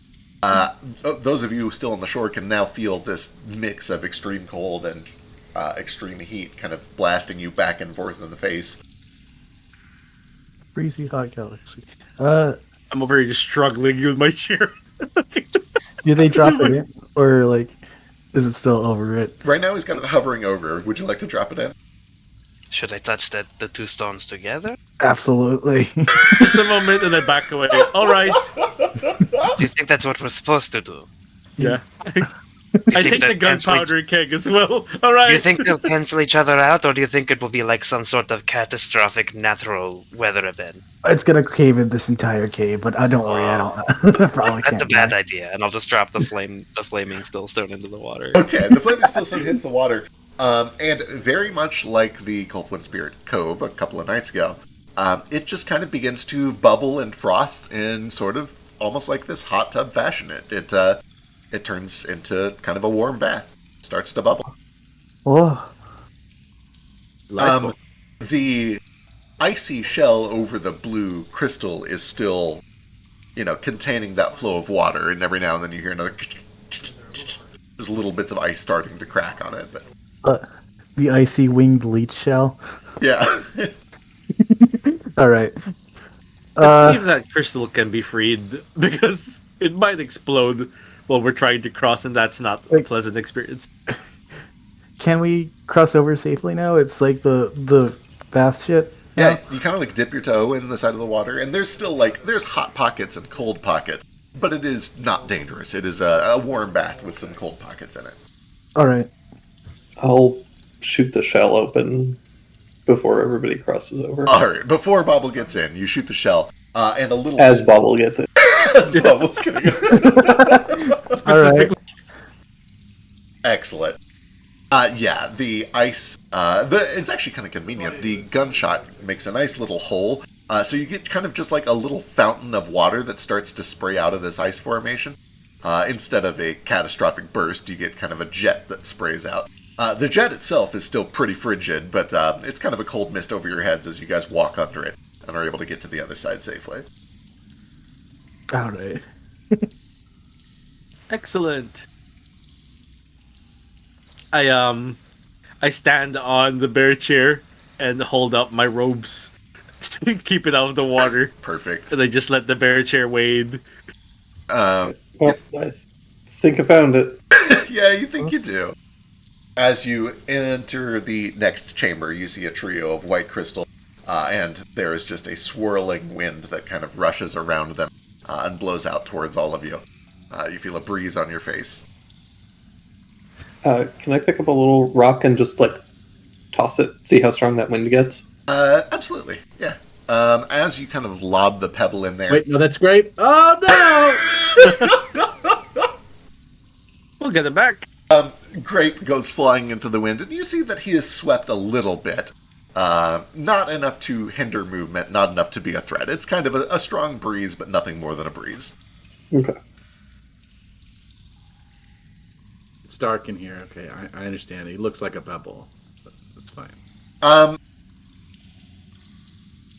Those of you still on the shore can now feel this mix of extreme cold and extreme heat kind of blasting you back and forth in the face. Breezy hot galaxy. I'm over here just struggling with my chair. Do they drop it in? Or, like, is it still over it? Right now he's kind of hovering over. Would you like to drop it in? Should I touch the two stones together? Absolutely. Just a moment and I back away. Alright. Do you think that's what we're supposed to do? Yeah. You I think take the that cancel gunpowder keg as well. Alright. Do you think they'll cancel each other out, or do you think it will be like some sort of catastrophic natural weather event? It's gonna cave in this entire cave, but don't worry, I don't. I probably That's can't. a bad idea, and I'll just drop the flaming still stone into the water. Okay, the flaming stillstone hits the water, and very much like the Coldwind Spirit Cove a couple of nights ago, it just kind of begins to bubble and froth in sort of almost like this hot tub fashion. It turns into kind of a warm bath. It starts to bubble. Oh, The icy shell over the blue crystal is still, containing that flow of water, and every now and then you hear another. There's little bits of ice starting to crack on it, but the icy winged leech shell. yeah. All right. Let's see if that crystal can be freed, because it might explode while we're trying to cross, and that's not a pleasant experience. Can we cross over safely now? It's like the bath shit. Yeah, you kind of like dip your toe in the side of the water, and there's still there's hot pockets and cold pockets, but it is not dangerous. It is a warm bath with some cold pockets in it. All right. I'll shoot the shell open before everybody crosses over. All right, before Bobble gets in, you shoot the shell, and a little... As Bobble gets it. As Bobble's getting in. All right. Excellent. Yeah, the ice... it's actually kind of convenient. The gunshot makes a nice little hole, so you get kind of just like a little fountain of water that starts to spray out of this ice formation. Instead of a catastrophic burst, you get kind of a jet that sprays out. The jet itself is still pretty frigid, but it's kind of a cold mist over your heads as you guys walk under it and are able to get to the other side safely. All right. Excellent. I stand on the bear chair and hold up my robes to keep it out of the water. Perfect. And I just let the bear chair wade. Well, I think I found it. Yeah, you think you do. As you enter the next chamber, you see a trio of white crystal, and there is just a swirling wind that kind of rushes around them and blows out towards all of you. You feel a breeze on your face. Can I pick up a little rock and just toss it, see how strong that wind gets? Absolutely, yeah. As you kind of lob the pebble in there. Wait, no, that's great. Oh no! We'll get it back. Grape goes flying into the wind, and you see that he is swept a little bit. Not enough to hinder movement, not enough to be a threat. It's kind of a strong breeze, but nothing more than a breeze. Okay. It's dark in here. Okay, I understand. He looks like a pebble. But that's fine.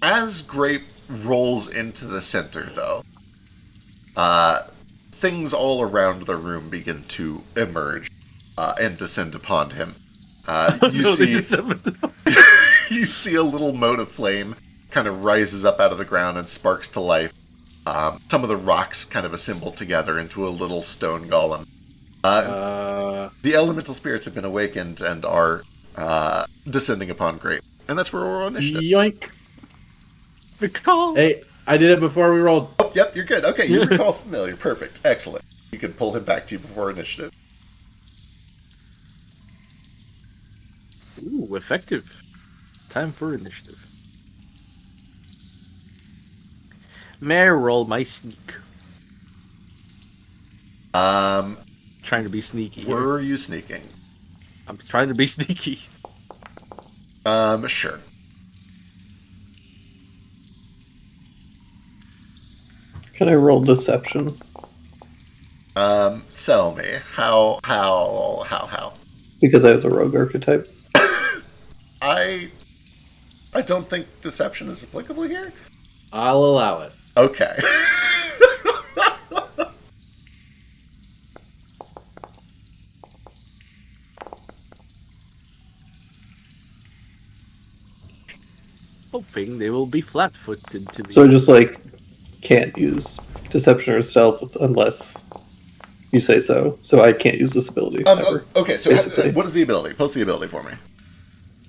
As Grape rolls into the center, though, things all around the room begin to emerge and descend upon him. You see a little mote of flame kind of rises up out of the ground and sparks to life. Some of the rocks kind of assemble together into a little stone golem. The elemental spirits have been awakened and are descending upon Grape. And that's where we're on initiative. Yoink! Recall. Hey, I did it before we rolled. Oh, yep, you're good. Okay, you recall familiar. Perfect. Excellent. You can pull him back to you before initiative. Ooh, effective. Time for initiative. May I roll my sneak? Trying to be sneaky. Where Here. are you sneaking? I'm trying to be sneaky. Sure. Can I roll deception? Sell me. How? Because I have the rogue archetype. I don't think deception is applicable here. I'll allow it. Okay. Hoping they will be flat-footed to me. So I just like can't use deception or stealth unless you say so. So I can't use this ability. Ever, okay, so what is the ability? Post the ability for me.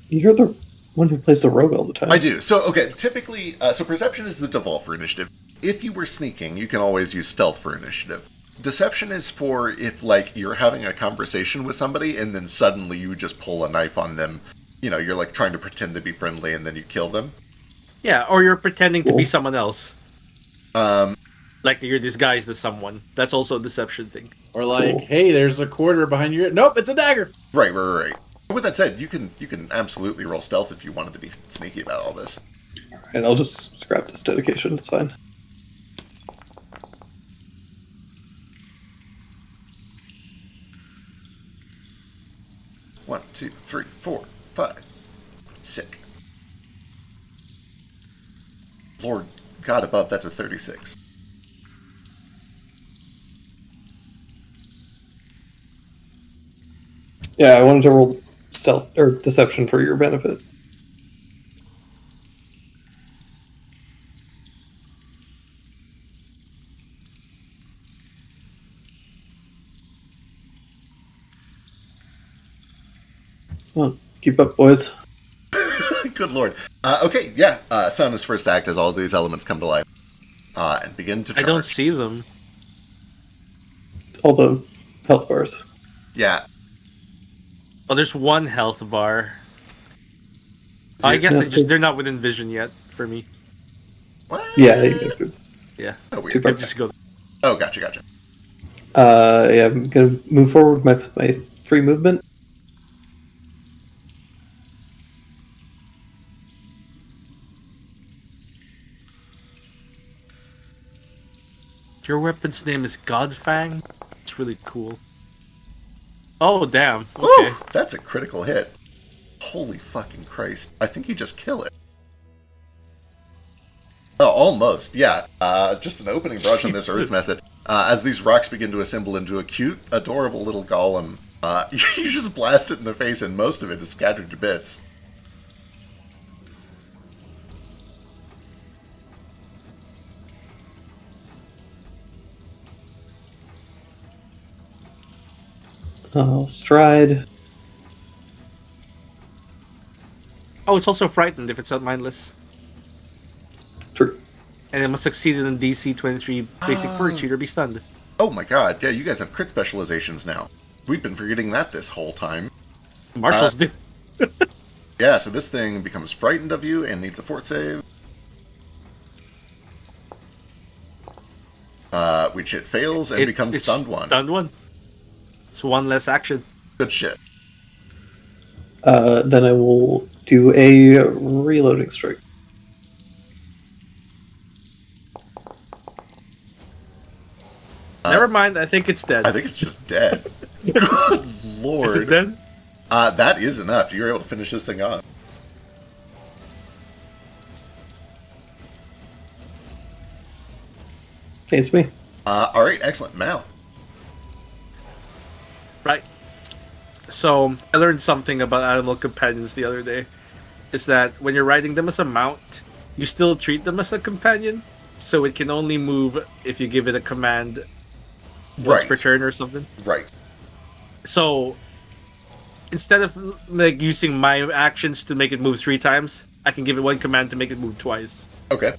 You're the one who plays the rogue all the time. I do. So, okay, typically, so perception is the default for initiative. If you were sneaking, you can always use stealth for initiative. Deception is for if, like, you're having a conversation with somebody and then suddenly you just pull a knife on them. You know, you're, like, trying to pretend to be friendly and then you kill them. Yeah, or you're pretending to be someone else. Like you're disguised as someone. That's also a deception thing. Or like, hey, there's a quarter behind your... Nope, it's a dagger! Right. With that said, you can absolutely roll stealth if you wanted to be sneaky about all this. And I'll just scrap this dedication. It's fine. One, 2, 3, 4, 5. Sick. Lord God above, that's a 36. Yeah, I wanted to roll stealth or deception for your benefit. Well, keep up, boys. Good lord. Okay, yeah. Sun is first act as all of these elements come to life. And begin to charge. I don't see them. All the health bars. Yeah. Oh, there's one health bar. I guess they're not within vision yet for me. What? Yeah. Yeah. Oh, weird. I just go. Oh, gotcha. Yeah, I'm gonna move forward with my free movement. Your weapon's name is Godfang? It's really cool. Oh, damn. Okay. Ooh, that's a critical hit. Holy fucking Christ. I think you just kill it. Oh, almost. Yeah. Just an opening brush on this earth method. As these rocks begin to assemble into a cute, adorable little golem, you just blast it in the face and most of it is scattered to bits. I'll stride. Oh, it's also frightened if it's not mindless. True. And it must succeed in DC 23 basic fortitude or be stunned. Oh my god, yeah, you guys have crit specializations now. We've been forgetting that this whole time. Marshals do. Yeah, so this thing becomes frightened of you and needs a fort save. Which it fails and becomes stunned one. Stunned one. It's one less action. Good shit. Then I will do a reloading strike. Never mind, I think it's dead. I think it's just dead. Good lord. Is it dead? That is enough. You're able to finish this thing off. It's me. Alright, excellent. Mal. Right. So, I learned something about animal companions the other day. Is that when you're riding them as a mount, you still treat them as a companion. So it can only move if you give it a command once per turn or something. Right. So, instead of like using my actions to make it move 3 times, I can give it one command to make it move twice. Okay.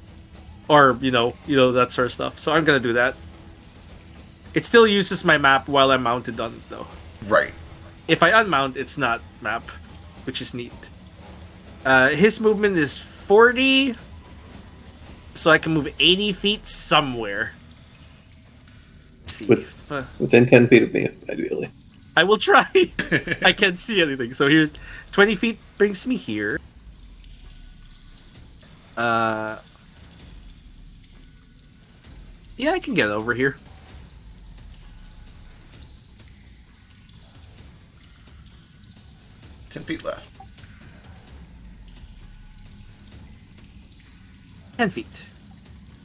Or, you know, that sort of stuff. So I'm gonna do that. It still uses my map while I'm mounted on it, though. Right. If I unmount, it's not map, which is neat. His movement is 40, so I can move 80 feet somewhere. Let's see. Within 10 feet of me, ideally. I will try. I can't see anything. So here, 20 feet brings me here. Yeah, I can get over here. Ten feet left. 10 feet.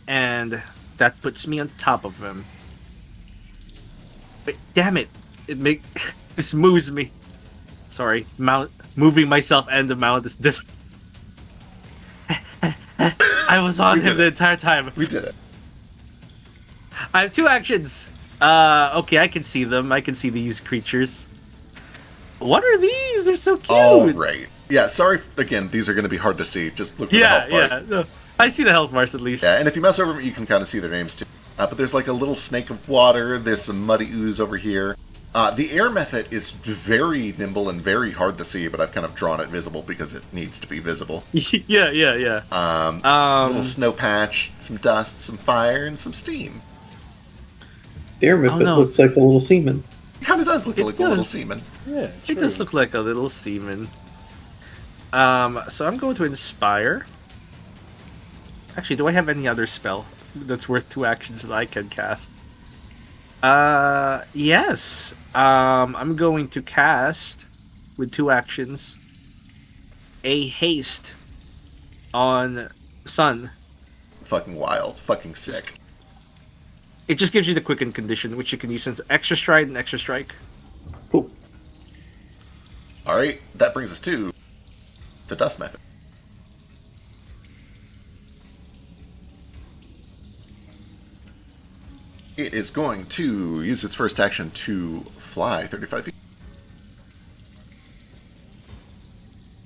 And that puts me on top of him. But damn it. This moves me. Sorry. Moving myself and the mount is different. I was on him the entire time. We did it. I have 2 actions. Okay, I can see them. I can see these creatures. What are these? They're so cute. All right. Yeah, sorry. Again, these are going to be hard to see. Just look for the health bars. Yeah. No, I see the health bars at least. Yeah, and if you mouse over them, you can kind of see their names too. But there's like a little snake of water. There's some muddy ooze over here. The air method is very nimble and very hard to see, but I've kind of drawn it visible because it needs to be visible. Yeah. Little snow patch, some dust, some fire, and some steam. The air method looks like a little seaman. It kind of does look like a little seaman. Yeah, It does look like a little seaman. So I'm going to inspire. Actually, do I have any other spell that's worth 2 actions that I can cast? Yes. I'm going to cast with 2 actions a haste on Sun. Fucking wild. Fucking sick. It just gives you the quicken condition, which you can use as extra stride and extra strike. Cool. Alright, that brings us to the dust method. It is going to use its first action to fly 35 feet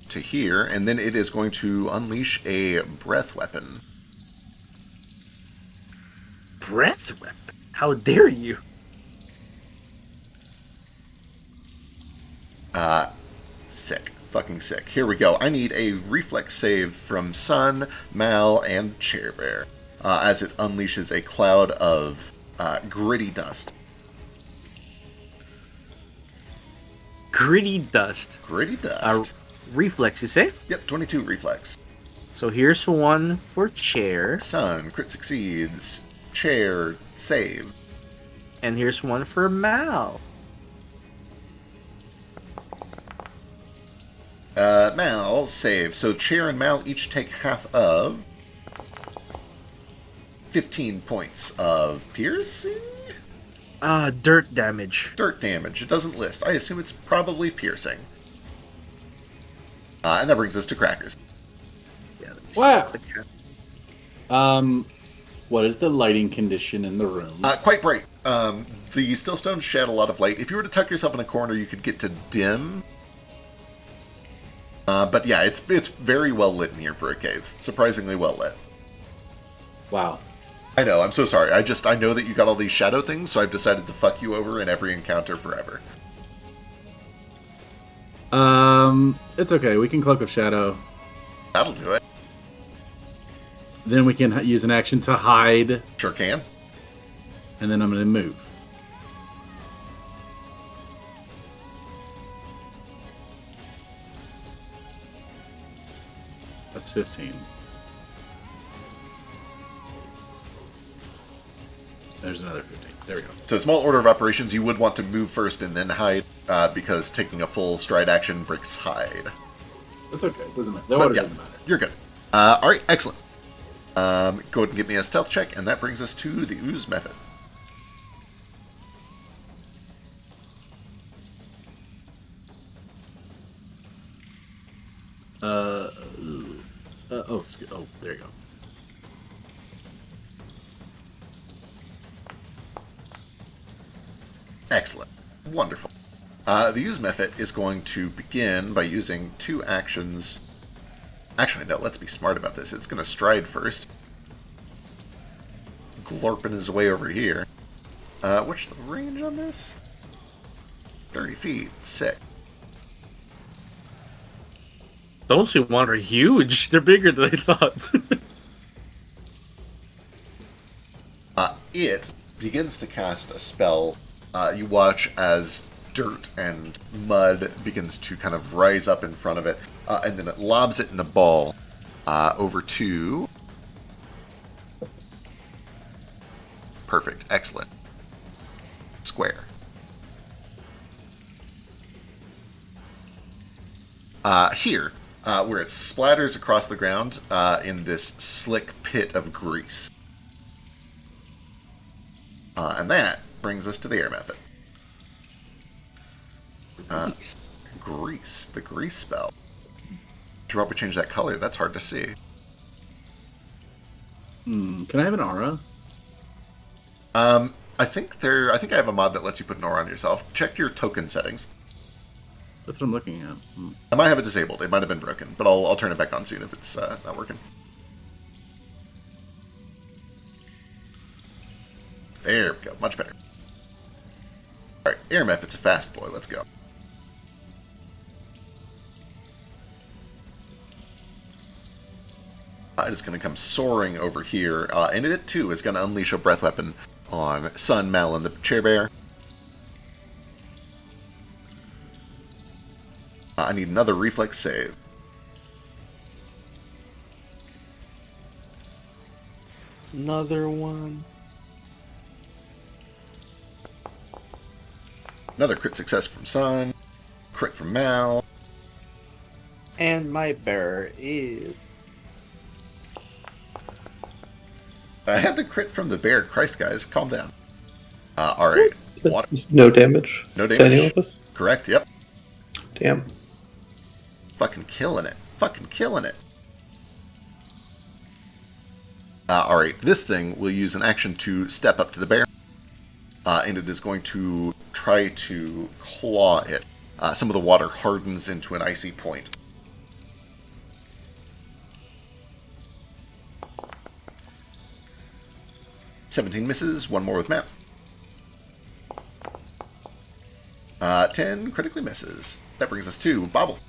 to here, and then it is going to unleash a breath weapon. Breath weapon? How dare you? Sick. Fucking sick. Here we go. I need a reflex save from Sun, Mal, and Chairbear as it unleashes a cloud of gritty dust. Gritty dust. Gritty dust. Reflex, you say? Yep, 22 reflex. So here's one for Chair. Sun, crit succeeds. Chair, save. And here's one for Mal. Mal, save. So Chair and Mal each take half of 15 points of piercing? Dirt damage. Dirt damage. It doesn't list. I assume it's probably piercing. And that brings us to Crackers. Yeah, Wow. What is the lighting condition in the room? Quite bright. The still stones shed a lot of light. If you were to tuck yourself in a corner, you could get to dim. But yeah, it's very well lit in here for a cave. Surprisingly well lit. Wow. I know, I'm so sorry. I know that you got all these shadow things, so I've decided to fuck you over in every encounter forever. It's okay. We can Cloak of Shadow. That'll do it. Then we can use an action to hide, Sure can. and then I'm going to move. That's 15. There's another 15. There we go. So small order of operations, you would want to move first and then hide, because taking a full stride action breaks hide. That's okay. It doesn't matter. But That yeah, doesn't matter. you're good. Alright, excellent. Go ahead and give me a stealth check, and that brings us to the ooze method. There you go. Excellent. Wonderful. The use method is going to begin by using 2 actions. Actually, no, let's be smart about this. It's going to stride first. Glorping his way over here. What's the range on this? 30 feet. Sick. Those we want are huge. They're bigger than I thought. It begins to cast a spell. You watch as dirt and mud begins to kind of rise up in front of it, and then it lobs it in a ball over to... Perfect. Excellent. Square. Here, where it splatters across the ground in this slick pit of grease. And that brings us to the air method. Grease. The grease spell. Should probably change that color. That's hard to see. Can I have an aura? I think I have a mod that lets you put an aura on yourself. Check your token settings. That's what I'm looking at. I might have it disabled. It might have been broken, but I'll turn it back on soon if it's not working. There we go. Much better. Alright, air method's a fast boy. Let's go. It is going to come soaring over here, and it too is going to unleash a breath weapon on Sun, Mal, and the chair bear. I need another reflex save. Another one. Another crit success from Sun. Crit from Mal. And my bear is... I had the crit from the bear. Christ, guys, calm down. Alright. Water. No damage. No To any damage. of us? Correct, yep. Damn. Fucking killing it. Fucking killing it. Alright, this thing will use an action to step up to the bear. And it is going to try to claw it. Some of the water hardens into an icy point. "17 misses, one more with map. 10 critically misses. That brings us to Bobble.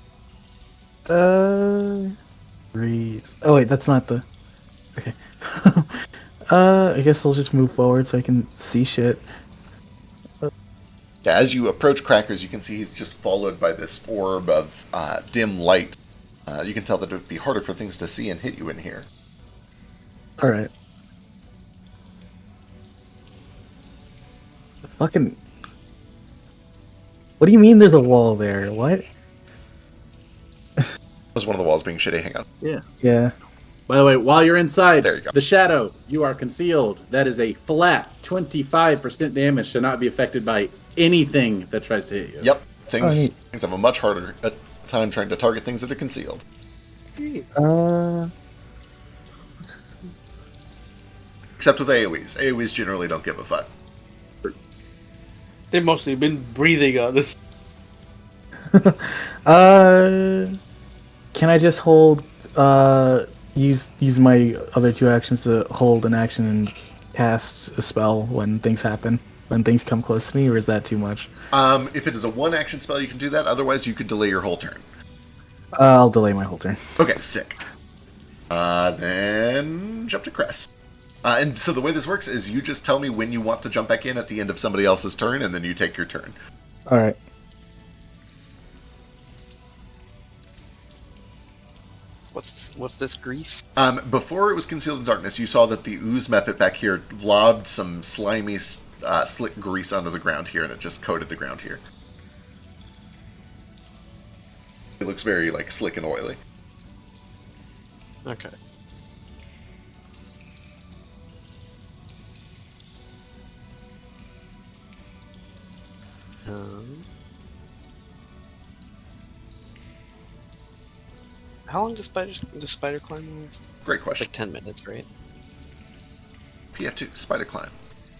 Breeze. Oh wait, that's not the... Okay. I guess I'll just move forward so I can see shit. As you approach Crackers, you can see he's just followed by this orb of dim light. You can tell that it would be harder for things to see and hit you in here. Alright. Fucking... What do you mean there's a wall there? What? Was one of the walls being shitty? Hang on. Yeah. Yeah. By the way, while you're inside There you go. the shadow, you are concealed. That is a flat 25% damage to not be affected by anything that tries to hit you. Yep. Things neat. have a much harder time trying to target things that are concealed. Except with AoEs. AoEs generally don't give a fuck. They've mostly been breathing on this. Can I just hold, use my other two actions to hold an action and cast a spell when things happen? When things come close to me, or is that too much? If it is a one action spell, you can do that. Otherwise, you could delay your whole turn. I'll delay my whole turn. Okay, sick. Then jump to Cress. And so the way this works is you just tell me when you want to jump back in at the end of somebody else's turn, and then you take your turn. Alright. What's this grease? Before it was concealed in darkness, you saw that the ooze method back here lobbed some slimy, slick grease onto the ground here, and it just coated the ground here. It looks very, like, slick and oily. Okay. How long does spider climb last? Great It's question. like 10 minutes, right? PF2, Spider Climb.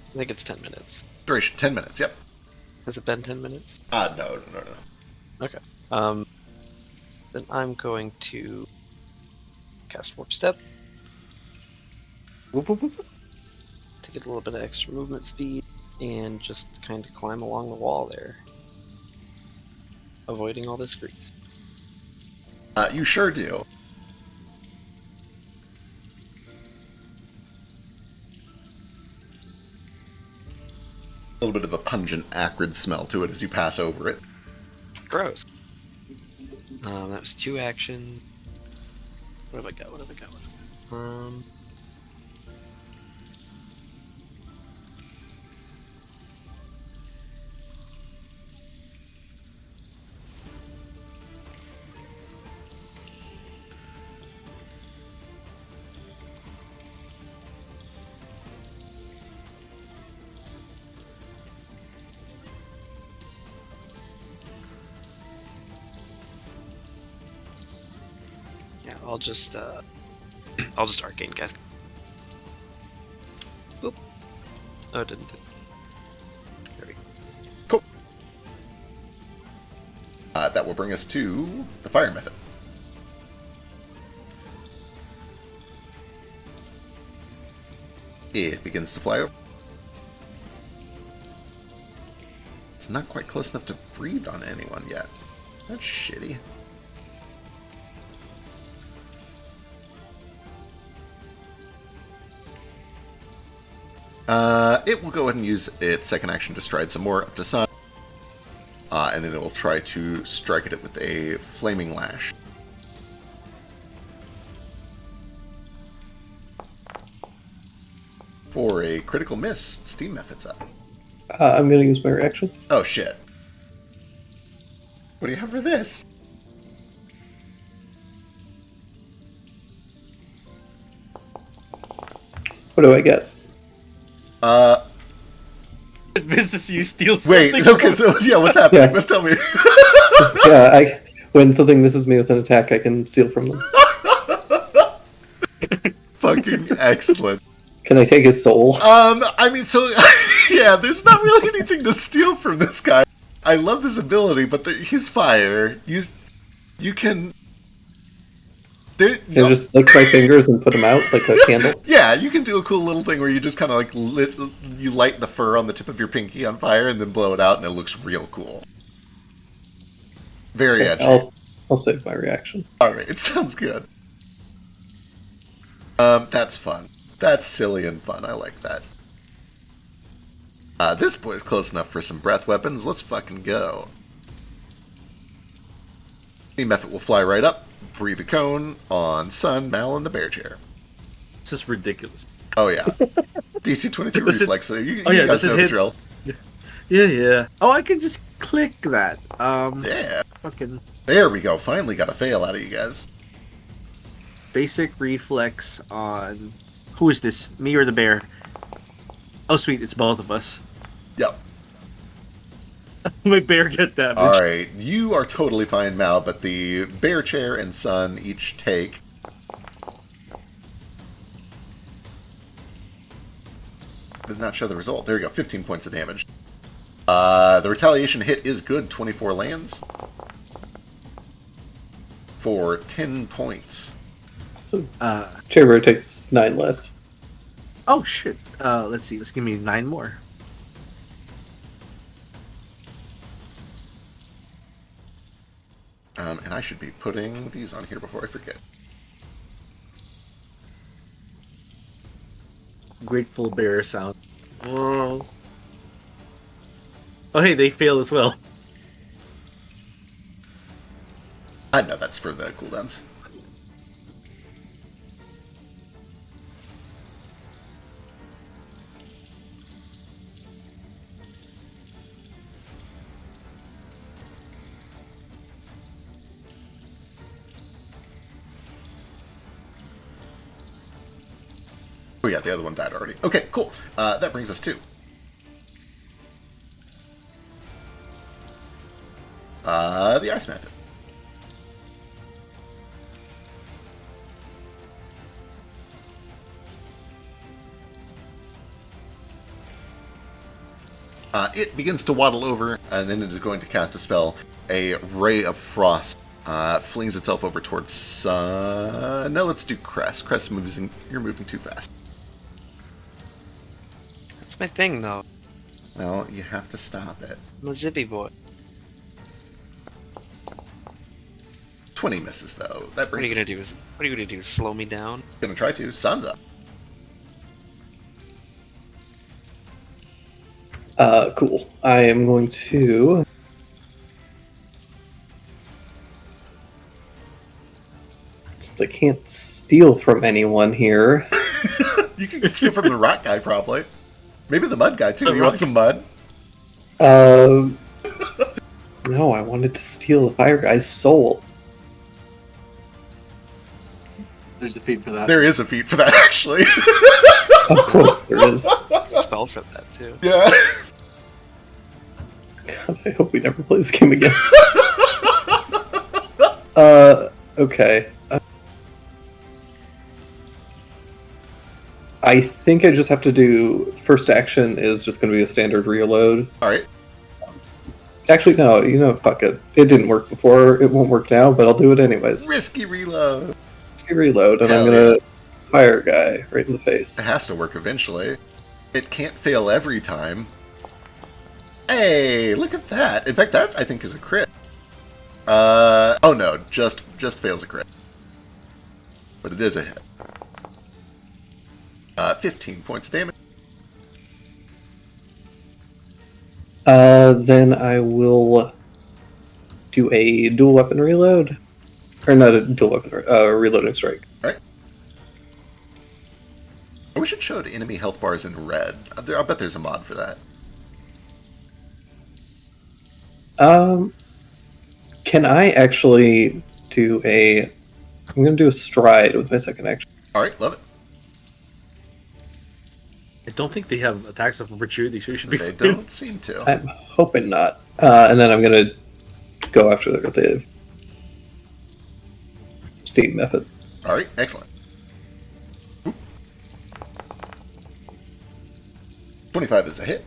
I think it's 10 minutes. Duration, 10 minutes, yep. Has it been 10 minutes? No. Okay. Then I'm going to cast Warp Step. Whoop, whoop, whoop. To get a little bit of extra movement speed. and just kind of climb along the wall there, avoiding all this grease. You sure do. A little bit of a pungent, acrid smell to it as you pass over it. Gross. That was 2 action. What have I got? Yeah, I'll just arcane, guys. Oop. Oh, it didn't. There we go. Cool. That will bring us to the fire method. It begins to fly over. It's not quite close enough to breathe on anyone yet. That's shitty. It will go ahead and use its second action to stride some more up to Sun. And then it will try to strike at it with a flaming lash. For a critical miss, Steam Method's up. I'm going to use my reaction. Oh shit. What do you have for this? What do I get? This is you steal something. Wait, okay, so yeah, what's happening? Yeah. Tell me. Yeah, when something misses me with an attack, I can steal from them. Fucking excellent. Can I take his soul? I mean, so, yeah, there's not really anything to steal from this guy. I love this ability, but he's fire. You can... Can I just lick my fingers and put them out like a candle? Yeah, you can do a cool little thing where you just kind of like you light the fur on the tip of your pinky on fire and then blow it out, and it looks real cool. Very edgy. I'll save my reaction. Alright, it sounds good. That's fun. That's silly and fun. I like that. This boy's close enough for some breath weapons. Let's fucking go. The method will fly right up, breathe a cone on Sun, Mal, and the bear chair. This is ridiculous. Oh yeah. DC 22 reflex. So you yeah, guys know the drill. Yeah. Oh, I can just click that. Yeah. Fucking There we go. Finally got a fail out of you guys. basic reflex on... Who is this? Me or the bear? Oh, sweet. It's both of us. Yep. My bear get damaged. Alright, you are totally fine, Mal, but the bear chair and Sun each take... Did not show the result. There you go, 15 points of damage. The retaliation hit is good, 24 lands. For 10 points. So, Chamber takes 9 less. Oh, shit. Let's see. Let's give me 9 more. And I should be putting these on here before I forget. Grateful bear sound. Oh, hey, they fail as well. I know that's for the cooldowns. Oh yeah, the other one died already. Okay, cool. That brings us to the ice method. It begins to waddle over, and then it is going to cast a spell. A ray of frost flings itself over towards... no, let's do Crest. Crest you're moving too fast. That's my thing, though. Well, you have to stop it. I'm a zippy boy. 20 misses, though. That What are brings you gonna do? What are you gonna do? Slow me down? Gonna try to. Sun's up. Cool. I am going to... Since I can't steal from anyone here... You can steal from the rock guy, probably. Maybe the mud guy, too. The You want rock- some mud? No, I wanted to steal the fire guy's soul. There's a feat for that. There is a feat for that, actually. Of course there is. Spell for that too. Yeah. God, I hope we never play this game again. Okay. I think I just have to do... First action is just going to be a standard reload. Alright. Actually, no, fuck it. It didn't work before, it won't work now, but I'll do it anyways. Risky reload. Risky reload, and I'm Hell gonna fire a guy right in the face. It has to work eventually. It can't fail every time. Hey, look at that. In fact, that I think is a crit. Oh no, just fails a crit. But it is a hit. 15 points of damage. Then I will do a dual weapon reload. Or not a dual weapon, reloading strike. Alright. I wish it showed enemy health bars in red. I'll bet there's a mod for that. Can I actually do a... I'm gonna do a stride with my second action. Alright, love it. I don't think they have attacks of opportunity, so you should be They fine. don't seem to. I'm hoping not. And then I'm gonna go after the steam method. Alright, excellent. Oop. 25 is a hit.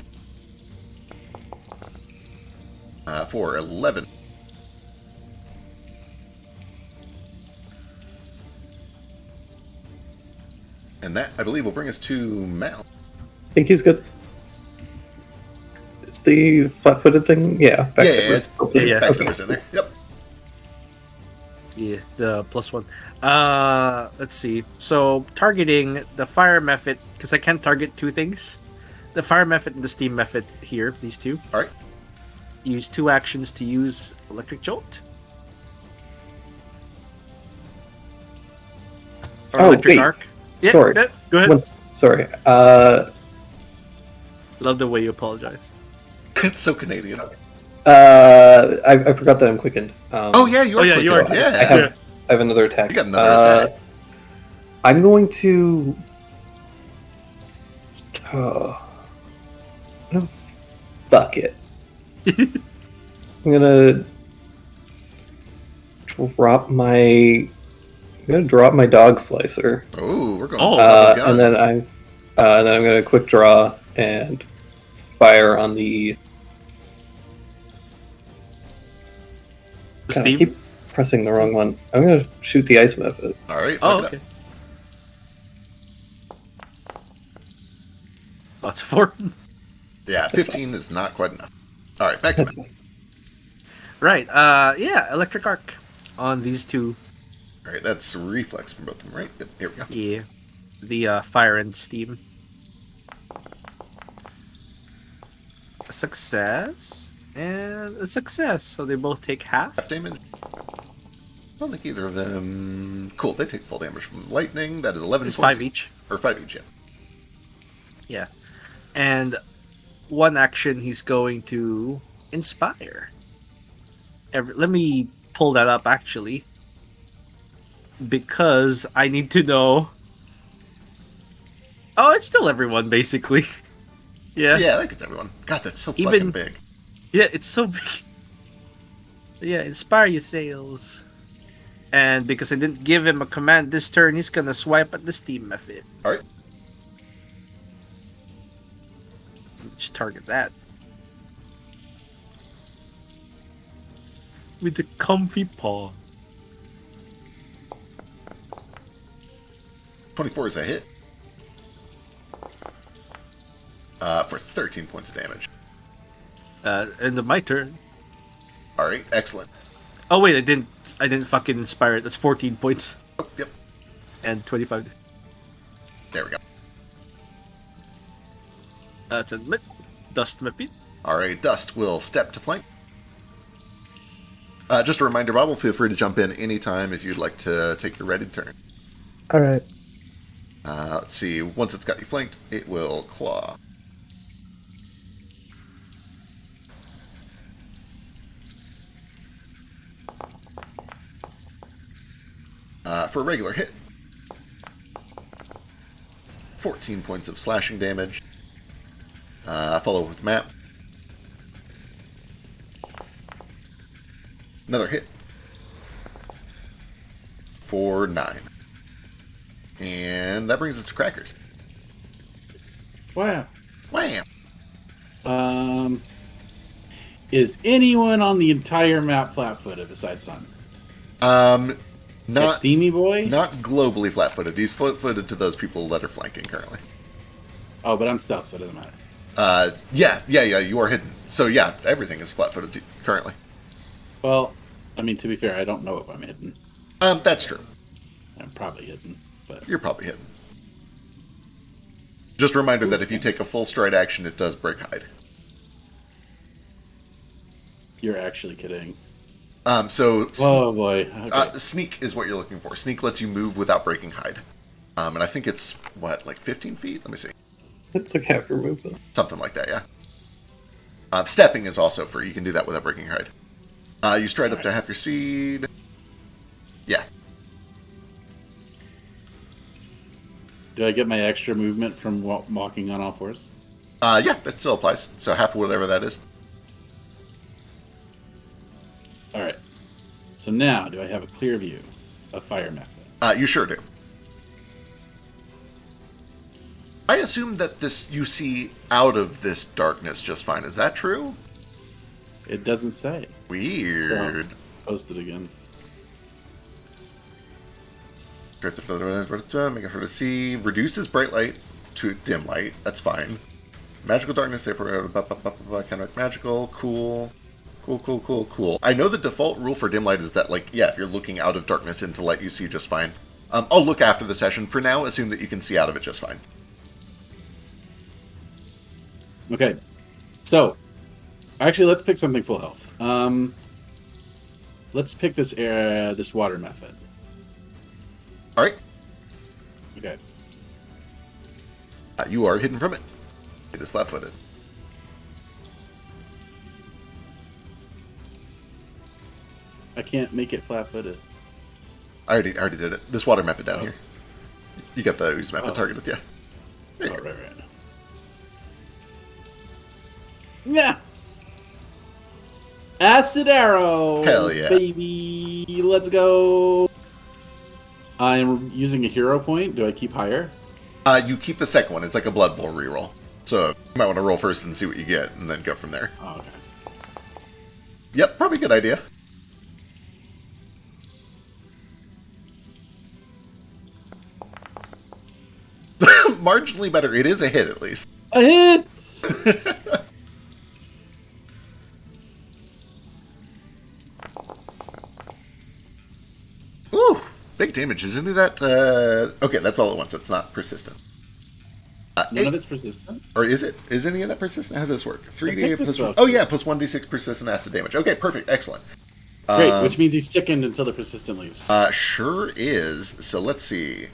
For 11. And that, I believe, will bring us to Mal. I think he's good. It's the flat-footed thing? Yeah. Backsteppers. Yeah. Backsteppers in there. Yep. Yeah, the +1. Let's see. So targeting the fire method, because I can't target two things. The fire method and the steam method here, these two. Alright. Use 2 actions to use electric jolt. Or Oh, electric wait. arc. Yeah, Sorry. Go ahead. Sorry. Love the way you apologize. It's so Canadian. I forgot that I'm quickened. Oh, yeah, you are. Oh, yeah, you are. Yeah. I have another attack. You got another attack. I'm going to... Oh. Fuck it. I'm gonna drop my dog slicer. Oh, we're going. Oh. Top of And then I'm gonna quick draw and fire on the. The God, I steam? keep pressing the wrong one. I'm gonna shoot the ice method. All right. Oh, look it okay. That's 4. up. Yeah, 15 is not quite enough. All right, back to That's me. fine. Right. Yeah, electric arc on these two. All right, that's reflex from both of them, right? Yep, here we go. Yeah. The fire and steam. A success and a success. So they both take half. Half damage. I don't think either of them. Cool, they take full damage from lightning. That is 11 It's points. 5 each. Or 5 each, yeah. Yeah. And one action he's going to inspire. Let me pull that up actually. Because I need to know. Oh, it's still everyone basically. Yeah. Yeah, that gets everyone. God, that's so Even- fucking big. Yeah, it's so big. Yeah, inspire your sails. And because I didn't give him a command this turn, he's gonna swipe at the steam method. All right. Just target that. With the comfy paw. 24 is a hit. For 13 points of damage. End of my turn. All right, excellent. Oh wait, I didn't fucking inspire it. That's 14 points Oh, yep, and 25. there we go. That's a bit. Dust to my feet. All right, Dust will step to flank. Just a reminder, Bob, feel free to jump in anytime if you'd like to take your ready turn. All right. Let's see. Once it's got you flanked, it will claw. For a regular hit, 14 points of slashing damage. Follow with map. Another hit for 9. And that brings us to Crackers. Wow. Wham! Is anyone on the entire map flat-footed besides Sun? Not Steamy Boy? Not globally flat-footed. He's flat-footed to those people that are flanking currently. Oh, but I'm stealth, so it doesn't matter. Yeah, you are hidden. So yeah, everything is flat-footed currently. Well, I mean, to be fair, I don't know if I'm hidden. That's true. I'm probably hidden, but You're probably hidden. Just a reminder that if you take a full stride action, it does break hide. you're actually kidding. So Oh boy. Okay. sneak is what you're looking for. Sneak lets you move without breaking hide. And I think it's, like 15 feet? Let me see. It's like half your movement. Something like that, yeah. Stepping is also free. You can do that without breaking hide. You stride up to half your speed. Yeah. Do I get my extra movement from walking on all fours? Yeah, that still applies. So half of whatever that is. All right. So now, do I have a clear view of fire method? You sure do. I assume that you see out of this darkness just fine. Is that true? It doesn't say. Weird. Post it again. Make it hard to see. Reduces bright light to dim light. That's fine. Magical darkness, therefore, kind of magical. Cool. Cool. I know the default rule for dim light is that, like, yeah, if you're looking out of darkness into light, you see just fine. I'll look after the session. For now, assume that you can see out of it just fine. Okay. So, actually, let's pick something full health. Let's pick this water method. All right. Okay. You are hidden from it. It is left-footed. I can't make it flat-footed. I already did it. This water method down here. You got the ooze method targeted, yeah. There you go. Right. Yeah. Acid arrow. Hell yeah. Baby. Let's go. I'm using a hero point. Do I keep higher? You keep the second one. It's like a Blood Bowl reroll. So you might want to roll first and see what you get, and then go from there. Oh, okay. Yep, probably a good idea. Marginally better. It is a hit, at least. A hit! Ooh, big damage. Is any of that... Okay, that's all at once. It's not persistent. None of it's persistent? Or is it? Is any of that persistent? How does this work? 3d plus... stuff. Oh, yeah, plus 1d6 persistent acid damage. Okay, perfect. Excellent. Great, which means he's sickened until the persistent leaves. Sure is. So let's see.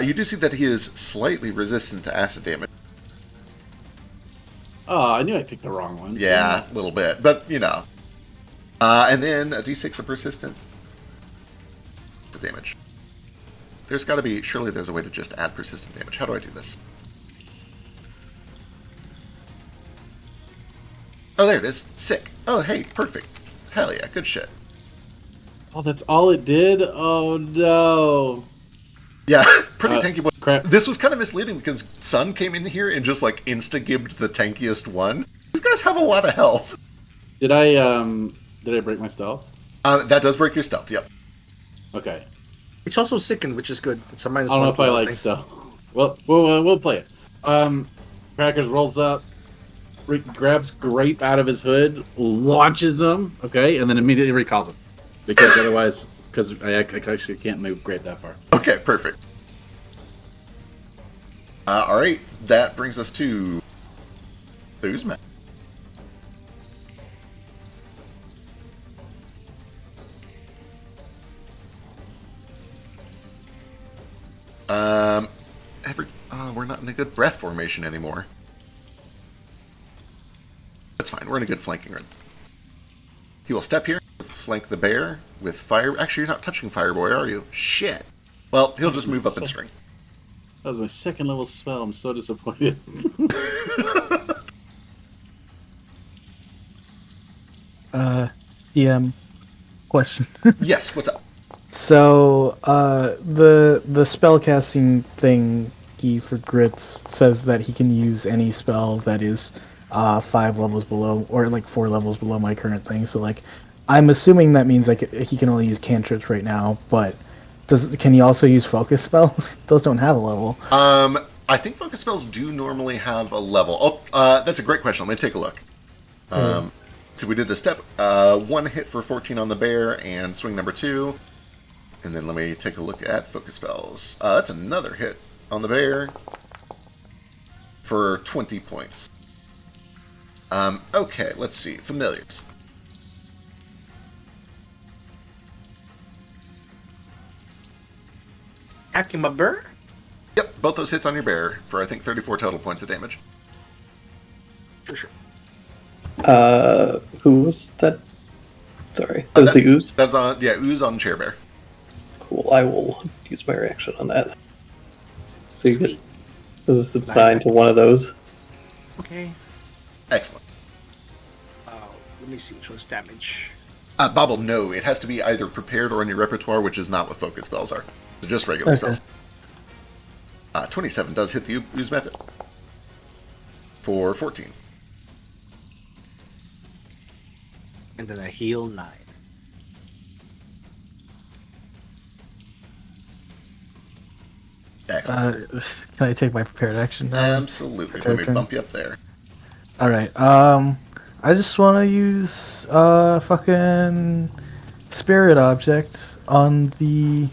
You do see that he is slightly resistant to acid damage. Oh, I knew I picked the wrong one. Yeah, a little bit. But, you know. And then a d6 of persistent damage. There's got to be... Surely there's a way to just add persistent damage. How do I do this? Oh, there it is. Sick. Oh, hey, perfect. Hell yeah, good shit. Oh, that's all it did? Oh, no. Yeah, pretty tanky boy. Crap. This was kind of misleading because Sun came in here and just like insta-gibbed the tankiest one. These guys have a lot of health. Did I break my stealth? That does break your stealth, yep. Okay. It's also sickened, which is good. It's a minus I don't know one if for I all like things. stealth. Well, we'll play it. Crackers rolls up. grabs grape out of his hood, launches him, okay, and then immediately recalls him. Because otherwise, because I actually can't move grape that far. Okay, perfect. All right, that brings us to Uzma. We're not in a good breath formation anymore. That's fine. We're in a good flanking run. He will step here, flank the bear with fire. Actually, you're not touching Fireboy, are you? Shit. Well, he'll just move up in string. That was my second level spell. I'm so disappointed. DM question. Yes, what's up? So, the spellcasting thingy for Grits says that he can use any spell that is 5 levels below, or like 4 levels below my current thing. So, like, I'm assuming that means like he can only use cantrips right now. But can he also use focus spells? Those don't have a level. I think focus spells do normally have a level. Oh, that's a great question. Let me take a look. So we did the step 1 hit for 14 on the bear and swing number 2. And then let me take a look at focus spells. That's another hit on the bear for 20 points. Okay, let's see. Familiars. Hacking my bear? Yep, both those hits on your bear for, I think, 34 total points of damage. For sure. Who was that? Sorry, that was the ooze. That's on, yeah, ooze on chair bear. Cool. I will use my reaction on that. So you get, it's 9 to 1 of those. Okay. Excellent. Let me see which one's damage. Bobble, no, it has to be either prepared or in your repertoire, which is not what focus spells are. They're just regular spells. 27 does hit the ooze method for 14. And then I heal 9. Excellent. Can I take my prepared action now? Absolutely. Let me bump you up there. Alright, I just want to use fucking spirit object on the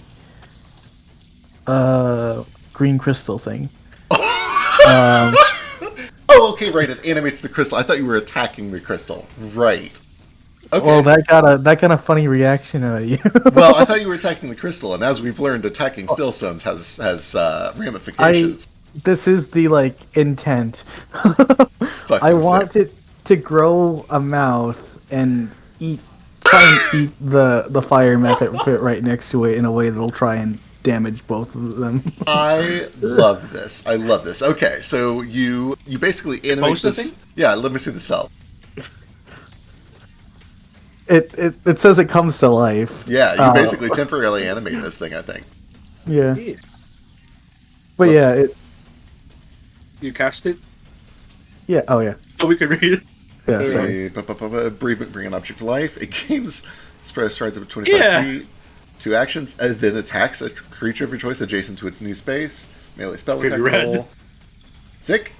green crystal thing. Oh, okay, right. It animates the crystal. I thought you were attacking the crystal. Right. Okay. Well, that got a funny reaction out of you. Well, I thought you were attacking the crystal, and as we've learned, attacking stillstones has ramifications. This is the intent. I want it to grow a mouth and try and eat the fire method right next to it in a way that'll try and damage both of them. I love this. I love this. Okay, so you basically animate this. Yeah, let me see the spell. It says it comes to life. Yeah, you basically temporarily animate this thing, I think. Yeah. But yeah, You cast it? Yeah. Oh yeah. Oh, we can read it. Yeah. Sorry. Bring an object to life. It gains strides up to 25 feet. 2 actions, and then attacks a creature of your choice adjacent to its new space. Melee spell attack roll. Sick.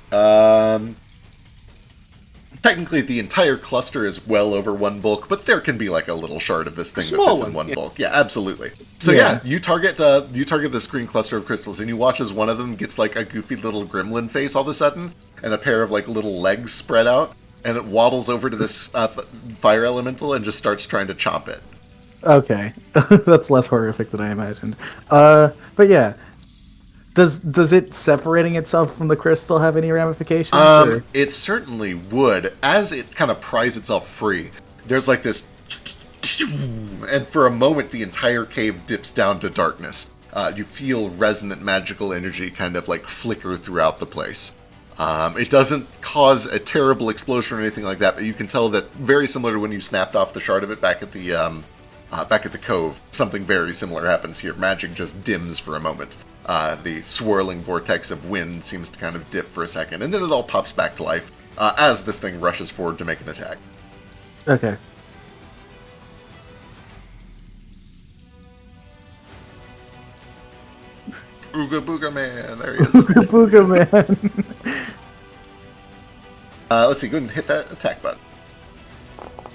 Technically, the entire cluster is well over 1 bulk, but there can be a little shard of this thing that fits in 1 bulk. Yeah, absolutely. So yeah, you target this green cluster of crystals, and you watch as one of them gets a goofy little gremlin face all of a sudden, and a pair of little legs spread out, and it waddles over to this fire elemental and just starts trying to chomp it. Okay, that's less horrific than I imagined. But yeah, does it separating itself from the crystal have any ramifications? It certainly would. As it kind of pries itself free, there's this, and for a moment the entire cave dips down to darkness. You feel resonant magical energy kind of flicker throughout the place. It doesn't cause a terrible explosion or anything like that, but you can tell that very similar to when you snapped off the shard of it back at the cove, something very similar happens here. Magic just dims for a moment. The swirling vortex of wind seems to kind of dip for a second, and then it all pops back to life as this thing rushes forward to make an attack. Okay. Ooga Booga Man, there he is. Ooga Booga Man. Let's see. Go ahead and hit that attack button.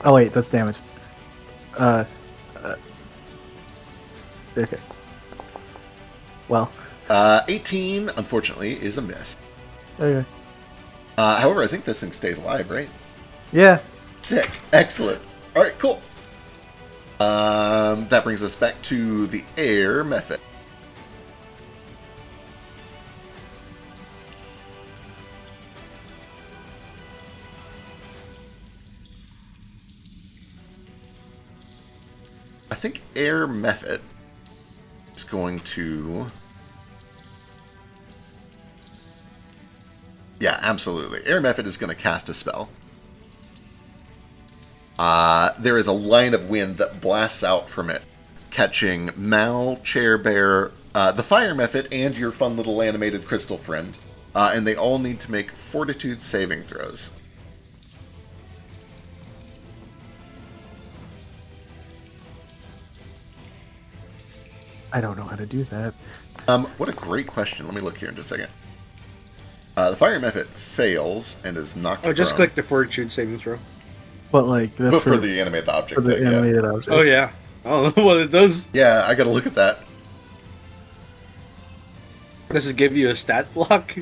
Oh wait, that's damage. Okay. Well. 18, unfortunately, is a miss. Okay. However, I think this thing stays alive, right? Yeah. Sick. Excellent. All right, cool. That brings us back to the air method. I think air method is going to... Yeah, absolutely. Air method is going to cast a spell. There is a line of wind that blasts out from it, catching Mal, Chair Bear, the fire method, and your fun little animated crystal friend. And they all need to make fortitude saving throws. I don't know how to do that. What a great question. Let me look here in just a second. The fire method fails and is knocked prone. Just click the fortitude saving throw. But like that's But for the animated object. for the thing, animated objects. Oh yeah. Oh well, it does. Yeah, I gotta look at that. Does it give you a stat block?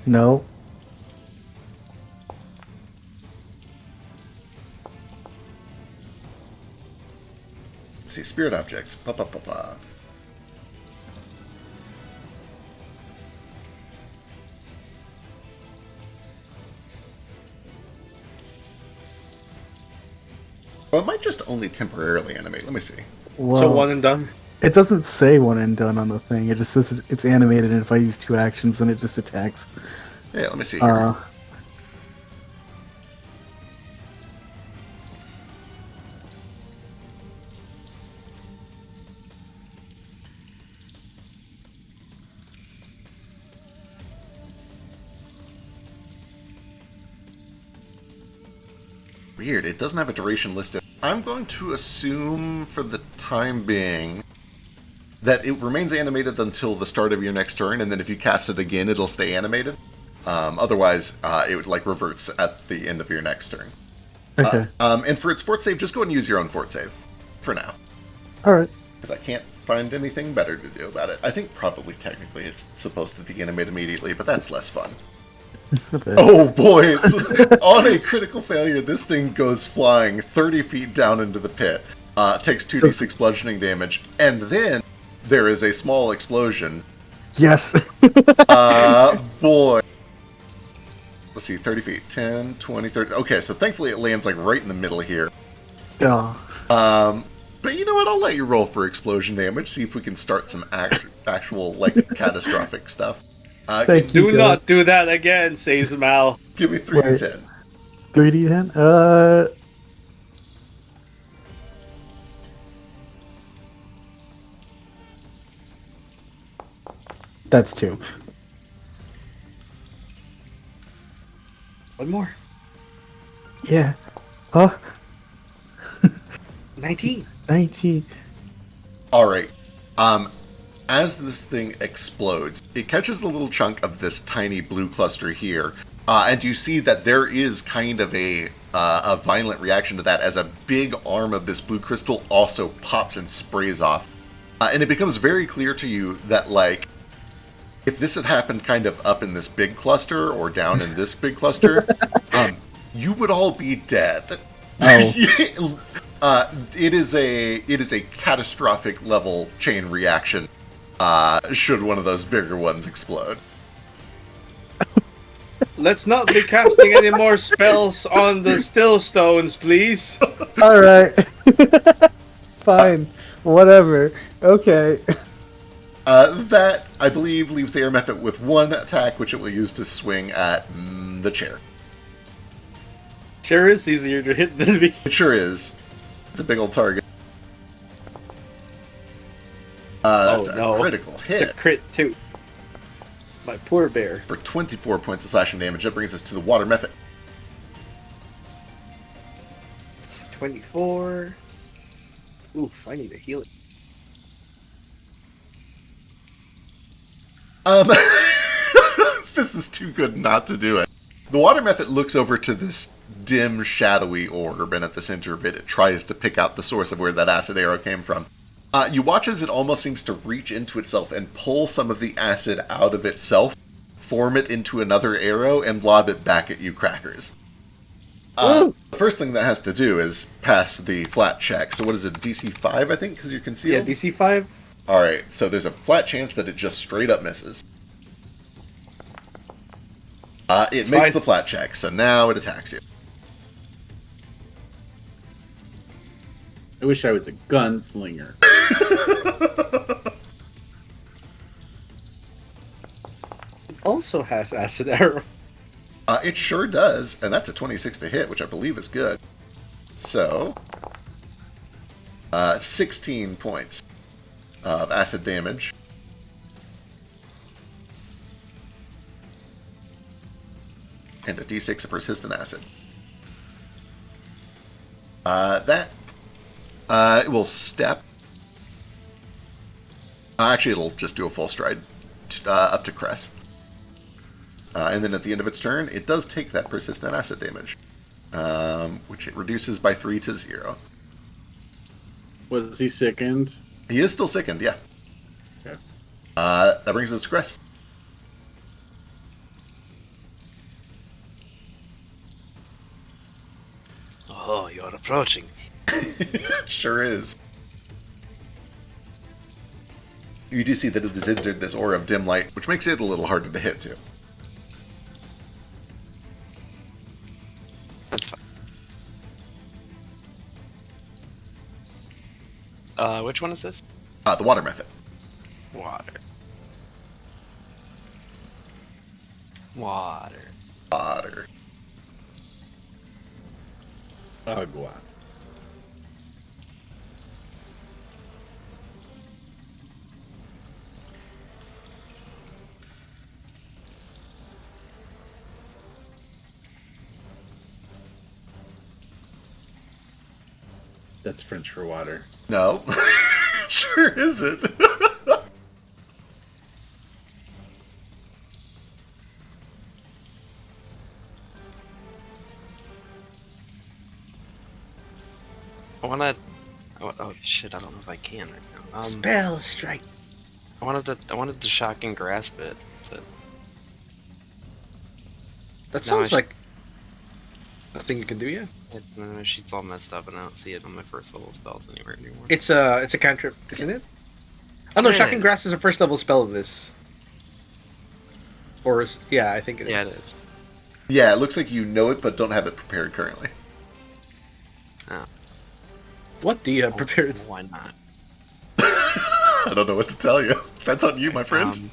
No. Let's see, spirit object. Blah, blah, blah, blah. Well, it might just only temporarily animate. Let me see. Well, So one and done. it doesn't say one and done on the thing. It just says it's animated, and if I use 2 actions, then it just attacks. Yeah, let me see here. Weird, it doesn't have a duration listed. I'm going to assume for the time being that it remains animated until the start of your next turn, and then if you cast it again, it'll stay animated. Otherwise, it would like reverts at the end of your next turn. Okay. And for its fort save, just go ahead and use your own fort save for now, All right. because I can't find anything better to do about it. I think probably technically it's supposed to de-animate immediately, but that's less fun. Oh, boys! On a critical failure, this thing goes flying 30 feet down into the pit, takes 2d6 bludgeoning damage, and then there is a small explosion. Yes. Boy. Let's see, 30 feet. 10, 20, 30. Okay, so thankfully it lands like right in the middle here. Oh. But you know what? I'll let you roll for explosion damage, see if we can start some actual, like, catastrophic stuff. Thank you. Do not do that again, says Mal. Give me 3 to 10. 3d10? That's 2. One more. Yeah. Huh? 19. 19. Alright. As this thing explodes, it catches a little chunk of this tiny blue cluster here, and you see that there is kind of a violent reaction to that as a big arm of this blue crystal also pops and sprays off. And it becomes very clear to you that, like, if this had happened kind of up in this big cluster or down in this big cluster, you would all be dead. Oh. It is a catastrophic level chain reaction. Should one of those bigger ones explode. Let's not be casting any more spells on the still stones, please. Alright. Fine. Whatever. Okay. That, I believe, leaves the air method with 1 attack, which it will use to swing at the chair. Chair is easier to hit than me. It sure is. It's a big old target. That's a critical hit. It's a crit, too. My poor bear. For 24 points of slashing damage. That brings us to the water method. It's 24. Oof, I need a healing. This is too good not to do it. The water method looks over to this dim, shadowy orb, and at the center of it, it tries to pick out the source of where that acid arrow came from. You watch as it almost seems to reach into itself and pull some of the acid out of itself, form it into another arrow, and lob it back at you, Crackers. The first thing that has to do is pass the flat check. So what is it, DC 5, I think, because you're concealed? Yeah, DC 5. Alright, so there's a flat chance that it just straight up misses. It makes the flat check, so now it attacks you. I wish I was a gunslinger. It also has acid arrow. It sure does, and that's a 26 to hit, which I believe is good. So, 16 points of acid damage. And a d6 of persistent acid. It will step. Actually, it'll just do a full stride up to Cress. And then at the end of its turn, it does take that persistent acid damage, which it reduces by 3 to 0. Was he sickened? He is still sickened, yeah. Okay. That brings us to Cress. Oh, you're approaching me. Sure is. You do see that it has entered this aura of dim light, which makes it a little harder to hit, too. That's fine. Which one is this? The water method. Water. Water. Water. Agua. That's French for water. No. Sure isn't. I wanna. Oh shit! I don't know if I can right now. Spell strike. I wanted to shock and grasp it. But That No, sounds I like a thing you can do, yeah. my sheet's all messed up, and I don't see it on my first level spells anywhere anymore. It's a cantrip, isn't it? Oh no, Yeah. Shocking Grass is a first level spell of this. Or yeah, I think it is. Yeah, it is. Yeah, it looks like you know it, but don't have it prepared currently. Oh. What do you have prepared? Why not? I don't know what to tell you. That's on you, my friend.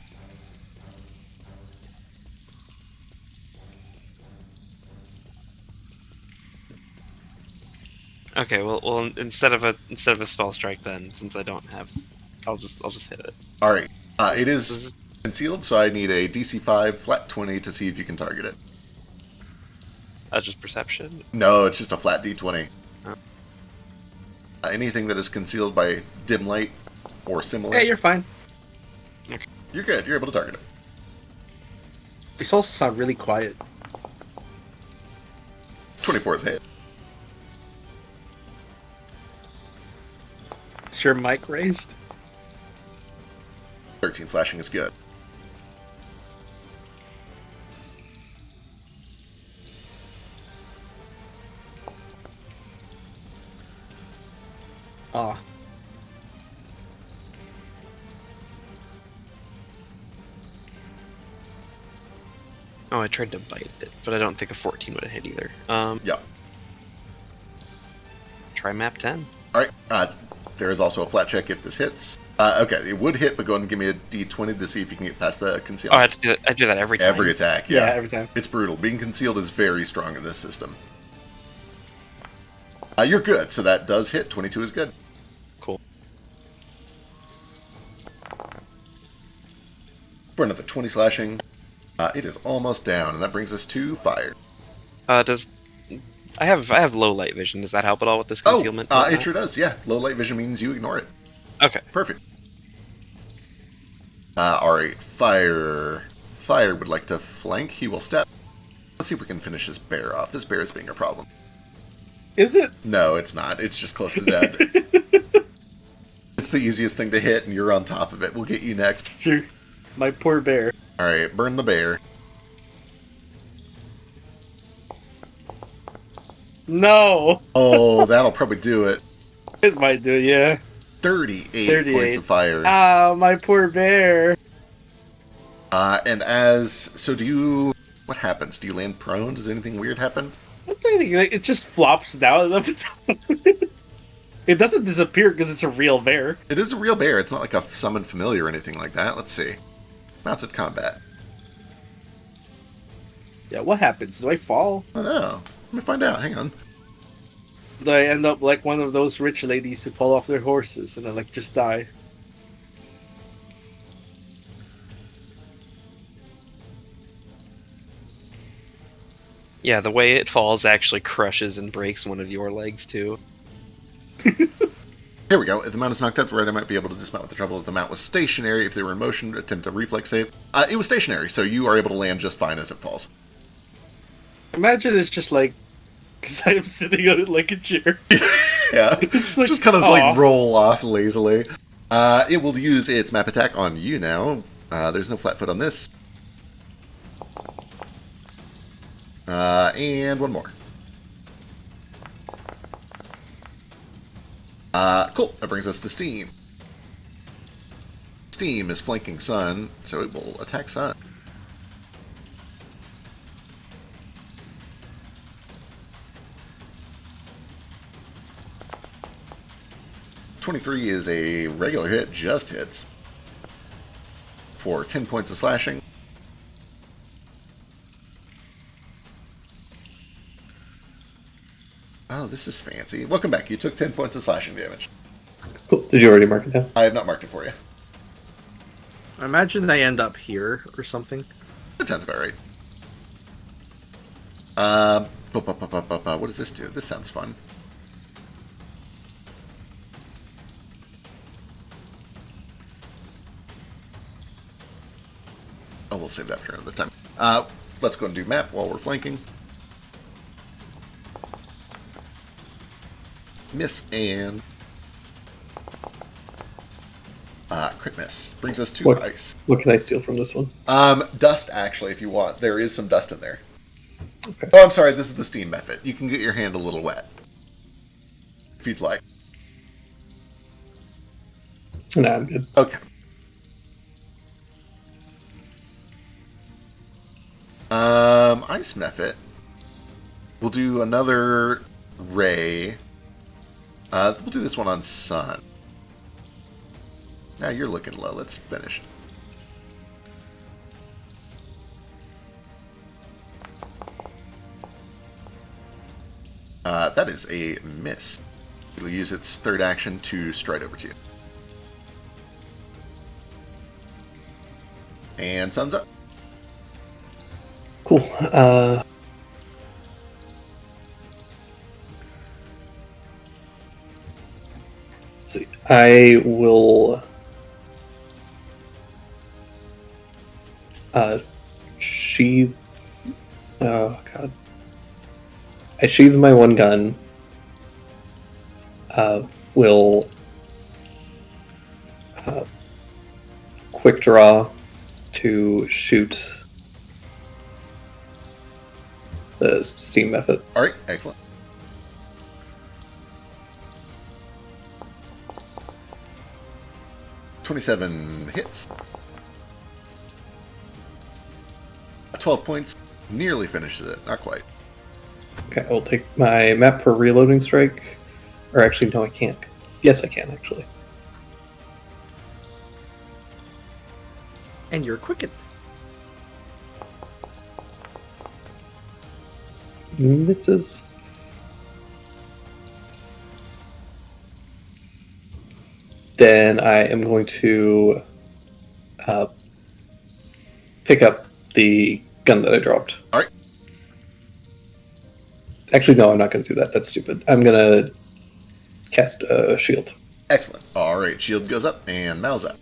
Okay, well, instead of a spell strike, then, since I don't have, I'll just hit it. All right. It is concealed, so I need a DC 5 flat 20 to see if you can target it. Just perception. No, it's just a flat D20. Oh. Anything that is concealed by dim light or similar. Yeah, you're fine. You're good. You're able to target it. These also sound really quiet. 24 is a hit. Is your mic raised? 13 slashing is good. Ah. Oh, I tried to bite it, but I don't think a 14 would have hit either. Yeah. Try map 10. All right. There is also a flat check if this hits. Okay, it would hit, but go ahead and give me a D20 to see if you can get past the Oh, concealment. I do that every time. Every attack, Yeah, yeah. every time. It's brutal. Being concealed is very strong in this system. You're good, so that does hit. 22 is good. Cool. For another 20 slashing. It is almost down, and that brings us to fire. I have low light vision. Does that help at all with this concealment? It sure does, yeah. Low light vision means you ignore it. Okay. Perfect. Alright, Fire would like to flank. He will step. Let's see if we can finish this bear off. This bear is being a problem. Is it? No, it's not. It's just close to dead. It's the easiest thing to hit, and you're on top of it. We'll get you next. Sure. My poor bear. Alright, burn the bear. No! Oh, that'll probably do it. It might do it, yeah. 38 points of fire. Ah, my poor bear. So do you... What happens? Do you land prone? Does anything weird happen? I think it just flops down. It doesn't disappear because it's a real bear. It is a real bear. It's not like a summoned familiar or anything like that. Let's see. Mounted combat. Yeah, what happens? Do I fall? I don't know. Let me find out. Hang on. Do I end up like one of those rich ladies who fall off their horses and then just die? Yeah, the way it falls actually crushes and breaks one of your legs too. Here we go. If the mount is knocked out, the rider might be able to dismount with the trouble if the mount was stationary. If they were in motion, attempt a reflex save. It was stationary, so you are able to land just fine as it falls. Imagine it's just like, because I am sitting on it like a chair. Yeah, just kind of like roll off lazily. It will use its map attack on you now. There's no flat foot on this. And one more. Cool. That brings us to Steam. Steam is flanking Sun, so it will attack Sun. .23 is a regular hit, just hits. For 10 points of slashing. Oh, this is fancy. Welcome back. You took 10 points of slashing damage. Cool. Did you already mark it down? I have not marked it for you. I imagine I end up here or something. That sounds about right. What does this do? This sounds fun. Oh, we'll save that for another time. Let's go and do map while we're flanking. Miss and... crit miss. Brings us to ice. What can I steal from this one? Dust, actually, if you want. There is some dust in there. Okay. Oh, I'm sorry, this is the steam method. You can get your hand a little wet. If you'd like. Nah, I'm good. Okay. Ice method. We'll do another ray. We'll do this one on Sun. Now you're looking low. Let's finish. That is a miss. It'll use its third action to stride over to you. And Sun's up. Cool. Let's see. I will sheath. Oh god. I sheath my one gun. Will quick draw to shoot the steam method. Alright, excellent. .27 hits. 12 points. Nearly finishes it. Not quite. Okay, I will take my map for reloading strike. Or actually, no, I can't. Yes, I can, actually. And you're quickened. Misses. Then I am going to pick up the gun that I dropped. Alright. Actually, no, I'm not going to do that. That's stupid. I'm going to cast a shield. Excellent. Alright, shield goes up and Mal's up.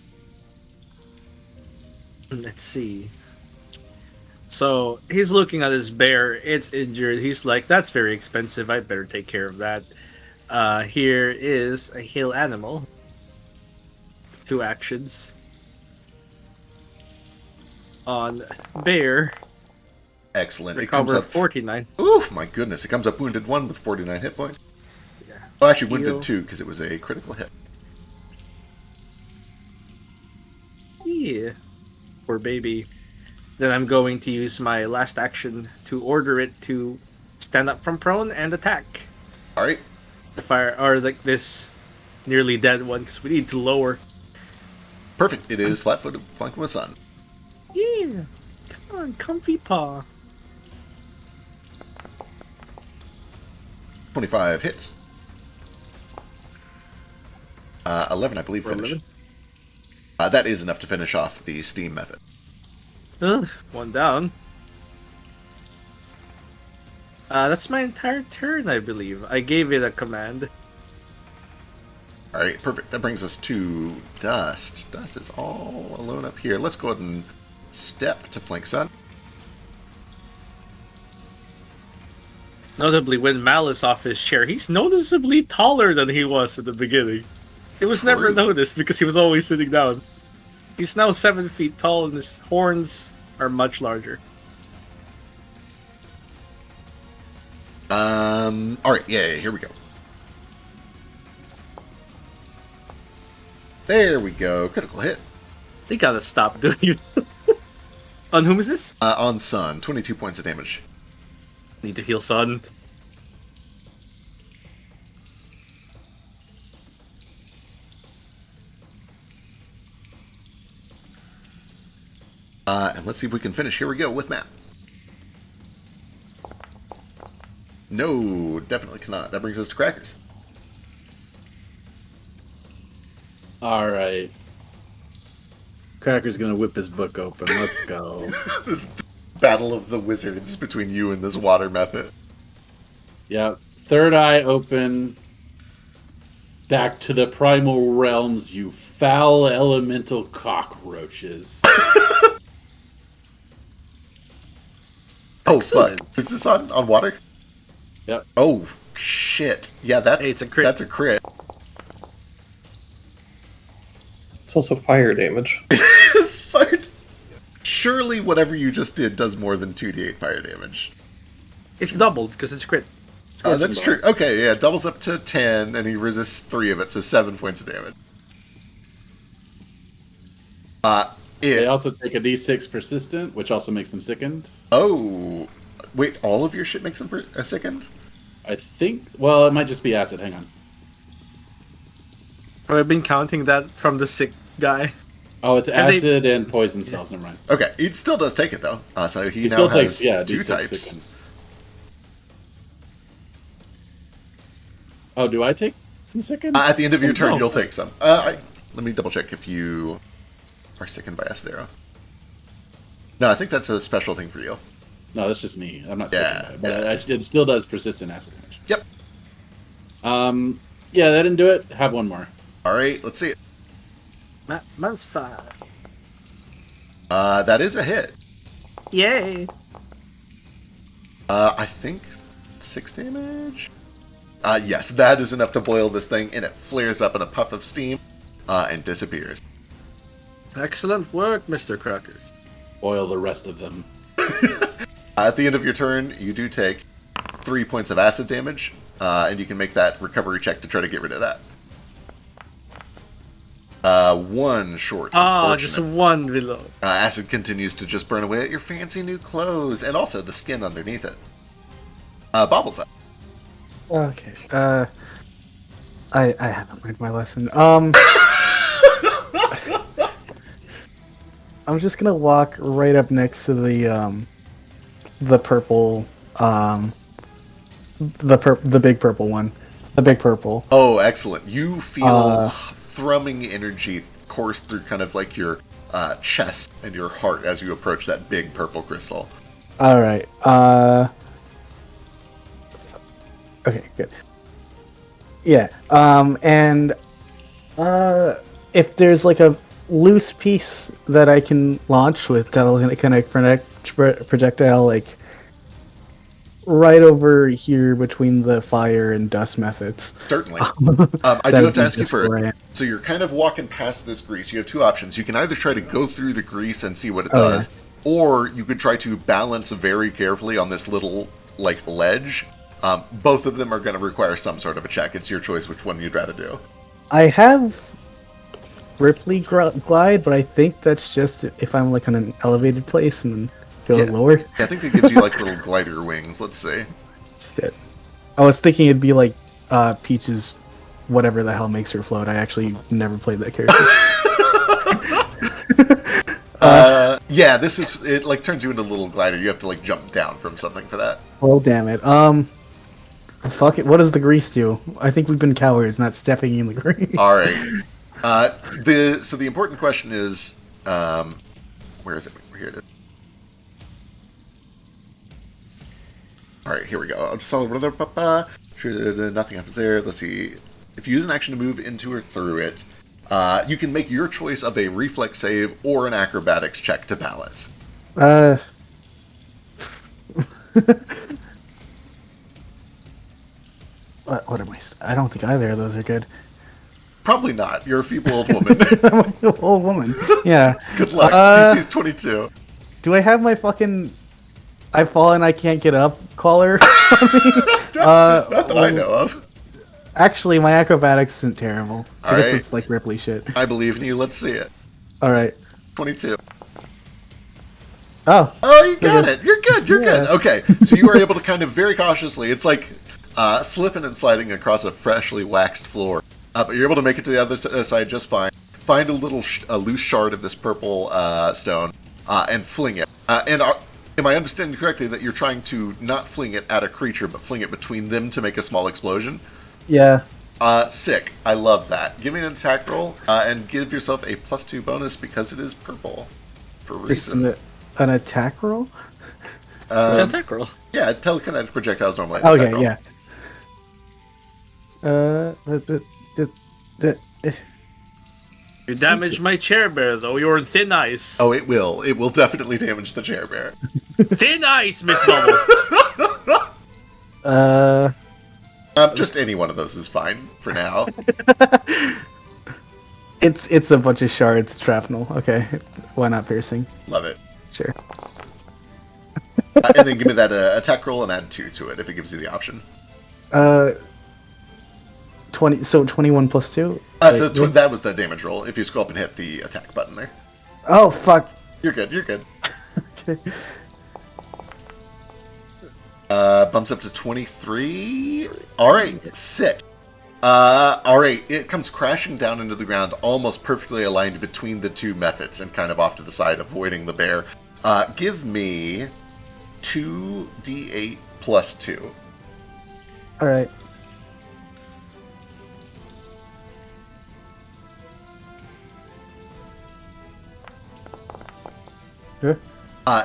Let's see. So he's looking at his bear. It's injured. He's like, "That's very expensive. I better take care of that." Here is a heal animal. 2 actions on bear. Excellent. It Recover comes up 49. Ooh, my goodness! It comes up wounded 1 with 49 hit points. Yeah. Well, actually, Heal. wounded 2 because it was a critical hit. Yeah. Poor baby. Then I'm going to use my last action to order it to stand up from prone and attack. All right. The fire, or like this nearly dead one, because we need to lower. Perfect. It is flat-footed, flanking with sun. Yeah. Come on, comfy paw. 25 hits. 11, I believe, finish. That is enough to finish off the steam method. Ugh, 1 down. That's my entire turn, I believe. I gave it a command. All right, perfect. That brings us to Dust. Dust is all alone up here. Let's go ahead and step to flank Sun. Notably, when Malice off his chair, he's noticeably taller than he was at the beginning. It was never True. noticed because he was always sitting down. He's now 7 feet tall and his horns are much larger. All right, yeah, here we go. There we go. Critical hit. They gotta stop doing it. On whom is this? On Sun, 22 points of damage. Need to heal Sun. And let's see if we can finish. Here we go with Matt. No, definitely cannot. That brings us to Crackers. All right. Cracker's gonna whip his book open. Let's go. This battle of the wizards between you and this water method. Yep. Third eye open. Back to the primal realms, you foul elemental cockroaches. Oh, Excellent. fuck. Is this on water? Yep. Oh, shit. Yeah, Hey, it's a crit. That's a crit. It's also fire damage. It's fired. Surely whatever you just did does more than 2d8 fire damage. It's doubled because it's crit. Oh, that's true. Okay, yeah, doubles up to 10, and he resists 3 of it, so 7 points of damage. They also take a d6 persistent, which also makes them sickened. Oh, wait, all of your shit makes them a second? I think. Well, it might just be acid. Hang on. I've been counting that from the sick guy. Oh, it's And they- acid and poison spells. Never mind. Okay, he still does take it, though. So he now still has takes, yeah, 2 d6 types. sickened. Oh, do I take some sickened? At the end of your turn, No. you'll take some. Let me double check if you are sickened by acid arrow. No, I think that's a special thing for you. No, that's just me. I'm not Yeah, sickened by it, but yeah. it still does persistent acid damage. Yep. Yeah, that didn't do it. Have one more. All right, let's see it. Man's fire. That is a hit. Yay! I think 6 damage? Yes, that is enough to boil this thing, and it flares up in a puff of steam and disappears. Excellent work, Mr. Crackers. Boil the rest of them. At the end of your turn, you do take 3 points of acid damage, and you can make that recovery check to try to get rid of that. 1 short. Just unfortunate. 1 below. Acid continues to just burn away at your fancy new clothes, and also the skin underneath it. Bobbles up. Okay. I haven't learned my lesson. I'm just gonna walk right up next to the purple, the big purple one, the big purple. Oh, excellent. You feel thrumming energy course through kind of like your chest and your heart as you approach that big purple crystal. All right. Okay, good. Yeah. And if there's like a loose piece that I can launch with that'll connect projectile like right over here between the fire and dust methods. Certainly. I do have to ask you first. So you're kind of walking past this grease. You have two options. You can either try to go through the grease and see what it does, or you could try to balance very carefully on this little like ledge. Both of them are going to require some sort of a check. It's your choice which one you'd rather do. I have Ripley glide, but I think that's just if I'm like on an elevated place and then go lower. Yeah, I think it gives you like little glider wings. Let's see. Shit. I was thinking it'd be like Peach's whatever the hell makes her float. I actually never played that character. Yeah, this is it. Like turns you into a little glider. You have to like jump down from something for that. Oh damn it! Fuck it. What does the grease do? I think we've been cowards, not stepping in the grease. All right. So the important question is, where is it? Here it is. All right, here we go. I'll just solve nothing happens there. Let's see. If you use an action to move into or through it, you can make your choice of a reflex save or an acrobatics check to balance. What am I? I don't think either of those are good. Probably not. You're a feeble old woman. I'm a feeble old woman. Yeah. Good luck. DC's 22. Do I have my fucking I fall and I can't get up collar on me? Not that I know of. Actually, my acrobatics isn't terrible. I guess it's like Ripley shit. I believe in you. Let's see it. All right. 22. Oh, you got it. You're good. You're good. Okay, so you were able to kind of very cautiously. It's like slipping and sliding across a freshly waxed floor, but you're able to make it to the other side just fine. Find a little loose shard of this purple stone and fling it. Am I understanding correctly that you're trying to not fling it at a creature, but fling it between them to make a small explosion? Yeah. Sick. I love that. Give me an attack roll and give yourself a +2 bonus because it is purple. For reasons. An attack roll? An attack roll. Yeah, telekinetic projectiles normally. Okay, yeah. You damaged my chair bear, though. You're on thin ice. Oh, it will. It will definitely damage the chair bear. Thin ice, Miss Bubble. Just any one of those is fine for now. It's a bunch of shards, shrapnel. Okay, why not piercing? Love it. Sure. And then give me that attack roll and add 2 to it if it gives you the option. 20. So 21 plus 2. That was the damage roll. If you scroll up and hit the attack button there. Oh fuck. You're good. You're good. Okay. Bumps up to 23. All right, sick. All right, it comes crashing down into the ground, almost perfectly aligned between the two methods and kind of off to the side, avoiding the bear. Give me 2d8 plus 2. All right.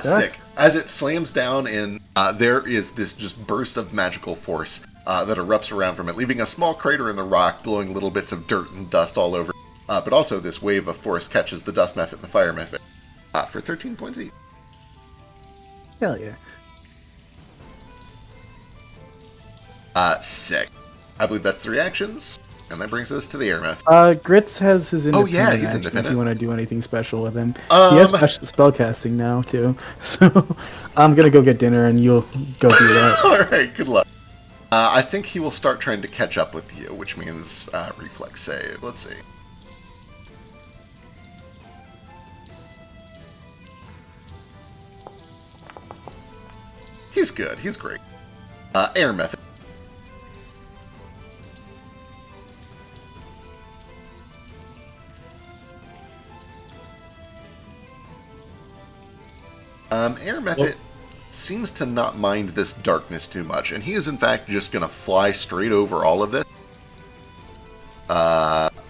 Sick. As it slams down in, there is this just burst of magical force that erupts around from it, leaving a small crater in the rock, blowing little bits of dirt and dust all over. But also this wave of force catches the dust method and the fire method for 13 points each. Hell yeah. Sick. I believe that's 3 actions, and that brings us to the air method. Grits has his independent he's action independent. if you want to do anything special with him. He has special spellcasting now, too. So, I'm gonna go get dinner, and you'll go do that. Alright, good luck. I think he will start trying to catch up with you, which means reflex save. Let's see. He's good. He's great. Air method. Air method seems to not mind this darkness too much, and he is in fact just going to fly straight over all of this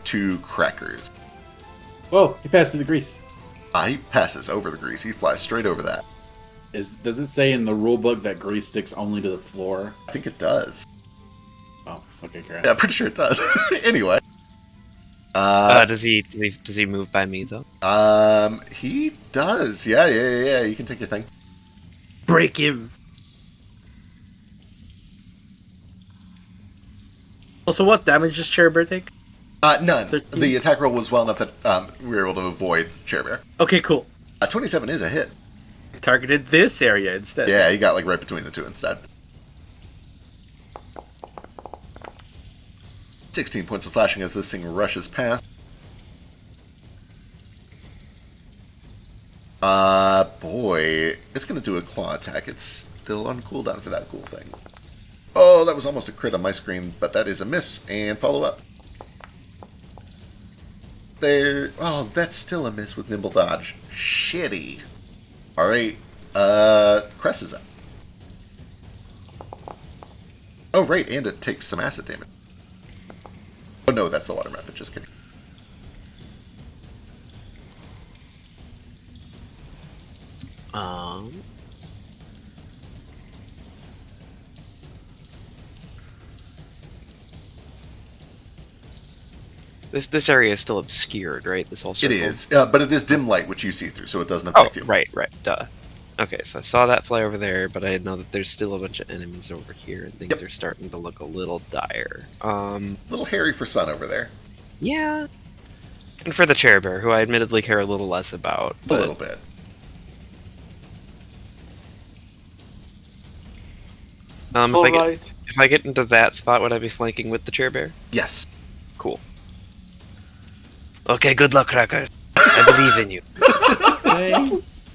to Crackers. Whoa, he passed through the grease. He passes over the grease. He flies straight over that. Does it say in the rule book that grease sticks only to the floor? I think it does. Oh, okay, great. Yeah, I'm pretty sure it does. Anyway. Does he move by me though? He does. Yeah. You can take your thing. break him. Also, what damage does Chair Bear take? None. 13? The attack roll was well enough that we were able to avoid Chair Bear. Okay, cool. 27 is a hit. Targeted this area instead. Yeah, you got like right between the two instead. 16 points of slashing as this thing rushes past. Boy, it's gonna do a claw attack. It's still on cooldown for that cool thing. Oh, that was almost a crit on my screen, but that is a miss. And follow up. There. Oh, that's still a miss with nimble dodge. Shitty. All right. Cress is up. Oh, right, and it takes some acid damage. Oh no, that's the water method. Just kidding. This area is still obscured, right? This whole It circle. is, but it is dim light, which you see through, so it doesn't affect you. Right, duh. Okay, so I saw that fly over there, but I didn't know that there's still a bunch of enemies over here, and things are starting to look a little dire. Little hairy for Sun over there. Yeah. And for the Chair Bear, who I admittedly care a little less about. A little bit. If I get into that spot, would I be flanking with the Chair Bear? Yes. Cool. Okay, good luck, Cracker. I believe in you. Thanks.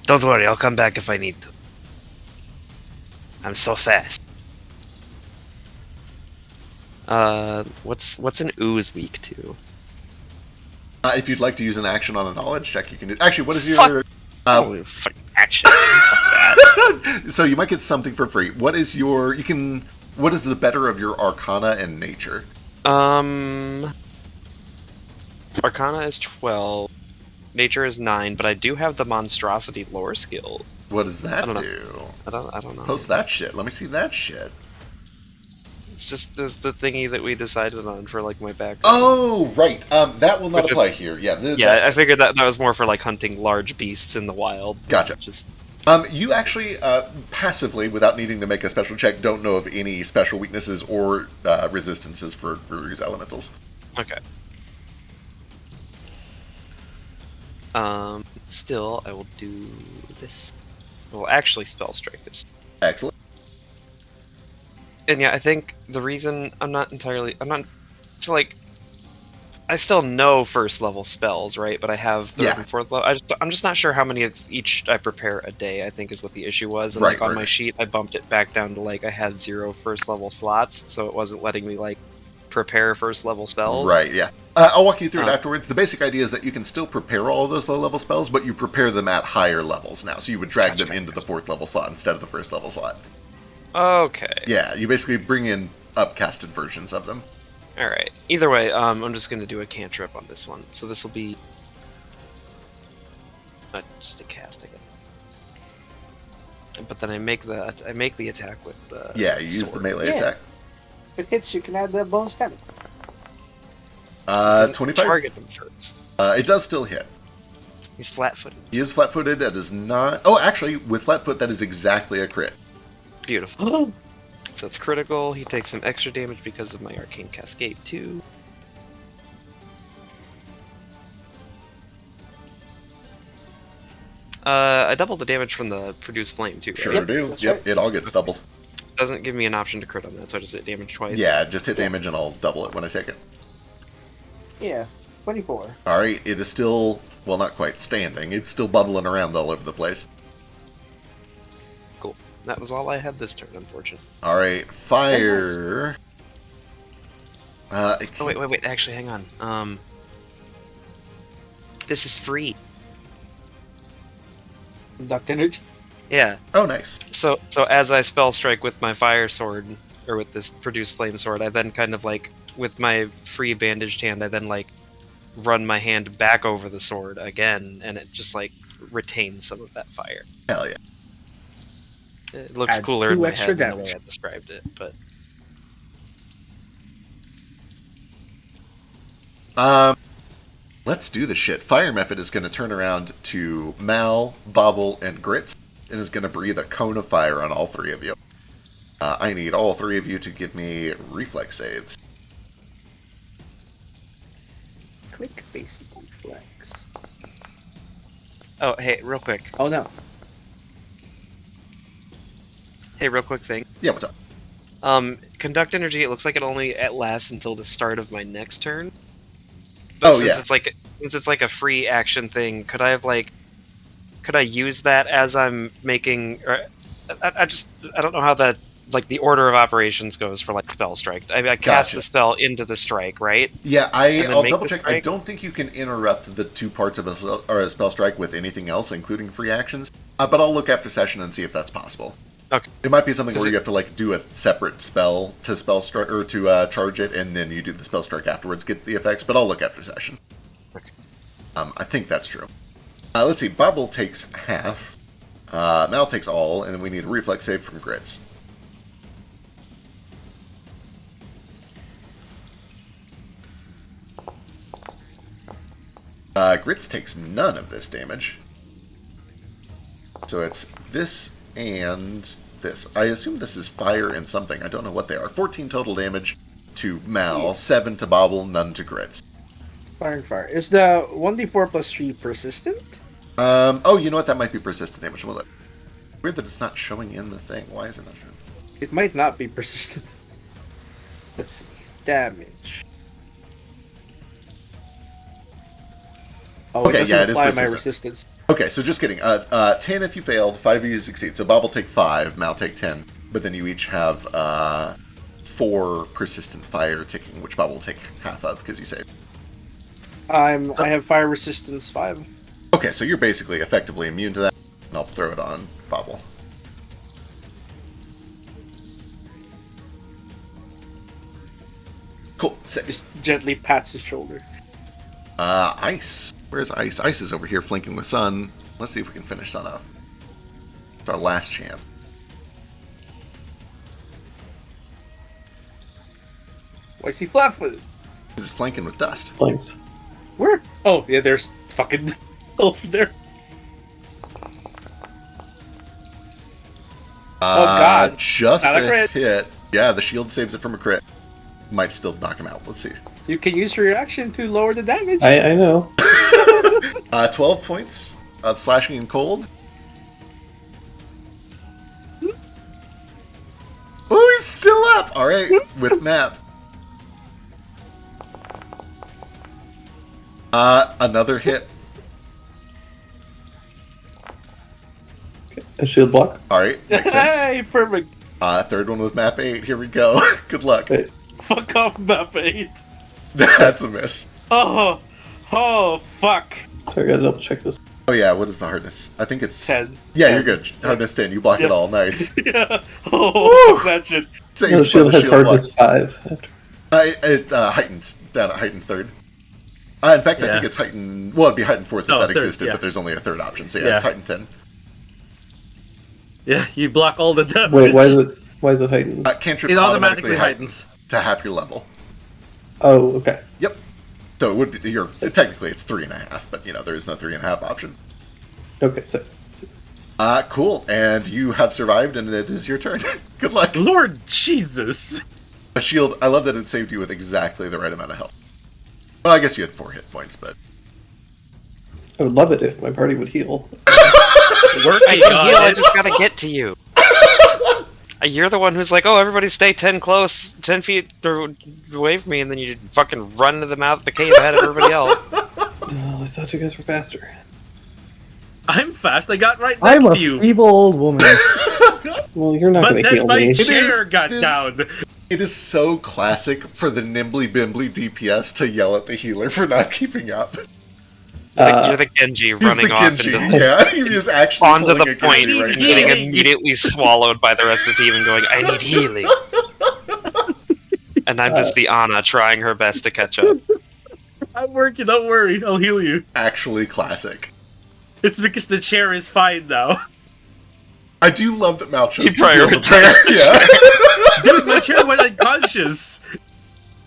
Don't worry, I'll come back if I need to. I'm so fast. What's an ooze weak to? If you'd like to use an action on a knowledge check, you can do. Actually, what is your? Fucking action. Fuck that. So you might get something for free. What is your? You can. What is the better of your Arcana and Nature? Arcana is 12. Nature is 9, but I do have the monstrosity lore skill. What does that I don't do? I don't know. Post that shit. Let me see that shit. It's just the thingy that we decided on for like my background. Oh, right. That will not Which apply here. Yeah. Yeah, I figured that was more for like hunting large beasts in the wild. Gotcha. Just you actually passively, without needing to make a special check, don't know of any special weaknesses or resistances for these elementals. okay. Still, I will do this. Well, actually, spell strike this. Excellent. And yeah, I think the reason I'm not so like I still know first level spells, right? But I have third and fourth level. I'm just not sure how many of each I prepare a day. I think is what the issue was. And right, on my sheet, I bumped it back down to like I had 0 first level slots, so it wasn't letting me like prepare first level spells. Right. Yeah. I'll walk you through it afterwards. The basic idea is that you can still prepare all of those low level spells, but you prepare them at higher levels now. So you would drag them into the fourth level slot instead of the first level slot. Okay. Yeah, you basically bring in upcasted versions of them. All right. Either way, I'm just gonna do a cantrip on this one. So this will be just a cast, I guess. But then I make the attack with the you use the melee attack. If it hits, you can add the bonus damage. 25. Target him first. It does still hit. He's flat-footed. He is flat-footed. That is not. Oh, actually, with flat-foot, that is exactly a crit. Beautiful. So it's critical. He takes some extra damage because of my arcane cascade too. I double the damage from the produce flame too. Right? Sure do. Yep, right. It all gets doubled. Doesn't give me an option to crit on that, so I just hit damage twice. Yeah, just hit damage and I'll double it when I take it. Yeah, 24. All right, it is still, well, not quite standing. It's still bubbling around all over the place. Cool. That was all I had this turn, unfortunately. All right, fire. Oh wait. Actually, hang on. This is free. Conduct energy. Yeah. Oh, nice. So as I spell strike with my fire sword, or with this produce flame sword, I then kind of like, with my free bandaged hand, I then like run my hand back over the sword again, and it just like retains some of that fire. Hell yeah. It looks Add cooler 2 in my extra head than the damage. way I described it, but Let's do the shit. Fire Method is going to turn around to Mal, Bobble, and Grits, and is going to breathe a cone of fire on all three of you. I need all three of you to give me reflex saves. Quick basic reflex. Oh, hey, real quick. Oh no. Hey, real quick thing. Yeah, what's up? Conduct energy. It looks like it only lasts until the start of my next turn. But since it's like a free action thing, could I use that as I'm making? Or, I don't know how that the order of operations goes for spell strike. I cast the spell into the strike, right? Yeah, I'll double check. I don't think you can interrupt the two parts of a spell strike with anything else, including free actions. But I'll look after session and see if that's possible. Okay. It might be something where you have to do a separate spell to spell strike or to charge it, and then you do the spell strike afterwards, get the effects. But I'll look after session. Okay. I think that's true. Let's see. Bobble takes half. Mal takes all, and then we need a reflex save from Grits. Grits takes none of this damage. So it's this and this. I assume this is fire and something. I don't know what they are. 14 total damage to Mal, 7 to Bobble, none to Grits. Fire and fire. Is the 1d4 plus 3 persistent? Oh, you know what? That might be persistent damage. We'll look. Weird that it's not showing in the thing. Why is it not showing? It might not be persistent. Let's see. Damage. Oh, okay, it yeah, it is apply persistent. my resistance. Okay, so just kidding. 10 if you failed, 5 if you succeed. So Bobble take 5, Mal take 10. But then you each have 4 persistent fire ticking, which Bobble will take half of because you saved. I have fire resistance 5. Okay, so you're basically effectively immune to that. And I'll throw it on Bobble. Cool, sick. Just gently pats his shoulder. Ice. Where's Ice? Ice is over here flanking with Sun. Let's see if we can finish Sun off. It's our last chance. Why is he flat-footed? This is flanking with Dust. Flanked. Where? Oh, yeah, there's fucking over there. Oh, God. Just Not a a crit. hit. Yeah, the shield saves it from a crit. Might still knock him out. Let's see. You can use your reaction to lower the damage. I know. 12 points of slashing and cold. Oh, he's still up! Alright, with map. Another hit. A shield block. Alright, makes sense. Hey, perfect. Third one with map 8. Here we go. Good luck. Wait. Fuck off, map 8. That's a miss. Oh, fuck. So I gotta double check this. Oh yeah, what is the hardness? I think it's 10. Yeah, you're good. Hardness 10. You block it all. Nice. Yeah. Oh, that shit. Saved No, by shield the has shield hardness block. 5. It heightens down at heightened third. In fact, I Yeah. think it's heightened. Well, it'd be heightened fourth if Oh, that third, existed, yeah. but there's only a third option. So yeah, Yeah. it's heightened 10. Yeah, you block all the damage. Wait, why is it heightened? Cantrips It automatically automatically heightens heightens. to half your level. Oh, okay. Yep. So it would be technically it's 3.5, but there is no 3.5 option. Okay, so. Cool. And you have survived, and it is your turn. Good luck. Lord Jesus. A shield. I love that it saved you with exactly the right amount of health. Well, I guess you had 4 hit points, but I would love it if my party would heal. Work I can heal, I just gotta get to you. You're the one who's like, oh, everybody stay 10 feet away from me, and then you fucking run to the mouth of the cave ahead of everybody else. Oh, I thought you guys were faster. I'm fast. I got right I'm next a to you. feeble old woman. Well, you're not But going to then heal my me. chair got down. it is so classic for the nimbly bimbly DPS to yell at the healer for not keeping up. You're the Genji He's running the off Genji. into Yeah, he is actually onto pulling the a point Genji right and now. getting immediately swallowed by the rest of the team and going, I need healing. And I'm just the Ana trying her best to catch up. I'm working. Don't worry. I'll heal you. Actually classic. It's because the chair is fine now. I do love that Mal chose He to heal the prioritized player. Yeah. Dude, my chair went unconscious.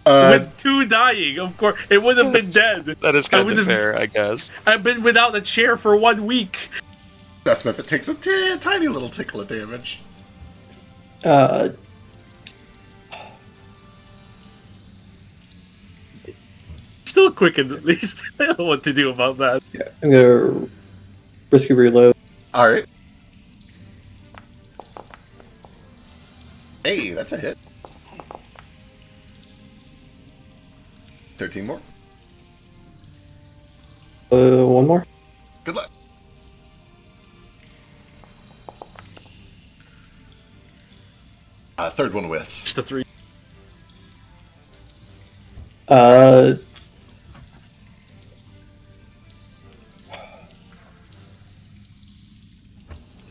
With 2 dying. Of course, it would have been dead. That is kind of fair, I guess. I've been without a chair for 1 week. That's if it takes a tiny little tickle of damage. Still quickened, at least. I don't know what to do about that. Yeah, I'm gonna risky reload. Alright. Hey, that's a hit. 13 more. One more. Good luck. Third one whiffs. Just a 3.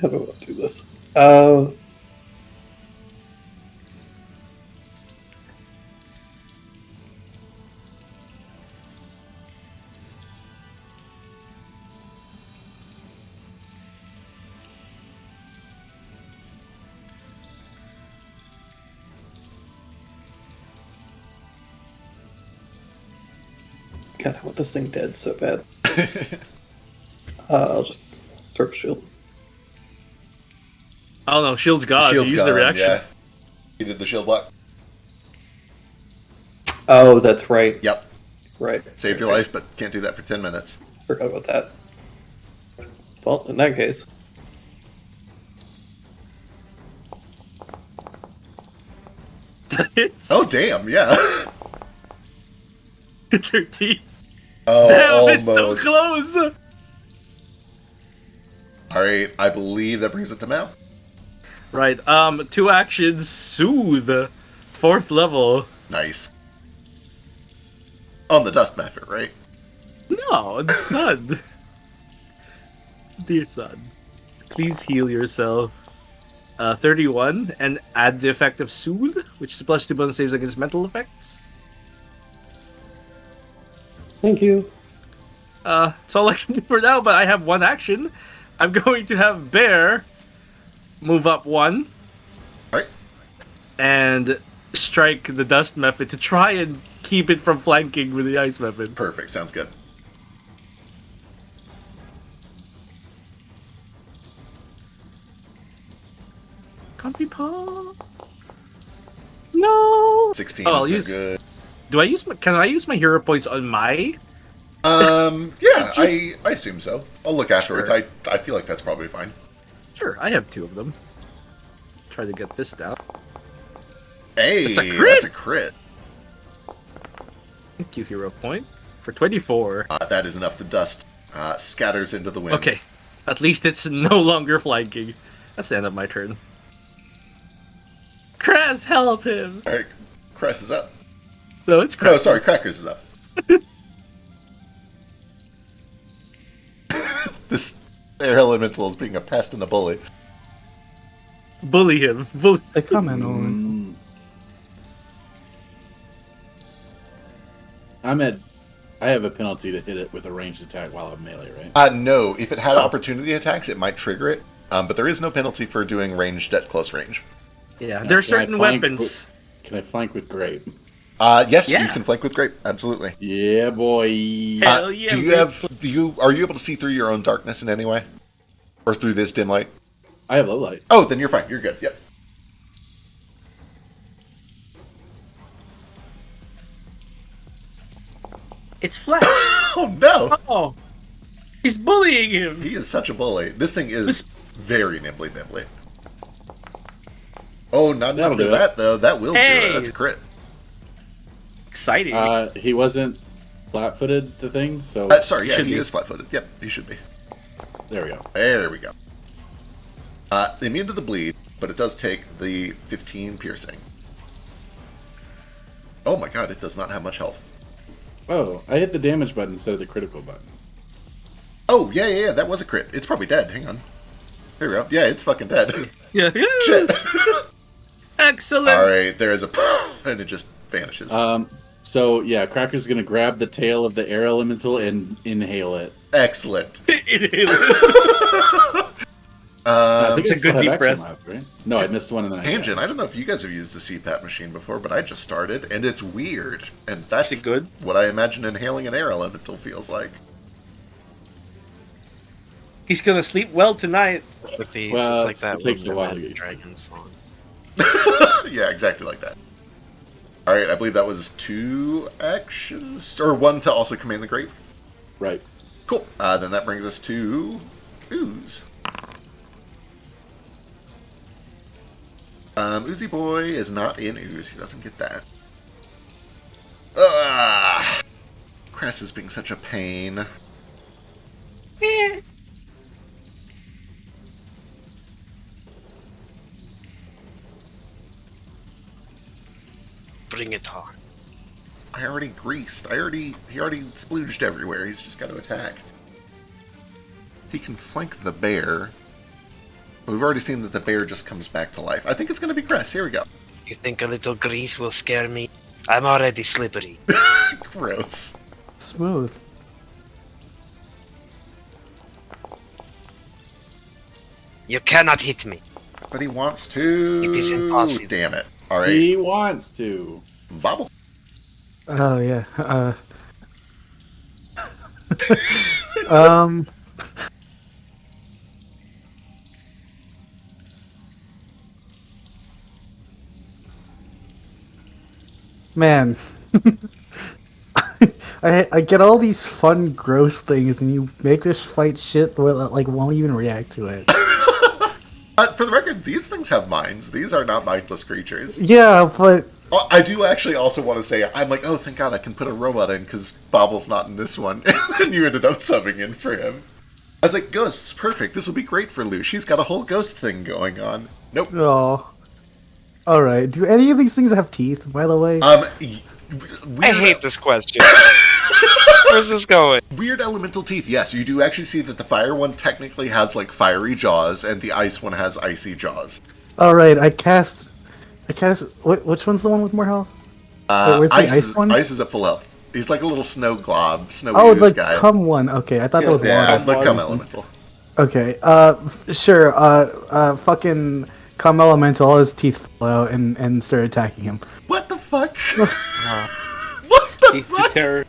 How do I want to do this? God, I want this thing dead so bad. I'll just throw a shield. Oh no, shield's gone. Shield's Use gone, the reaction. yeah. You did the shield block. Oh, that's right. Yep. Right. Saved your life, but can't do that for 10 minutes. Forgot about that. Well, in that case. Oh, damn, yeah. 13. Oh, Damn, almost. it's so close. Alright, I believe that brings it to Mal. Right, 2 actions, Soothe. 4th level. Nice. On the dust method, right? No, the sun. Dear son, please heal yourself. 31, and add the effect of Soothe, which is plus 2 bonus saves against mental effects. Thank you. That's all I can do for now, but I have 1 action. I'm going to have Bear move up 1. Alright. And strike the dust method to try and keep it from flanking with the ice method. Perfect, sounds good. Comfy paw. No. 16 Oh, I'll is no use- good. Do I use can I use my hero points on my? Yeah, I assume so. I'll look afterwards. Sure. I feel like that's probably fine. Sure, I have 2 of them. Try to get this down. Hey, That's a crit! that's a crit. Thank you, hero point. For 24. That is enough. The dust scatters into the wind. Okay. At least it's no longer flanking. That's the end of my turn. Krez, help him! Alright, Cress is up. No, it's Krez. No, sorry, Crackers is up. This air elemental is being a pest and a bully. Bully him. Bully. They comment on I have a penalty to hit it with a ranged attack while I'm melee, right? No, if it had opportunity attacks, it might trigger it. But there is no penalty for doing ranged at close range. Yeah, there are certain weapons. Can I flank with grape? Yes, Yeah. you can flank with grape. Absolutely. Yeah, boy. Hell yeah. Are you able to see through your own darkness in any way? Or through this dim light? I have low light. Oh, then you're fine. You're good. Yep. It's flat. Oh no! Oh. He's bullying him. He is such a bully. This thing is very nimbly. Oh, not enough That'll for do that, though. That will do Hey. it. That's a crit. Exciting. He wasn't flat-footed, the thing, so... Sorry, yeah, Should he be. is flat-footed. Yep, he should be. There we go. There we go. Immune to the bleed, but it does take the 15 piercing. Oh my god, it does not have much health. Oh, I hit the damage button instead of the critical button. Oh, yeah, that was a crit. It's probably dead. Hang on. There we go. Yeah, it's fucking dead. yeah. Shit. Excellent. Alright, there is a... and it just vanishes. So, yeah, Cracker's gonna grab the tail of the air elemental and inhale it. Excellent. I think It's I a still good have deep action breath. left, right? No, I missed one and then I Tangent, died. I don't know if you guys have used a CPAP machine before, but I just started, and it's weird. And that's Is it good? what I imagine inhaling an air elemental feels like. He's gonna sleep well tonight. Well, It's like that it takes one a while to Imagine get used to. Dragons song. Yeah, exactly like that. Alright, I believe that was 2 actions, or 1 to also command the grape. Right. Cool. Then that brings us to Ooze. Oozy Boy is not in Ooze. He doesn't get that. Ugh! Cress is being such a pain. Bring it on. I already greased. He already splooged everywhere. He's just got to attack. He can flank the bear. We've already seen that the bear just comes back to life. I think it's going to be Cress. Here we go. You think a little grease will scare me? I'm already slippery. Gross. Smooth. You cannot hit me. But he wants to. It is impossible. Damn it. All right. He wants to. Bobble. Oh yeah. Um. Man, I get all these fun, gross things, and you make this fight shit where like won't even react to it. For the record, these things have minds. These are not mindless creatures. Yeah, but I do actually also want to say, I'm like, oh, thank God I can put a robot in because Bobble's not in this one. And then you ended up subbing in for him. I was like, Ghosts, perfect. This will be great for Lou. She's got a whole ghost thing going on. Nope. oh, all right. Do any of these things have teeth? By the way, I hate this question. Where's this going? Weird elemental teeth. Yes, you do actually see that the fire one technically has like fiery jaws, and the ice one has icy jaws. all right. I cast. Which one's the one with more health? Wait, where's the ice one? Ice is at full health. He's like a little snow glob, snow Oh, ooze the guy. cum one. Okay, I thought that was Yeah, water. the cum elemental. Okay. Sure. Fucking cum elemental. All his teeth fell out and started attacking him. What the fuck? What the Teeth fuck? to terror.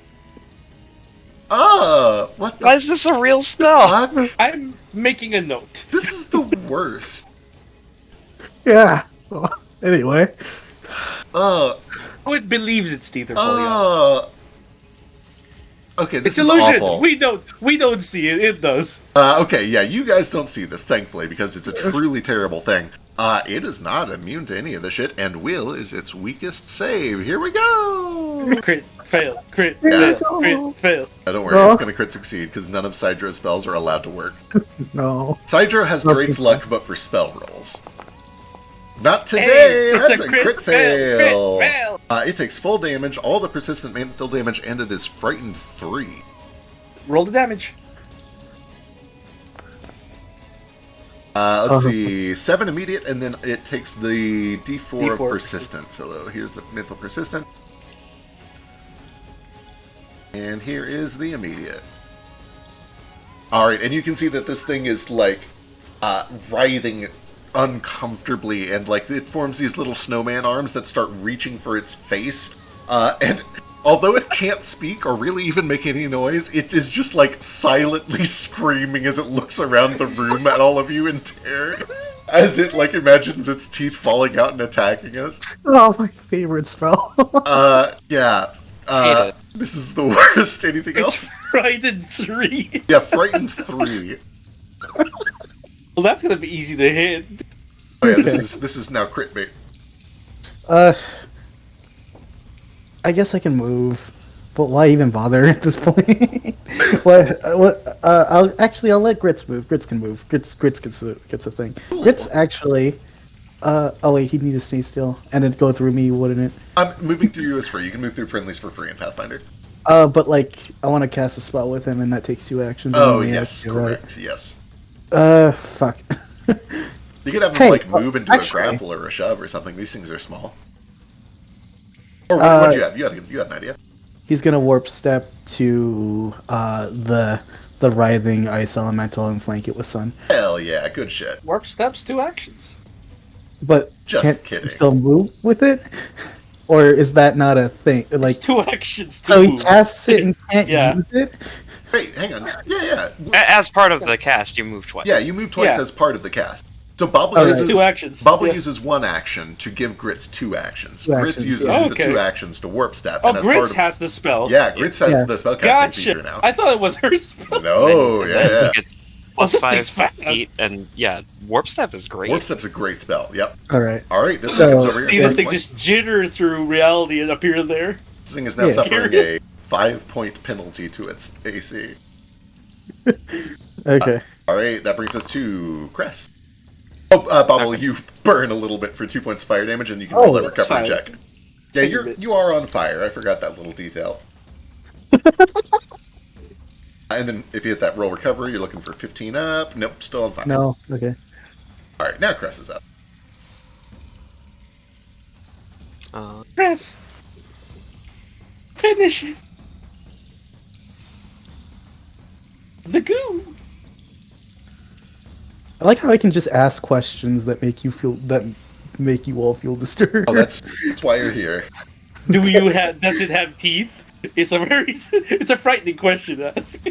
What the Why is this a real spell? fuck? I'm making a note. This is the worst. Yeah. Well, anyway. Oh, it believes its teeth are falling out. Okay, this It's is illusion. awful. We don't see it. It does. Okay, yeah, you guys don't see this, thankfully, because it's a truly terrible thing. It is not immune to any of the shit, and will is its weakest save. Here we go! Crit, fail, crit, Yeah. fail, crit, fail. Don't worry, it's going to crit succeed, because none of Sidro's spells are allowed to work. No. Sidro has Okay. Drake's Luck, but for spell rolls. Not today! Hey, it's That's a a crit crit fail, fail! crit fail. It takes full damage, all the persistent mental damage, and it is frightened 3. Roll the damage. Let's see, 7 immediate, and then it takes the D4 of D4 persistent. So here's the mental persistent. And here is the immediate. Alright, and you can see that this thing is, like, writhing uncomfortably, and, like, it forms these little snowman arms that start reaching for its face. And although it can't speak or really even make any noise, it is just, like, silently screaming as it looks around the room at all of you in terror. As it, like, imagines its teeth falling out and attacking us. Oh, my favorite spell. Yeah. Hate it. This is the worst. Anything else? It's frightened 3. Yeah, frightened 3. Well, that's gonna be easy to hit. Oh yeah, this is now crit bait. I guess I can move, but why even bother at this point? I'll let Grits move. Grits can move. Grits gets a thing. Grits actually. Oh wait, he'd need to stay still, and then go through me, wouldn't it? Moving through you is free. You can move through friendlies for free in Pathfinder. But like, I want to cast a spell with him, and that takes 2 actions. Oh anyway, yes, right? correct. Yes. Fuck. You could have him Hey, like move into actually- a grapple or a shove or something. These things are small. Or what'd you have? You had an idea. He's gonna warp step to the the writhing ice elemental and flank it with sun. Hell yeah, good shit. Warp steps, 2 actions. But Just can't kidding. he still move with it? Or is that not a thing? Like Like, 2 actions to so he move. casts it and can't Yeah. use it? Wait, hang on. Yeah. As part of the cast, you move twice. Yeah, you move twice Yeah. as part of the cast. So Bobble Alright. uses 2 actions. Bobble Yeah. uses 1 action to give Grits 2 actions. Two Grits actions, uses yeah. the Okay. 2 actions to warp step. Oh, and as Grits part of, has the spell. Yeah, Grits has Yeah. the spellcasting Gotcha. feature now. I thought it was her spell. No, And yeah. then you get plus this 5 thing's fast. feet, and yeah, warp step is great. Warp step's a great spell. Yep. Alright. All right, this So- thing comes over here. See and this starts thing playing. just jitter through reality and appear there. This thing is now Yeah. suffering a 5-point penalty to its AC. Okay. All right, that brings us to Cress. Oh, Bobble, you burn a little bit for 2 points of fire damage, and you can roll that that's recovery fine. check. Yeah, Take a bit. you are on fire. I forgot that little detail. And then if you hit that roll recovery, you're looking for 15 up. Nope, still on fire. No. Okay. All right, now Cress is up. Press. Finish it. The goo. I like how I can just ask questions that make you all feel disturbed. Oh, that's why you're here. Does it have teeth? It's a frightening question to ask.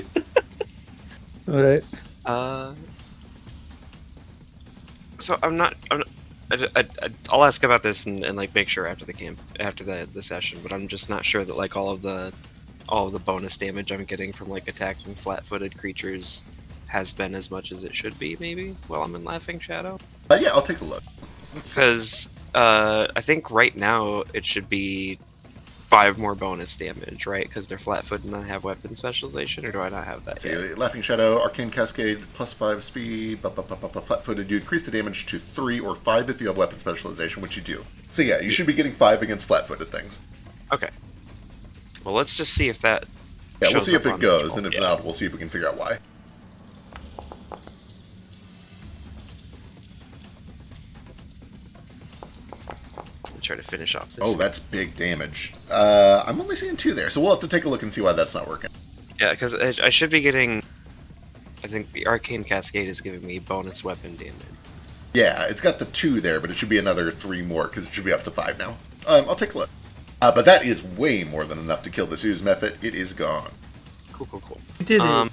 Alright. So I'll ask about this and like make sure after the session, but I'm just not sure that like all of the bonus damage I'm getting from like attacking flat-footed creatures has been as much as it should be, maybe, while I'm in Laughing Shadow. Yeah, I'll take a look. Let's see. Because I think right now it should be 5 more bonus damage, right? Because they're flat-footed and I have weapon specialization, or do I not have that Let's yet? see, Laughing Shadow, Arcane Cascade, +5 speed, flat-footed. You increase the damage to 3 or 5 if you have weapon specialization, which you do. So yeah, you should be getting 5 against flat-footed things. Okay. Well, let's just see if that. Yeah, we'll shows see if up it on goes, the and if roll. not, we'll see if we can figure out why. Try to finish off this. Oh, that's big damage. I'm only seeing 2 there, so we'll have to take a look and see why that's not working. Yeah, because I should be getting. I think the Arcane Cascade is giving me bonus weapon damage. Yeah, it's got the 2 there, but it should be another 3 more, because it should be up to 5 now. I'll take a look. But that is way more than enough to kill this Ooze Mephit. It is gone. Cool. You did it.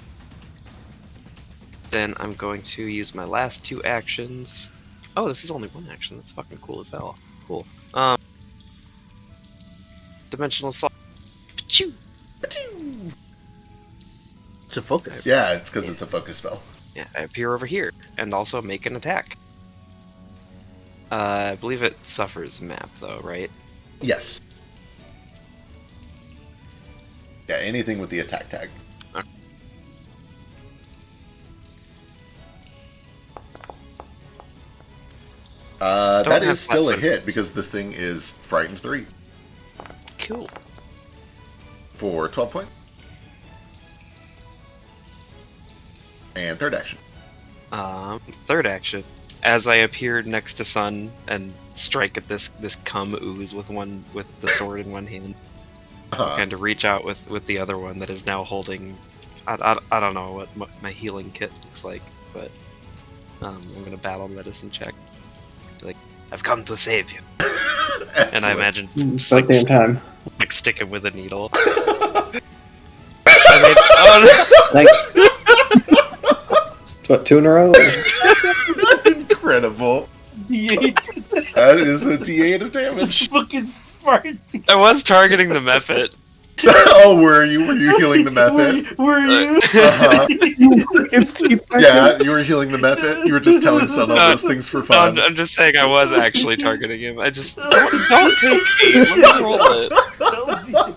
Then I'm going to use my last 2 actions. Oh, this is only 1 action. That's fucking cool as hell. Cool. Dimensional Assault. Pachoo! It's a focus. Yeah, it's because it's a focus spell. Yeah, I appear over here and also make an attack. I believe it suffers map though, right? Yes. Yeah, anything with the attack tag. Okay. That have is still a flat-footed. hit because this thing is frightened 3 Cool. for 12 points. And third action. Third action. As I appeared next to Sun and strike at this cum ooze with the sword in one hand, kind of reach out with the other one that is now holding. I don't know what my healing kit looks like, but I'm gonna battle medicine check. Like, I've come to save you, and I imagine just About damn time. like sticking with a needle. I mean, oh, Thanks. What, 2 in a row? Incredible. D8. That is a D8 of damage. Fucking fart. I was targeting the Mephit. Oh, were you? Were you healing the Mephit? Were you? Uh-huh. It's teeth. Yeah, you were healing the Mephit. You were just telling Sun all those things for No, fun. I'm just saying I was actually targeting him. I just don't take me. Let me roll it.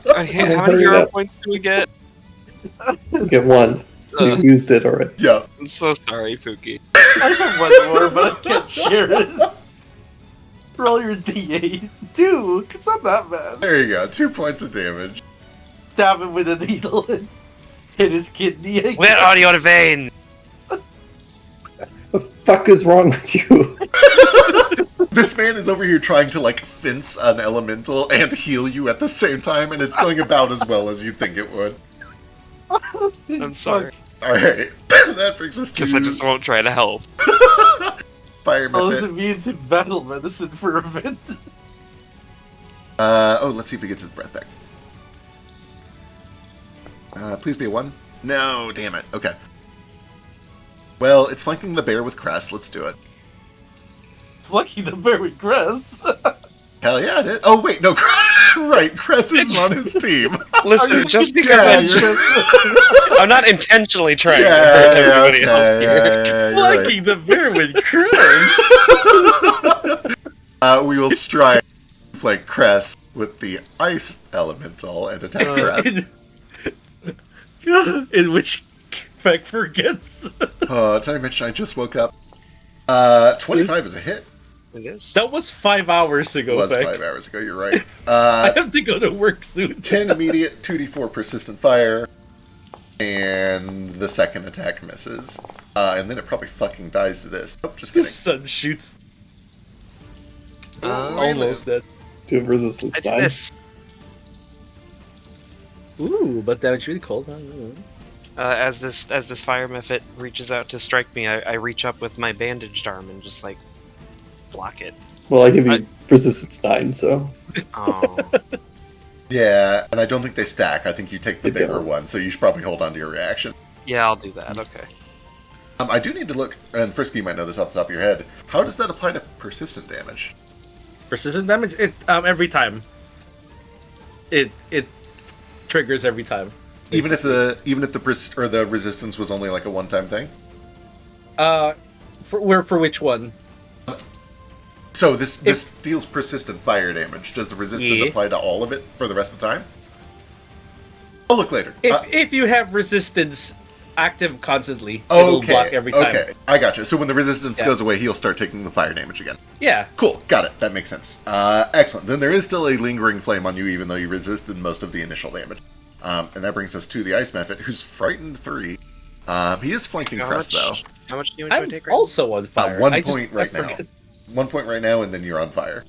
Okay, how many hero points do we get? You get 1. You used it already. Yeah. I'm so sorry, Pookie. I have one more, but I can't share it. Roll your D8. Dude, it's not that bad. There you go. 2 points of damage. Stab him with a needle and hit his kidney. Where are your veins? The fuck is wrong with you? This man is over here trying to, like, fence an elemental and heal you at the same time, and it's going about as well as you'd think it would. I'm sorry. Alright, that brings us to... Because I just won't try to help. Fire All this Method. means in battle medicine for event. Let's see if we get to the breath back. Please be a 1. No, damn it. Okay. Well, it's flanking the bear with Crest. Let's do it. Lucky the bear with Cress. Hell yeah, it is. Oh, wait, no. Right, Crest is on his team. Listen, just because Yeah, I'm not intentionally trying to Yeah, hurt yeah, everybody okay, else here. yeah, you're right. Flanking the bear with Cress. We will strive to flank Crest with the Ice Elemental and attack Crest. In which Feck forgets. Did I mention I just woke up? 25 is a hit. It is. That was 5 hours It ago, was Feck. 5 hours ago, you're right. I have to go to work soon. 10 immediate, 2d4 persistent fire, and the second attack misses. And then it probably fucking dies to this. Oh, just The kidding. sun shoots. Really? Almost dead. Do you have resistance I do die? this. Ooh, but damage really cold. As this fire method reaches out to strike me, I reach up with my bandaged arm and just like block it. Well, I give you resistance 9, so. Oh, Yeah, and I don't think they stack. I think you take the They bigger don't. one, so you should probably hold on to your reaction. yeah, I'll do that. Okay. I do need to look, and Frisky might know this off the top of your head. How does that apply to persistent damage? Persistent damage. It every time. It triggers every time. Even if the the resistance was only like a one-time thing? For which one? So this deals persistent fire damage. Does the resistance Yeah. apply to all of it for the rest of the time? I'll look later. If you have resistance active constantly, it'll block Okay, every time. okay, I gotcha. So when the resistance Yeah. goes away, he'll start taking the fire damage again. Yeah. Cool, got it. That makes sense. Excellent. Then there is still a lingering flame on you, even though you resisted most of the initial damage. And that brings us to the Ice Mephit, who's frightened 3. He is flanking Crest, though. How much damage do I I'm take right also on fire. 1 I just- point right I now. forget- 1 point right now, and then you're on fire.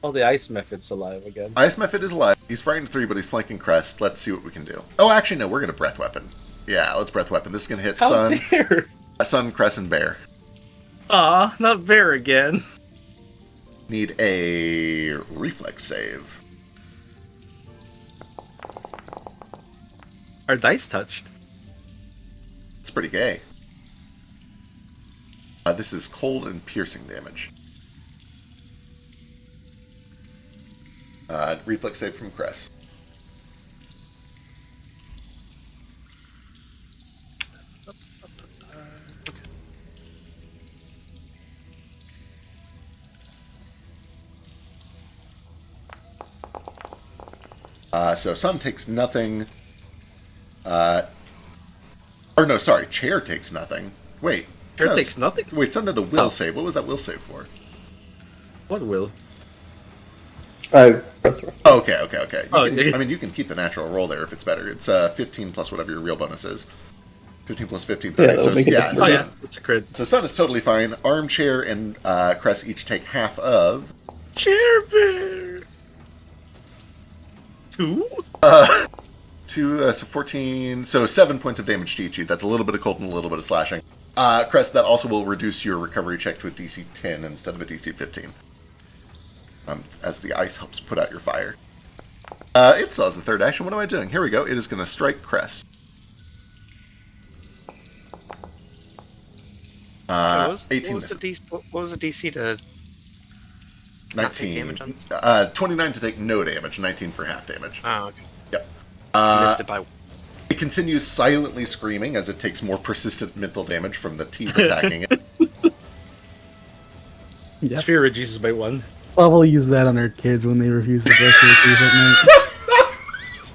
Oh, the ice method's alive again. Ice Mephit is alive. He's frightened 3, but he's flanking Crest. Let's see what we can do. Oh, actually, no, we're going to Breath Weapon. Yeah, let's Breath Weapon. This is going to hit How Sun, dare? Sun, Crest, and Bear. Aw, not bear again. Need a Reflex save. Our dice touched. It's pretty gay. This is cold and piercing damage. Reflex save from Crest. So Sun takes nothing. Or no, sorry, Chair takes nothing. Wait. Chair no, takes nothing? Wait, Sun did a will Oh. save. What was that will save for? What will? I press the Oh, okay. You Oh, can- okay. I mean, you can keep the natural roll there if it's better. It's 15 plus whatever your real bonus is. 15 plus 15, 30. Yeah, that'll so make it yeah, different. Oh Sun, yeah, it's a crit. so Sun is totally fine. Armchair and Crest each take half of. Chair bear. 2? 2, so 14, so 7 points of damage to each. That's a little bit of cold and a little bit of slashing. Crest, that also will reduce your recovery check to a DC 10 instead of a DC 15. As the ice helps put out your fire. It still has the third action. What am I doing? Here we go. It is going to strike Crest. What was 18 what was the DC to not take 19. damage on this? 29 to take no damage, 19 for half damage. Oh, okay. Yep. Missed it by. It continues silently screaming as it takes more persistent mental damage from the teeth attacking it. Yeah. Sphere reduces by 1. Well, we'll use that on our kids when they refuse to brush their teeth at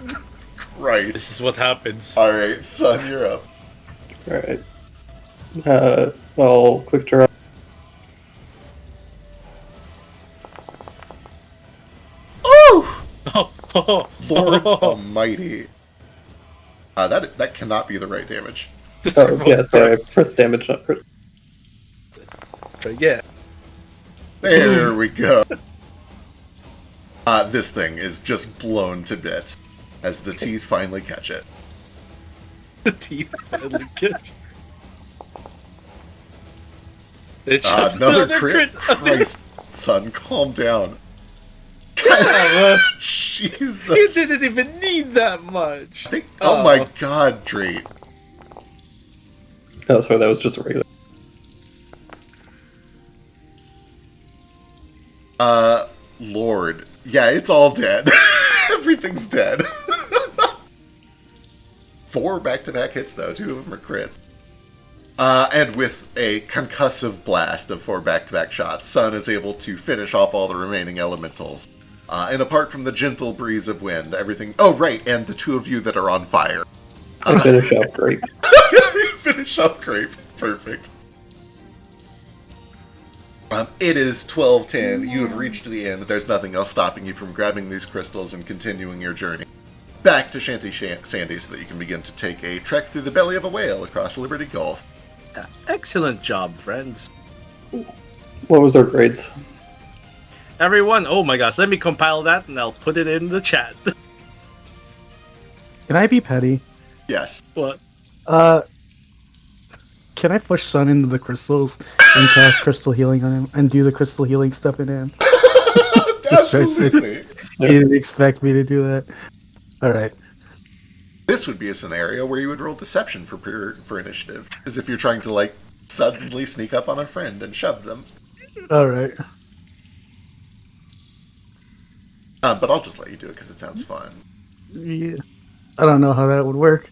night. Christ. This is what happens. Alright, Sun, you're up. Alright. Well, quick turn. Oh! Oh, Lord Almighty. That cannot be the right damage. Oh, yeah, sorry. I pressed damage, not crit. Yeah. There we go. This thing is just blown to bits as the teeth finally catch it. The teeth finally catch. Another crit. Christ, son, calm down. Jesus. You didn't even need that much. Oh my god, Drake. Oh, sorry, that was just a regular. Lord. Yeah, it's all dead. Everything's dead. 4 back-to-back hits, though. 2 of them are crits. And with a concussive blast of 4 back-to-back shots, Sun is able to finish off all the remaining elementals. And apart from the gentle breeze of wind, everything... Oh, right, and the 2 of you that are on fire. I finish off Grape. Finish off Grape. Perfect. It is 12:10. You have reached the end. There's nothing else stopping you from grabbing these crystals and continuing your journey back to Shanty Sandy so that you can begin to take a trek through the belly of a whale across Liberty Gulf. Excellent job, friends. What was our grades? Everyone, oh my gosh, let me compile that and I'll put it in the chat. Can I be petty? Yes. What? Can I push Sun into the crystals and cast crystal healing on him and do the crystal healing stuff in him? Absolutely. You didn't expect me to do that. All right. This would be a scenario where you would roll deception for initiative, as if you're trying to like suddenly sneak up on a friend and shove them. All right. But I'll just let you do it because it sounds fun. Yeah. I don't know how that would work.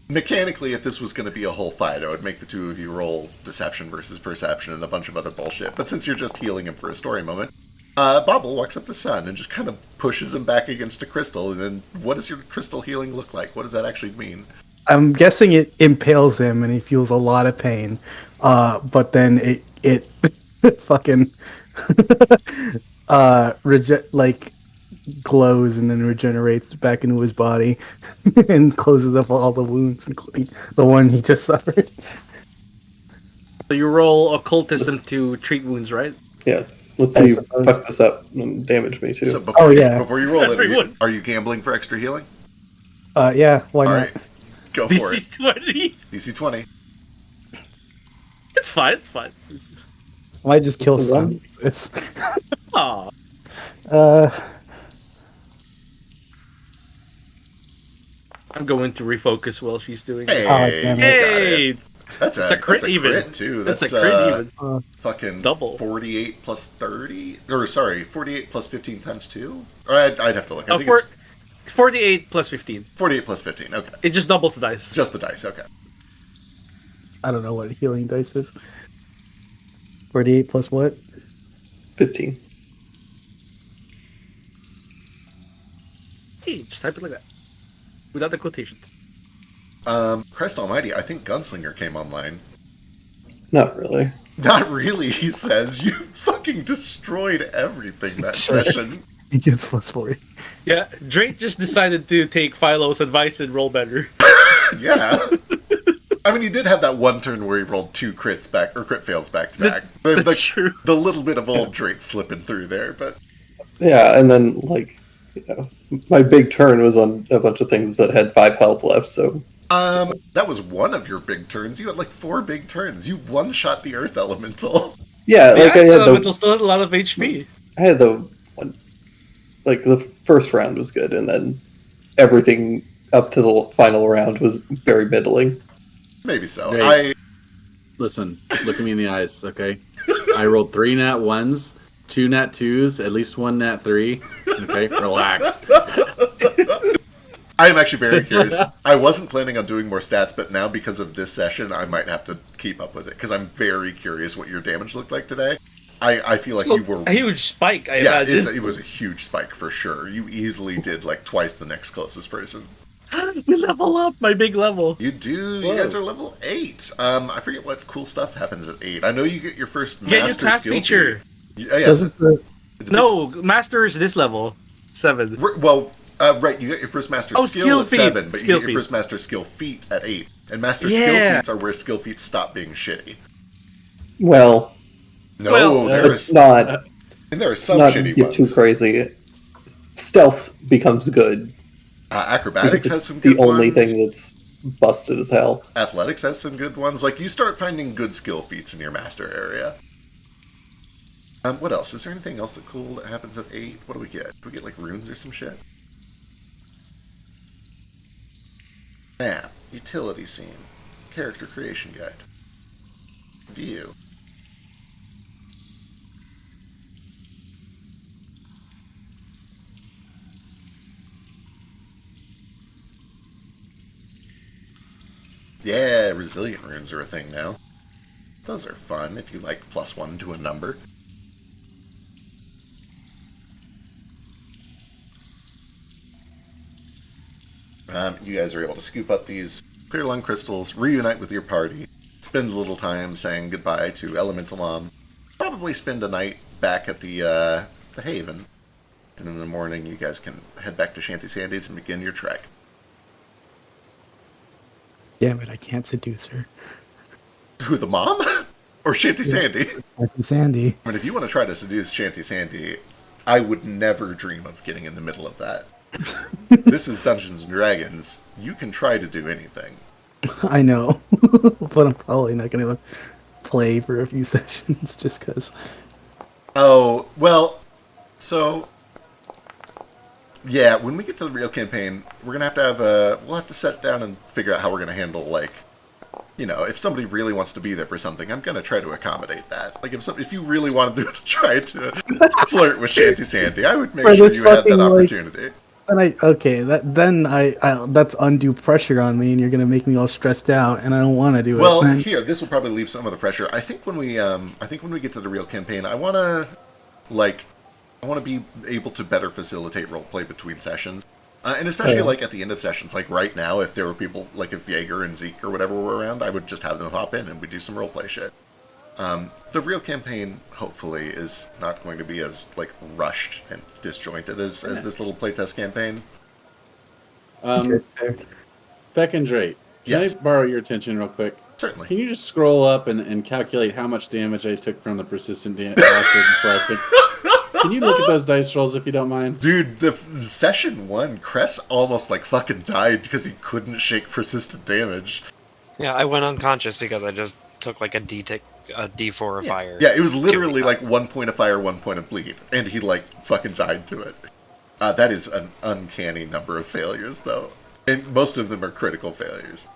Mechanically, if this was going to be a whole fight, I would make the 2 of you roll deception versus perception and a bunch of other bullshit. But since you're just healing him for a story moment, Bobble walks up to Sun and just kind of pushes him back against a crystal. And then, what does your crystal healing look like? What does that actually mean? I'm guessing it impales him and he feels a lot of pain. But then it fucking glows and then regenerates back into his body and closes up all the wounds, including the one he just suffered. So you roll occultism to treat wounds, right? Yeah. Let's see you fuck this up and damage me too. So before you roll Everyone. it, are you gambling for extra healing? Yeah, why not? Alright, go for DC's it. 20. DC 20. It's fine, it's fine. Why just kill Just a Sun? one? It's Aw. I'm going to refocus while she's doing it. Hey, damn it. Hey! that's a crit even. Crit too. That's a crit even. Fucking Double. 48 plus 30, or sorry, 48 plus 15 times 2. Or I'd have to look. I think For, it's 48 plus 15. 48 plus 15. Okay, It just doubles the dice. just the dice. Okay. I don't know what a healing dice is. 48 plus what? 15. Hey, just type it like that. Without the quotations. Christ Almighty, I think Gunslinger came online. Not really. Not really, he says. You fucking destroyed everything that session. He gets plus 40. Yeah, Drake just decided to take Philo's advice and roll better. Yeah. I mean, he did have that one turn where he rolled 2 crit fails back to back. That's true. The little bit of old Drake slipping through there, but Yeah, and then my big turn was on a bunch of things that had 5 health left, so that was one of your big turns. You had like 4 big turns. You one-shot the Earth Elemental. yeah, Yeah, I had Elemental still had a lot of HP. I had the one, the first round was good, and then everything up to the final round was very middling. Maybe so. Right. Listen, look at me in the eyes, okay? I rolled 3 nat 1s, 2 nat 2s, at least 1 nat 3. Okay, relax. I am actually very curious. I wasn't planning on doing more stats, but now because of this session, I might have to keep up with it, because I'm very curious what your damage looked like today. I feel like you were... A huge spike, I Yeah, imagine. it was a huge spike for sure. You easily did like twice the next closest person. We level up, my big level. You do. Whoa. You guys are level 8. I forget what cool stuff happens at 8. I know you get your first Get your master task skill feature. feat. Yeah, Doesn't the, No, master is this level. 7. Well, right, you get your first master skill skill at feat. 7, but Skill you get your feat. first master skill feat at 8. And master skill feats are where skill feats stop being shitty. Well, No, Well, it's not. and there are some Not shitty get ones. too crazy. Stealth becomes good. Acrobatics because has it's some the good only ones. thing that's busted as hell. Athletics has some good ones. Like, you start finding good skill feats in your master area. What else? Is there anything else that cool that happens at 8? What do we get? Do we get, like, runes or some shit? Map. Utility scene. Character creation guide. View. Yeah, resilient runes are a thing now. Those are fun if you like +1 to a number. You guys are able to scoop up these clear lung crystals, reunite with your party, spend a little time saying goodbye to Elemental Mom, probably spend a night back at the Haven, and in the morning you guys can head back to Shanty Sandy's and begin your trek. Damn it, I can't seduce her. Who, the mom? Or Shanty Sandy? Shanty Sandy. I mean, if you want to try to seduce Shanty Sandy, I would never dream of getting in the middle of that. This is Dungeons & Dragons. You can try to do anything. I know, but I'm probably not going to play for a few sessions just because. Oh, well, so... Yeah, when we get to the real campaign, we're going to have we'll have to sit down and figure out how we're going to handle, like, you know, if somebody really wants to be there for something, I'm going to try to accommodate that. Like, if you really wanted to try to flirt with Shanty Sandy, I would make sure you had that opportunity. That's undue pressure on me, and you're gonna make me all stressed out, and I don't want to do it. Well, here, this will probably leave some of the pressure. I think when we get to the real campaign, I want to be able to better facilitate roleplay between sessions, and especially like at the end of sessions. Like right now, if there were people like if Jaeger and Zeke or whatever were around, I would just have them hop in and we do some roleplay shit. The real campaign, hopefully, is not going to be as like rushed and disjointed as this little playtest campaign. Beck and Drake, can Yes. I borrow your attention real quick? Certainly. Can you just scroll up and calculate how much damage I took from the persistent acid before I think? Can you look at those dice rolls if you don't mind? Dude, the session 1, Cress almost like fucking died because he couldn't shake persistent damage. Yeah, I went unconscious because I just took like a D4 of fire. Yeah, it was literally like 1 point of fire, 1 point of bleed, and he like fucking died to it. That is an uncanny number of failures, though, and most of them are critical failures.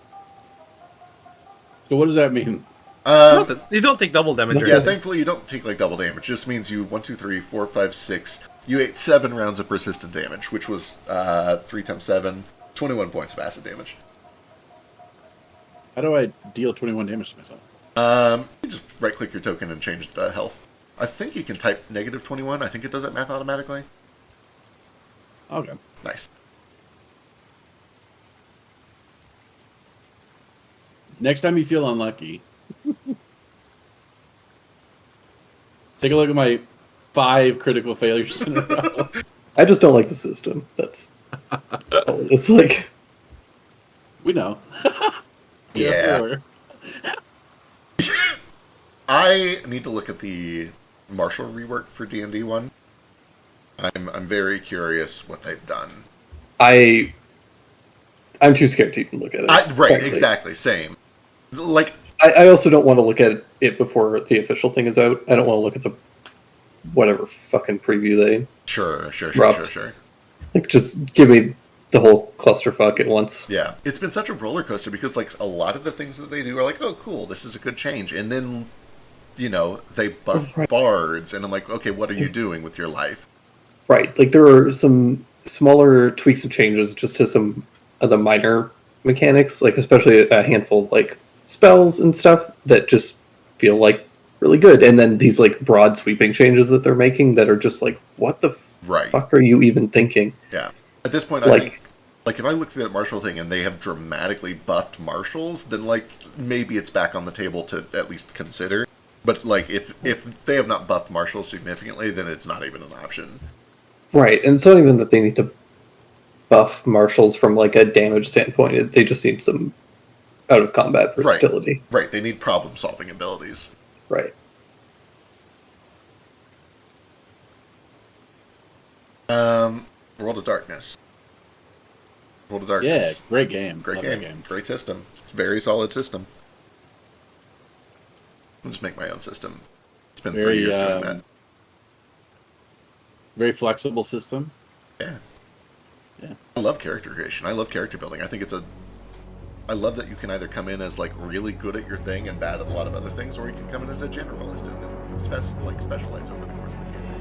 So what does that mean? You don't take double damage. Yeah, thankfully you don't take like double damage. It just means you 1, 2, 3, 4, 5, 6. You ate 7 rounds of persistent damage, which was 3 times 7, 21 points of acid damage. How do I deal 21 damage to myself? You just right-click your token and change the health. I think you can type -21. I think it does that math automatically. Okay. Nice. Next time you feel unlucky, take a look at my 5 critical failures in a row. I just don't like the system. That's all. It's like We know. Yeah. I need to look at the Marshall rework for D&D 1. I'm very curious what they've done. I'm too scared to even look at it. Right, frankly. exactly, same. Like, I also don't want to look at it before the official thing is out. I don't want to look at the whatever fucking preview they. Sure. Like, just give me the whole clusterfuck at once. Yeah, it's been such a roller coaster because like a lot of the things that they do are like, oh, cool, this is a good change, and then you know they buff bards, and I'm like, okay, what are you doing with your life? Right, like there are some smaller tweaks and changes just to some of the minor mechanics, like especially a handful of like spells and stuff that just feel like really good, and then these like broad sweeping changes that they're making that are just like, what the fuck are you even thinking? Yeah, at this point, I think like if I look through that Marshall thing and they have dramatically buffed Marshals, then like maybe it's back on the table to at least consider. But like if they have not buffed Marshals significantly, then it's not even an option. Right, and it's not even that they need to buff Marshals from like a damage standpoint. They just need some out of combat versatility. Right, they need problem solving abilities. Right. World of Darkness. World of Yeah, Darkness. great game. Great Love game. that game. Great system. Very solid system. I'll just make my own system. Spend 3 years doing that. Very flexible system. Yeah. Yeah. I love character creation. I love character building. I think I love that you can either come in as like really good at your thing and bad at a lot of other things, or you can come in as a generalist and then specialize over the course of the campaign.